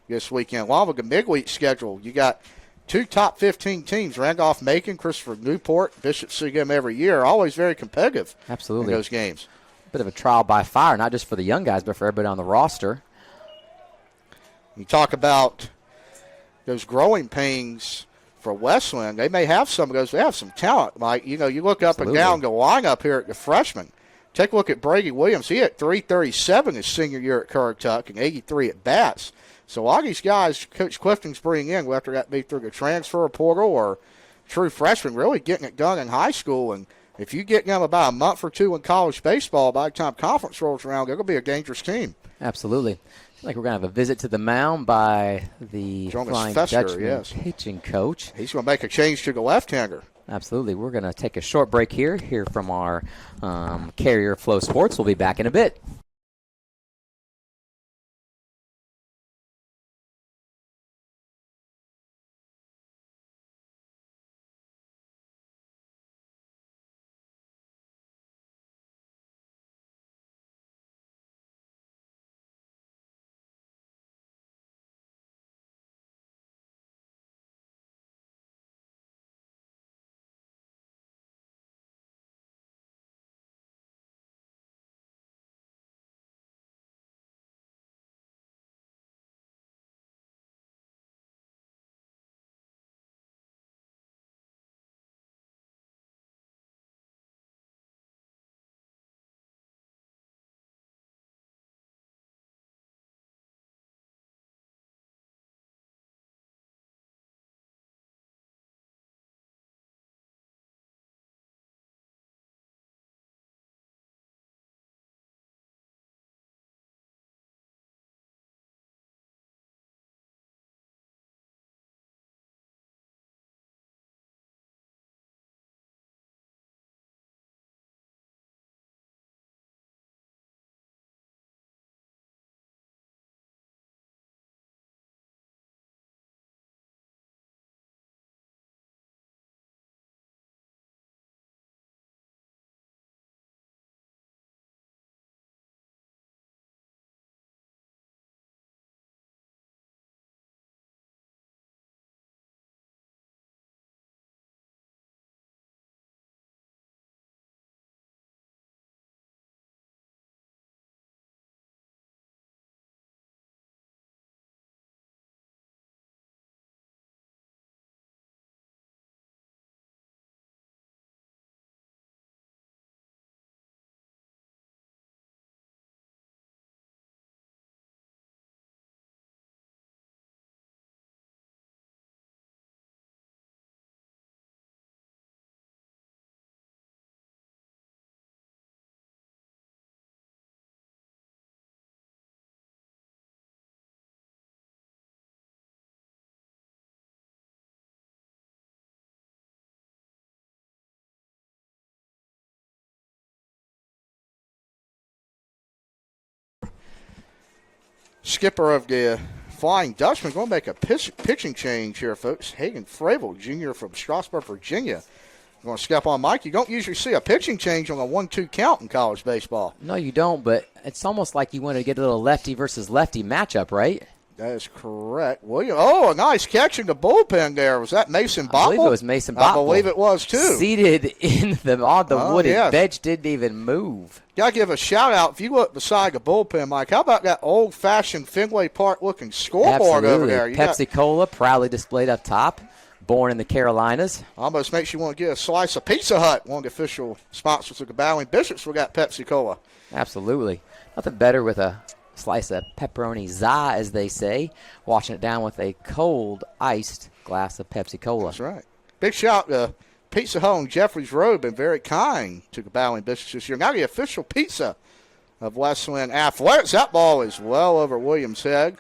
this weekend. Along with the midweek schedule, you got 2 top 15 teams, Randolph-Macon, Christopher Newport. Bishops see them every year. Always very competitive Absolutely. in those games. Bit of a trial by fire, not just for the young guys, but for everybody on the roster. You talk about those growing pains for Wesleyan. They may have some of those. They have some talent, Mike. You know, you look up Absolutely. and down the lineup here at the freshmen. Take a look at Brady Williams. He had 337 his senior year at Currituck and 83 at bats. So a lot of these guys Coach Clifton's bringing in, whether that be through the transfer portal or true freshmen, really getting it done in high school. And if you get them about a month or 2 in college baseball, by the time conference rolls around, they're going to be a dangerous team. Absolutely. Like we're going to have a visit to the mound by the Jonas Flying Fester, Dutchman yes. pitching coach. He's going to make a change to the left-hander. Absolutely. We're going to take a short break here from our Carrier Flow Sports. We'll be back in a bit. skipper of the Flying Dutchman, going to make a pitching change here, folks. Hagen Fravel, Jr. from Strasburg, Virginia. You want to step on, Mike? You don't usually see a pitching change on a 1-2 count in college baseball. No, you don't, but it's almost like you want to get a little lefty versus lefty matchup, right? That is correct. William, oh, a nice catch in the bullpen there. Was that Mason Bottle? I believe it was Mason Bottle. I believe it was, too. Seated on the wooded yes. bench, didn't even move. Got to give a shout-out. If you look beside the bullpen, Mike, how about that old-fashioned Fenway Park-looking scoreboard over there? Pepsi Cola proudly displayed up top. Born in the Carolinas. Almost makes you want to get a slice of Pizza Hut. One of the official sponsors of the Bowling Bishops. We got Pepsi Cola. Absolutely. Nothing better with a slice of pepperoni za, as they say. Washing it down with a cold, iced glass of Pepsi Cola. That's right. Big shout to Pizza Hut on Jeffrey's Road. Been very kind to the Bowling Bishops this year. Now the official pizza of Wesleyan Athletics. That ball is well over Williams' head.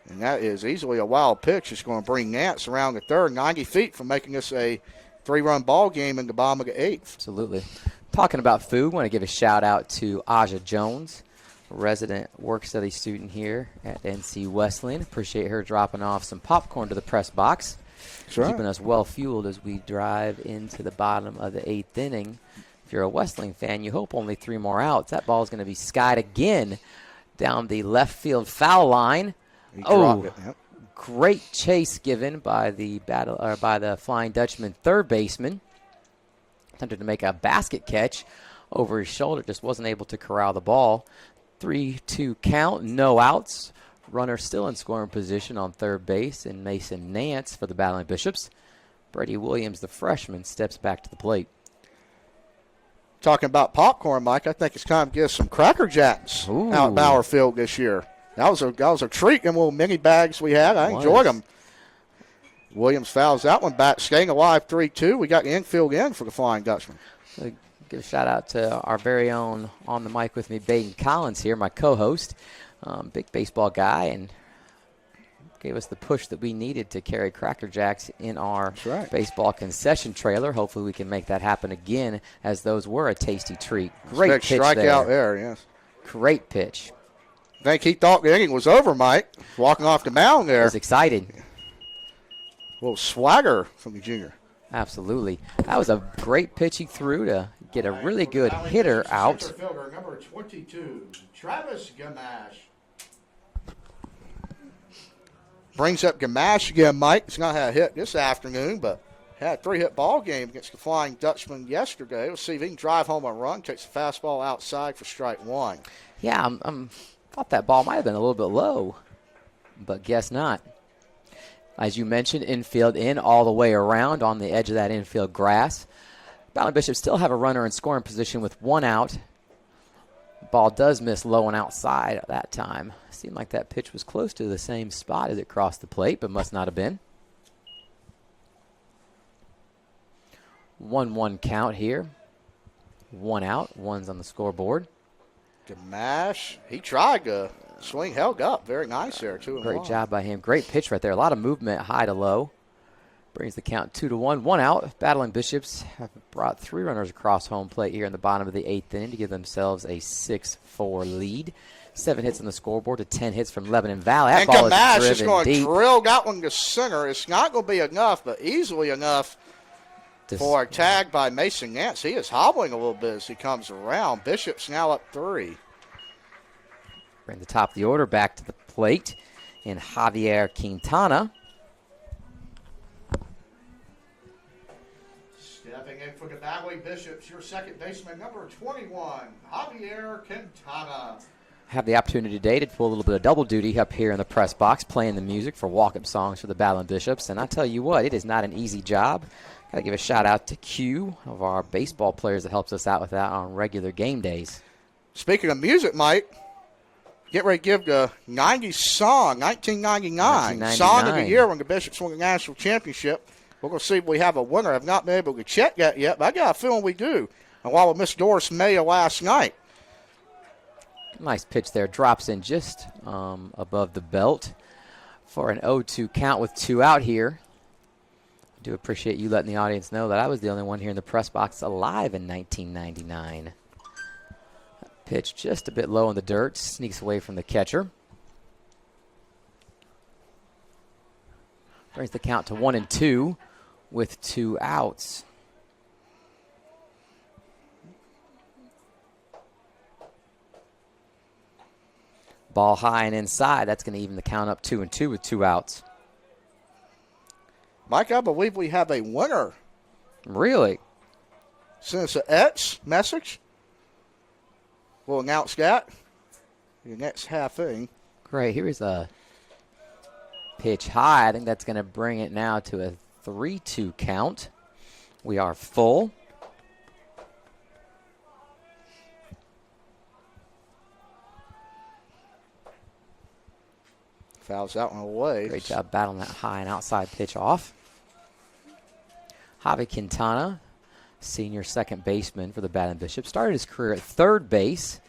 And that is easily a wild pitch. It's going to bring Nance around the third, 90 feet from making this a 3-run ball game in the bottom of the eighth. Absolutely. Talking about food, want to give a shout-out to Aja Jones, a resident work-study student here at NC Wesleyan. Appreciate her dropping off some popcorn to the press box. That's right. Keeping us well-fueled as we drive into the bottom of the eighth inning. If you're a Wesleyan fan, you hope only 3 more outs. That ball is going to be skied again down the left field foul line. Yep. Great chase given by the Flying Dutchman third baseman. Attempted to make a basket catch over his shoulder, just wasn't able to corral the ball. 3-2 count, no outs. Runner still in scoring position on third base, and Mason Nance for the Battling Bishops. Brady Williams, the freshman, steps back to the plate. Talking about popcorn, Mike, I think it's time to get some Cracker Jacks out at Bauer Field this year. That was a treat, them little mini bags we had. I enjoyed them. Williams fouls that one back, staying alive 3-2. We got the infield in for the Flying Dutchman. Give a shout-out to our very own on the mic with me, Baden Collins here, my co-host. Big baseball guy, and gave us the push that we needed to carry Cracker Jacks in our baseball concession trailer. Hopefully we can make that happen again, as those were a tasty treat. Great pitch strikeout there, yes. Great pitch. I think he thought the inning was over, Mike. Walking off the mound there. I was excited. A little swagger from the junior. Absolutely. That was a great pitch he threw to get a really good hitter out. Center fielder, number 22, Travis Gamache. Brings up Gamache again, Mike. He's not had a hit this afternoon, but had a 3-hit ball game against the Flying Dutchman yesterday. We'll see if he can drive home a run. Takes the fastball outside for strike one. Yeah, thought that ball might have been a little bit low, but guess not. As you mentioned, infield in all the way around on the edge of that infield grass. Bowling Bishops still have a runner in scoring position with 1 out. Ball does miss low and outside at that time. Seemed like that pitch was close to the same spot as it crossed the plate, but must not have been. 1-1 count here. 1 out, 1's on the scoreboard. Gamache, he tried to swing, held up. Very nice there, 2-1. Great job by him. Great pitch right there. A lot of movement high to low. Brings the count 2-1. 1 out. Battling Bishops have brought 3 runners across home plate here in the bottom of the 8th inning to give themselves a 6-4 lead. 7 hits on the scoreboard to 10 hits from Lebanon Valley. That and ball Gamache is is going deep. to drill that one to center. It's not going to be enough, but easily enough for a tag by Mason Nance. He is hobbling a little bit as he comes around. Bishop's now up 3. Bring the top of the order back to the plate in Javier Quintana. Stepping in for the Valley Bishops, your second baseman, number 21, Javier Quintana. Have the opportunity today to pull a little bit of double duty up here in the press box, playing the music for walk-up songs for the Battling Bishops. And I tell you what, it is not an easy job. Got to give a shout-out to Q, of our baseball players that helps us out with that on regular game days. Speaking of music, Mike, get ready to give the 90s song, 1999 song of the year when the Bishops won the national championship. We're going to see if we have a winner. I've not been able to check that yet, but I got a feeling we do. Along with Miss Doris Mayo last night. Nice pitch there. Drops in just above the belt for an 0-2 count with 2 out here. I do appreciate you letting the audience know that I was the only one here in the press box alive in 1999. Pitch just a bit low in the dirt. Sneaks away from the catcher. Brings the count to 1-2 with 2 outs. Ball high and inside. That's going to even the count up 2-2 with 2 outs. Mike, I believe we have a winner. Really? Send us an X message. We'll announce that in the next half inning. Great. Here is a pitch high. I think that's going to bring it now to a 3-2 count. We are full. Fouls that one away. Great job battling that high and outside pitch off. Javi Quintana, senior second baseman for the Baton Bishops, started his career at third base.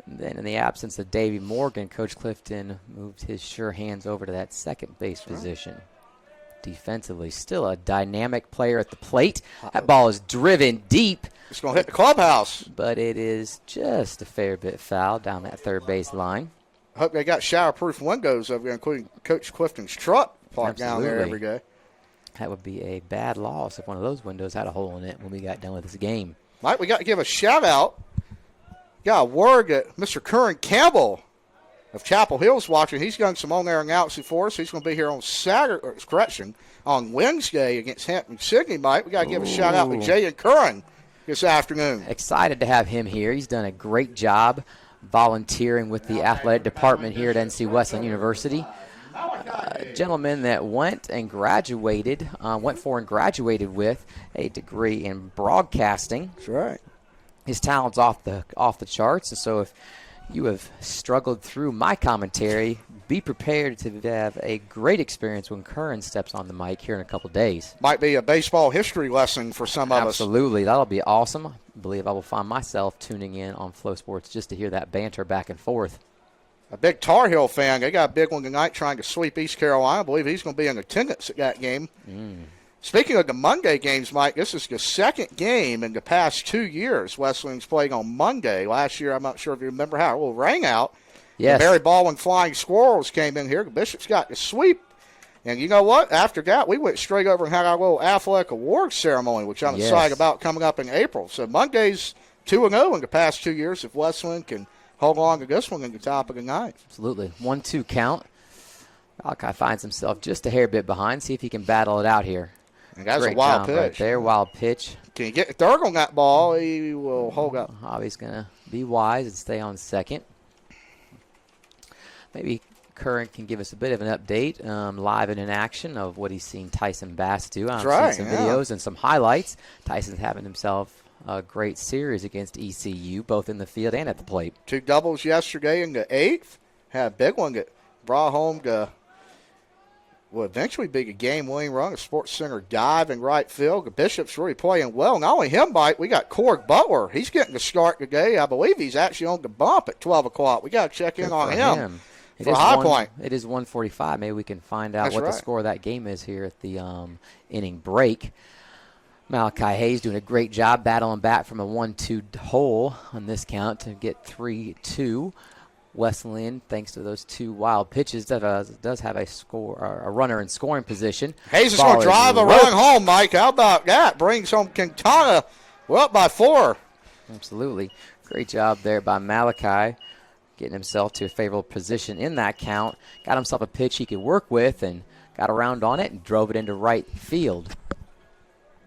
And then in the absence of Davey Morgan, Coach Clifton moved his sure hands over to that second base position. Defensively, still a dynamic player at the plate. That ball is driven deep. It's going to hit the clubhouse. But it is just a fair bit foul down that third base line. I hope they got showerproof windows over there, including Coach Clifton's truck parked down there every day. That would be a bad loss if one of those windows had a hole in it when we got done with this game. Mike, we got to give a shout-out. Got a word that Mr. Curran Campbell of Chapel Hill's watching. He's done some on-air announcing for us. He's going to be here on on Wednesday against Hampton Sydney, Mike. We got to give a shout-out to Jay and Curran this afternoon. Excited to have him here. He's done a great job volunteering with the athletic department here at NC Wesleyan University. A gentleman that went for and graduated with a degree in broadcasting. That's right. His talent's off the charts, and so if you have struggled through my commentary, be prepared to have a great experience when Curran steps on the mic here in a couple days. Might be a baseball history lesson for some of us. Absolutely. That'll be awesome. I believe I will find myself tuning in on Flow Sports just to hear that banter back and forth. A big Tar Heel fan. They got a big one tonight trying to sweep East Carolina. I believe he's going to be in attendance at that game. Speaking of the Monday games, Mike, this is the second game in the past 2 years Wesleyan's playing on Monday. Last year, I'm not sure if you remember how it will rang out. Yes. The Barry Baldwin Flying Squirrels came in here. The Bishops got the sweep. And you know what? After that, we went straight over and had our little athletic awards ceremony, which I'm excited about coming up in April. So Monday's 2-0 in the past 2 years if Wesleyan can hold on to this one at the top of the ninth. Absolutely. 1-2 count. Malachi finds himself just a hair bit behind. See if he can battle it out here. And that's Great a wild job pitch. right there. Wild pitch. Can you get the third on that ball? He will hold up. Javi's going to be wise and stay on second. Maybe Curran can give us a bit of an update live and in action of what he's seen Tyson Bass do. I've seen some videos and some highlights. Tyson's having himself a great series against ECU, both in the field and at the plate. 2 doubles yesterday in the 8th. Had a big one that brought home the will eventually be a game-winning run. A Sports Center dive in right field. The Bishops really playing well. Not only him, Mike, we got Cord Butler. He's getting the start today. I believe he's actually on the bump at 12 o'clock. We got to check in on him. For a high point. It is 1:45. Maybe we can find out what the score of that game is here at the inning break. Malachi Hayes doing a great job battling back from a 1-2 hole on this count to get 3-2. Wesleyan, thanks to those 2 wild pitches, does have a runner in scoring position. Hayes is going to drive a run home, Mike. How about that? Brings home Quintana. We're up by 4. Absolutely. Great job there by Malachi, getting himself to a favorable position in that count. Got himself a pitch he could work with and got around on it and drove it into right field.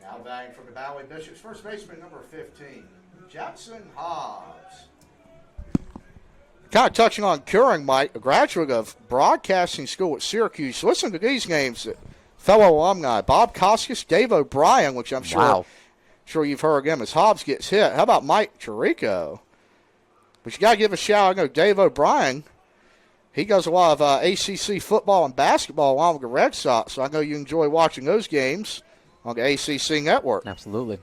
Now batting for the Valley Bishops, first baseman number 15, Jackson Hobbs. Kind of touching on Curran, Mike, a graduate of broadcasting school at Syracuse. Listen to these names, fellow alumni. Bob Koskis, Dave O'Brien, which I'm sure you've heard him as Hobbs gets hit. How about Mike Chirico? But you got to give a shout out. I know Dave O'Brien, he does a lot of ACC football and basketball along with the Red Sox, so I know you enjoy watching those games on the ACC network. Absolutely.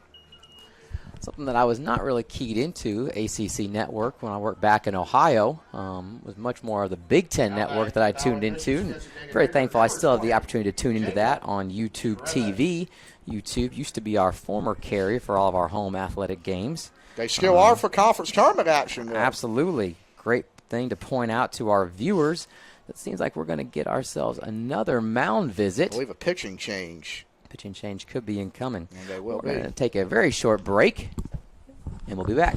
Something that I was not really keyed into, ACC network, when I worked back in Ohio, was much more of the Big Ten network that I tuned into. And very thankful I still have the opportunity to tune into that on YouTube TV. YouTube used to be our former carrier for all of our home athletic games. They still are for conference tournament action, though. Absolutely. Great thing to point out to our viewers. It seems like we're going to get ourselves another mound I visit. believe a pitching change. Pitching change could be incoming. And they will We're be. going to take a very short break, and we'll be back.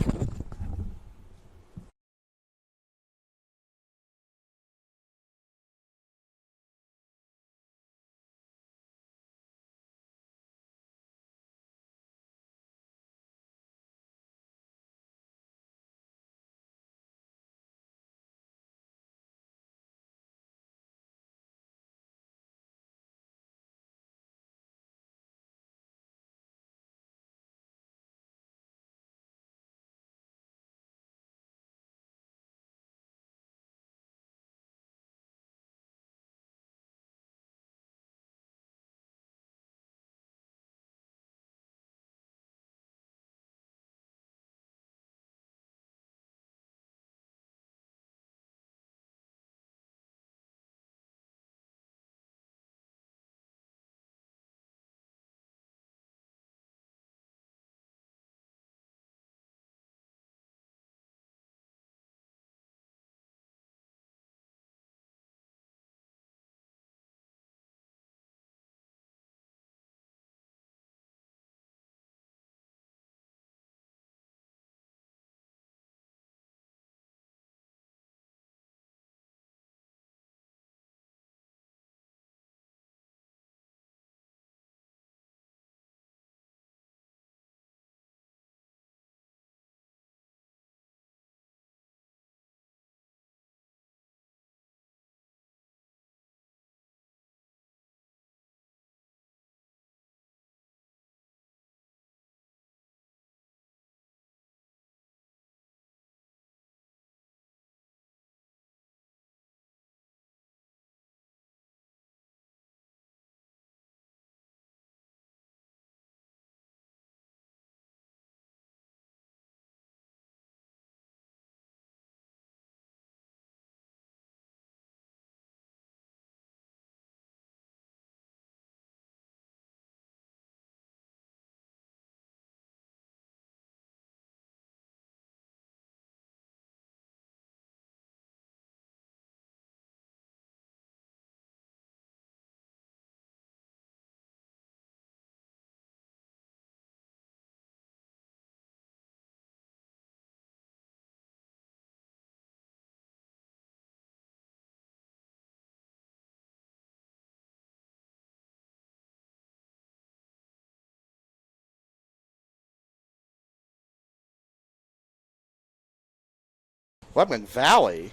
Lebanon Valley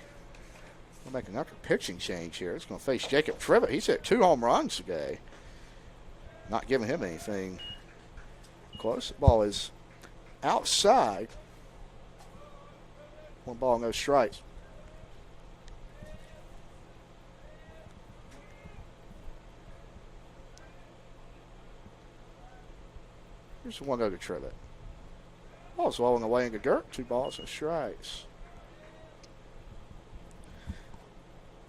will make another pitching change here. It's going to face Jacob Tribbett. He's hit 2 home runs today. Not giving him anything close. The ball is outside. 1 ball, no strikes. Here's the 1-0 to Tribbett. Ball's rolling away in the dirt. 2 balls, no strikes.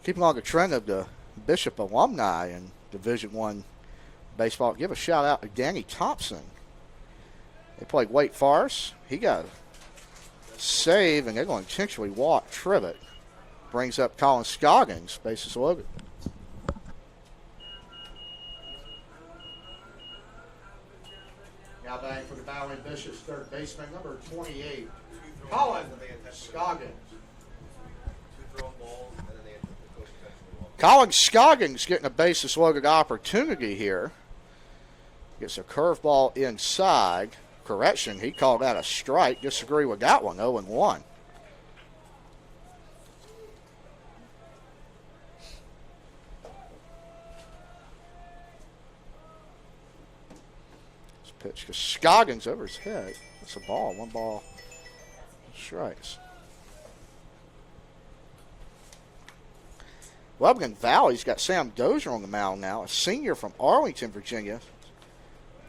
Keeping on the trend of the Bishop alumni in Division I baseball, give a shout out to Danny Thompson. They played Wake Forest. He got a save, and they're going to intentionally walk Tribbett. Brings up Colin Scoggins, bases loaded. Now batting for the Bowling Bishops, third baseman, number 28, Colin Scoggins. Colin Scoggins getting a bases loaded opportunity here. Gets a curveball inside. Correction, he called that a strike. Disagree with that one, 0-1. This pitch to Scoggins over his head. That's a ball. 1 ball, strikes. Lebanon Valley's got Sam Dozier on the mound now, a senior from Arlington, Virginia.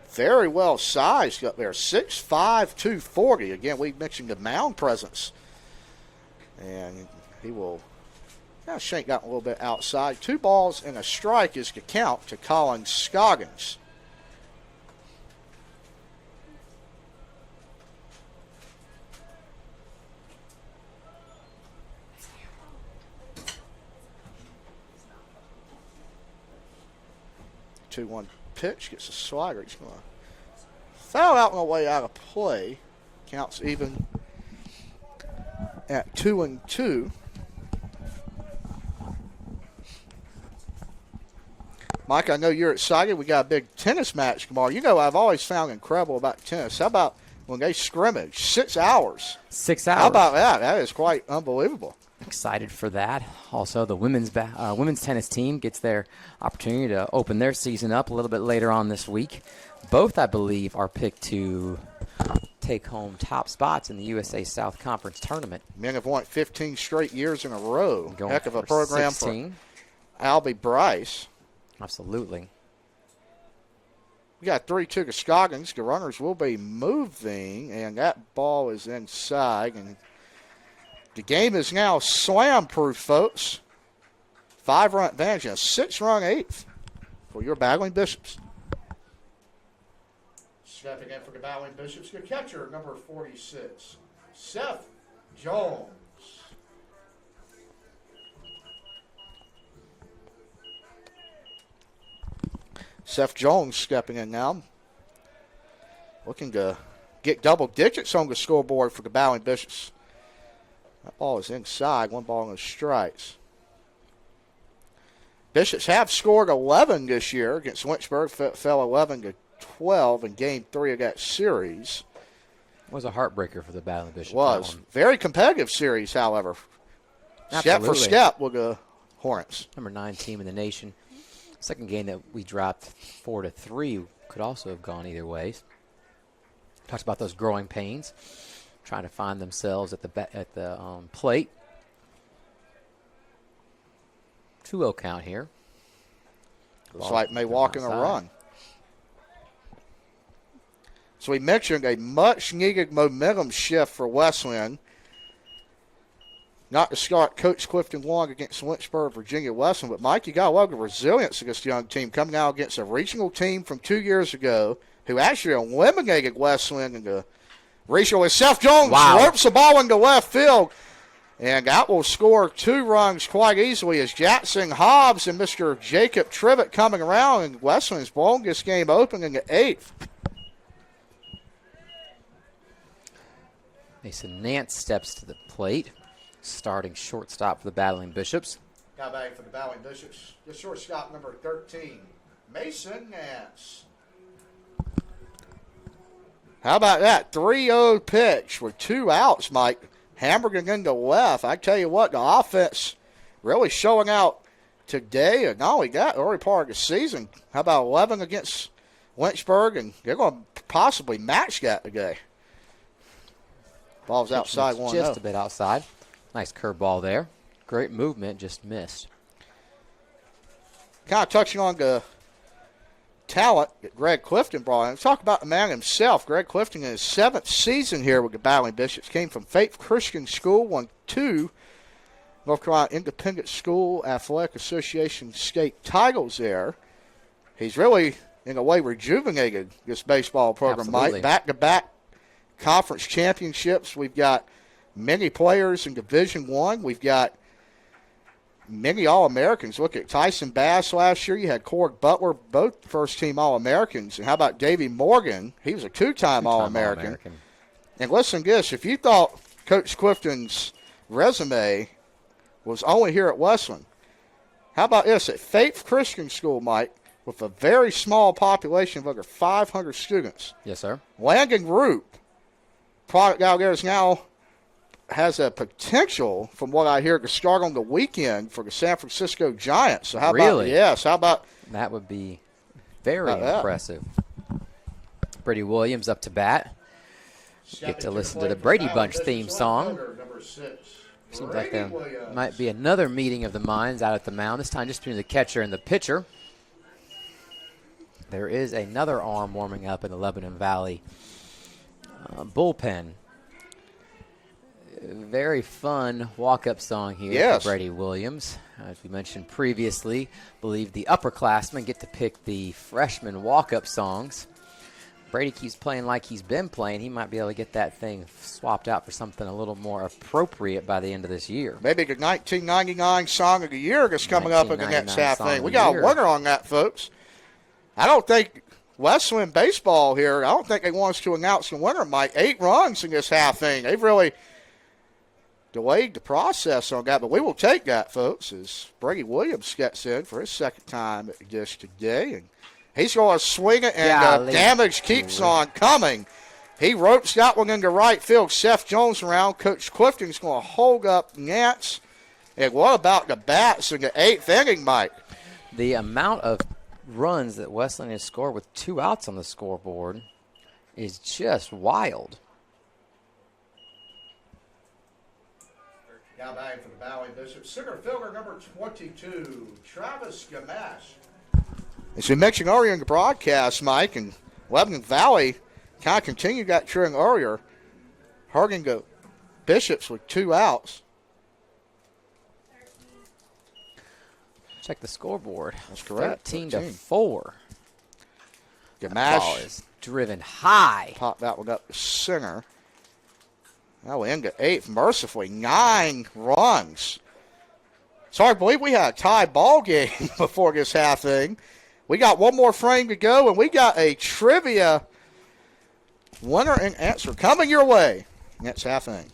Very well sized up there, 6'5", 240. Again, we mentioned the mound presence. And he will, Shank got a little bit outside. 2 balls and a strike is the count to Colin Scoggins. 2-1 pitch. Gets a swagger. He's going to foul out on the way out of play. Counts even at 2-2. Mike, I know you're excited. We got a big tennis match tomorrow. You know, I've always found incredible about tennis. How about when they scrimmage? 6 hours. 6 hours. How about that? That is quite unbelievable. Excited for that. Also, the women's tennis team gets their opportunity to open their season up a little bit later on this week. Both, I believe, are picked to take home top spots in the USA South Conference tournament. Men have won 15 straight years in a row. Going Heck of a for program 16. for Albie Bryce. Absolutely. We got 3-2 to Scoggins. The runners will be moving, and that ball is inside. And the game is now slam-proof, folks. 5-run advantage and a 6-run eighth for your Battling Bishops. Stepping in for the Battling Bishops, your catcher, number 46, Seth Jones. Seth Jones stepping in now. Looking to get double digits on the scoreboard for the Battling Bishops. That ball is inside. 1 ball and strikes. Bishops have scored 11 this year against Lynchburg. Fell 11-12 in Game 3 of that series. It was a heartbreaker for the Battling Bishops. Was. Very competitive series, however. Step for Absolutely. step with the Hornets. Number 9 team in the nation. Second game that we dropped 4-3 could also have gone either way. Talked about those growing pains, trying to find themselves at the plate. 2-0 count here. Looks like may walk in a run. So we mentioned a much-needed momentum shift for Wesleyan. Not to start Coach Clifton Long against Lynchburg, Virginia Wesleyan, but Mike, you got to love the resilience of this young team coming out against a regional team from 2 years ago who actually eliminated Wesleyan in the regional. And Seth Jones ropes the ball into left field, and that will score 2 runs quite easily as Jackson Hobbs and Mr. Jacob Trivett coming around, and Wesleyan's blown this game open in the 8th. Mason Nance steps to the plate. Starting shortstop for the Battling Bishops. Got back for the Battling Bishops, the shortstop, number 13, Mason Nance. How about that? 3-0 pitch with 2 outs, Mike. Hamburger into left. I tell you what, the offense really showing out today. And not only that, early part of the season. How about 11 against Lynchburg? And they're going to possibly match that today. Ball's outside 1-0. Just a bit outside. Nice curveball there. Great movement, just missed. Kind of touching on the talent that Greg Clifton brought in. Let's talk about the man himself. Greg Clifton in his 7th season here with the Battling Bishops. Came from Faith Christian School, won 2 North Carolina Independent School Athletic Association state titles there. He's really, in a way, rejuvenated this baseball program, Absolutely. Mike. Back-to-back conference championships. We've got many players in Division I. We've got many All-Americans. Look at Tyson Bass last year. You had Cork Butler, both first-team All-Americans. And how about Davey Morgan? He was a two-time All-American. And listen to this. If you thought Coach Clifton's resume was only here at Wesleyan, how about this? At Faith Christian School, Mike, with a very small population of over 500 students. Yes, sir. Landon Root, product out there, is now has a potential, from what I hear, to start on the weekend for the San Francisco Giants. So how about, yes, how about that? Would be very impressive. Brady Williams up to bat. Get to listen to the Brady Bunch theme song. Seems like there might be another meeting of the minds out at the mound, this time just between the catcher and the pitcher. There is another arm warming up in the Lebanon Valley bullpen. Very fun walk-up song here for Brady Williams. As we mentioned previously, believe the upperclassmen get to pick the freshman walk-up songs. Brady keeps playing like he's been playing. He might be able to get that thing swapped out for something a little more appropriate by the end of this year. Maybe the 1999 Song of the Year is coming up in the next half thing. We got a winner on that, folks. I don't think Wesleyan baseball here, I don't think they want us to announce the winner, Mike. 8 runs in this half inning. They've really delayed the process on that, but we will take that, folks, as Brady Williams gets in for his second time at the dish today. And he's going to swing it, and the damage keeps on coming. He ropes that one into right field. Seth Jones around. Coach Clifton's going to hold up Nance. And what about the bats in the 8th inning, Mike? The amount of runs that Wesleyan has scored with 2 outs on the scoreboard is just wild. Now batting for the Valley Bishop, center fielder number 22, Travis Gamache. As we mentioned earlier in the broadcast, Mike, and Lebanon Valley kind of continued that trend earlier, hurting the Bishops with 2 outs. Check the scoreboard. That's correct. 13-4. Gamache ball is driven high. Pop that one up to center. Now we end at 8th, mercifully. 9 runs. It's hard to believe we had a tie ball game before this half thing. We got one more frame to go, and we got a trivia winner and answer coming your way. Next half inning.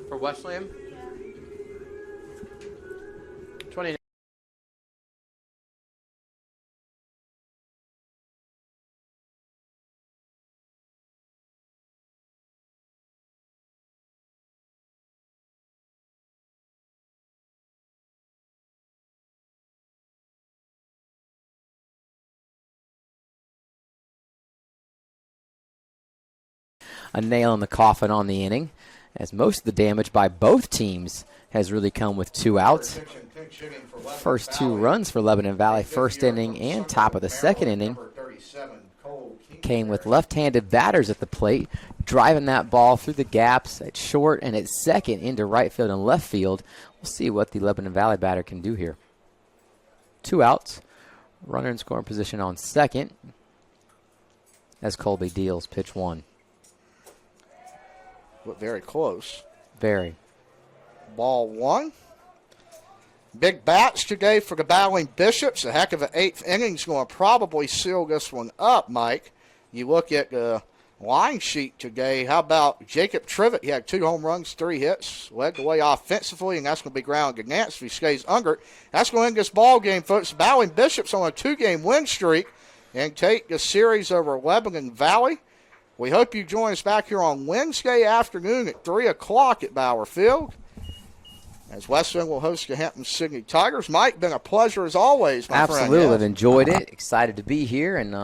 For Wesleyan? 29. A nail in the coffin on the inning, as most of the damage by both teams has really come with 2 outs. First 2 runs for Lebanon Valley, first inning and top of the second inning, came with left-handed batters at the plate, driving that ball through the gaps at short and at second into right field and left field. We'll see what the Lebanon Valley batter can do here. 2 outs, runner in scoring position on second as Colby deals pitch 1. But very close. Very. Ball 1. Big bats today for the battling Bishops. A heck of an 8th inning's going to probably seal this one up, Mike. You look at the line sheet today. How about Jacob Trivet? He had 2 home runs, 3 hits, led the way offensively, and that's going to be ground to Nance if he stays under it. That's going to end this ball game, folks. Battling Bishops on a 2-game win streak and take the series over Lebanon Valley. We hope you join us back here on Wednesday afternoon at 3 o'clock at Bauer Field, as Wesleyan will host the Hampton-Sydney Tigers. Mike, been a pleasure as always, my friend. Absolutely. I've enjoyed it. Excited to be here, and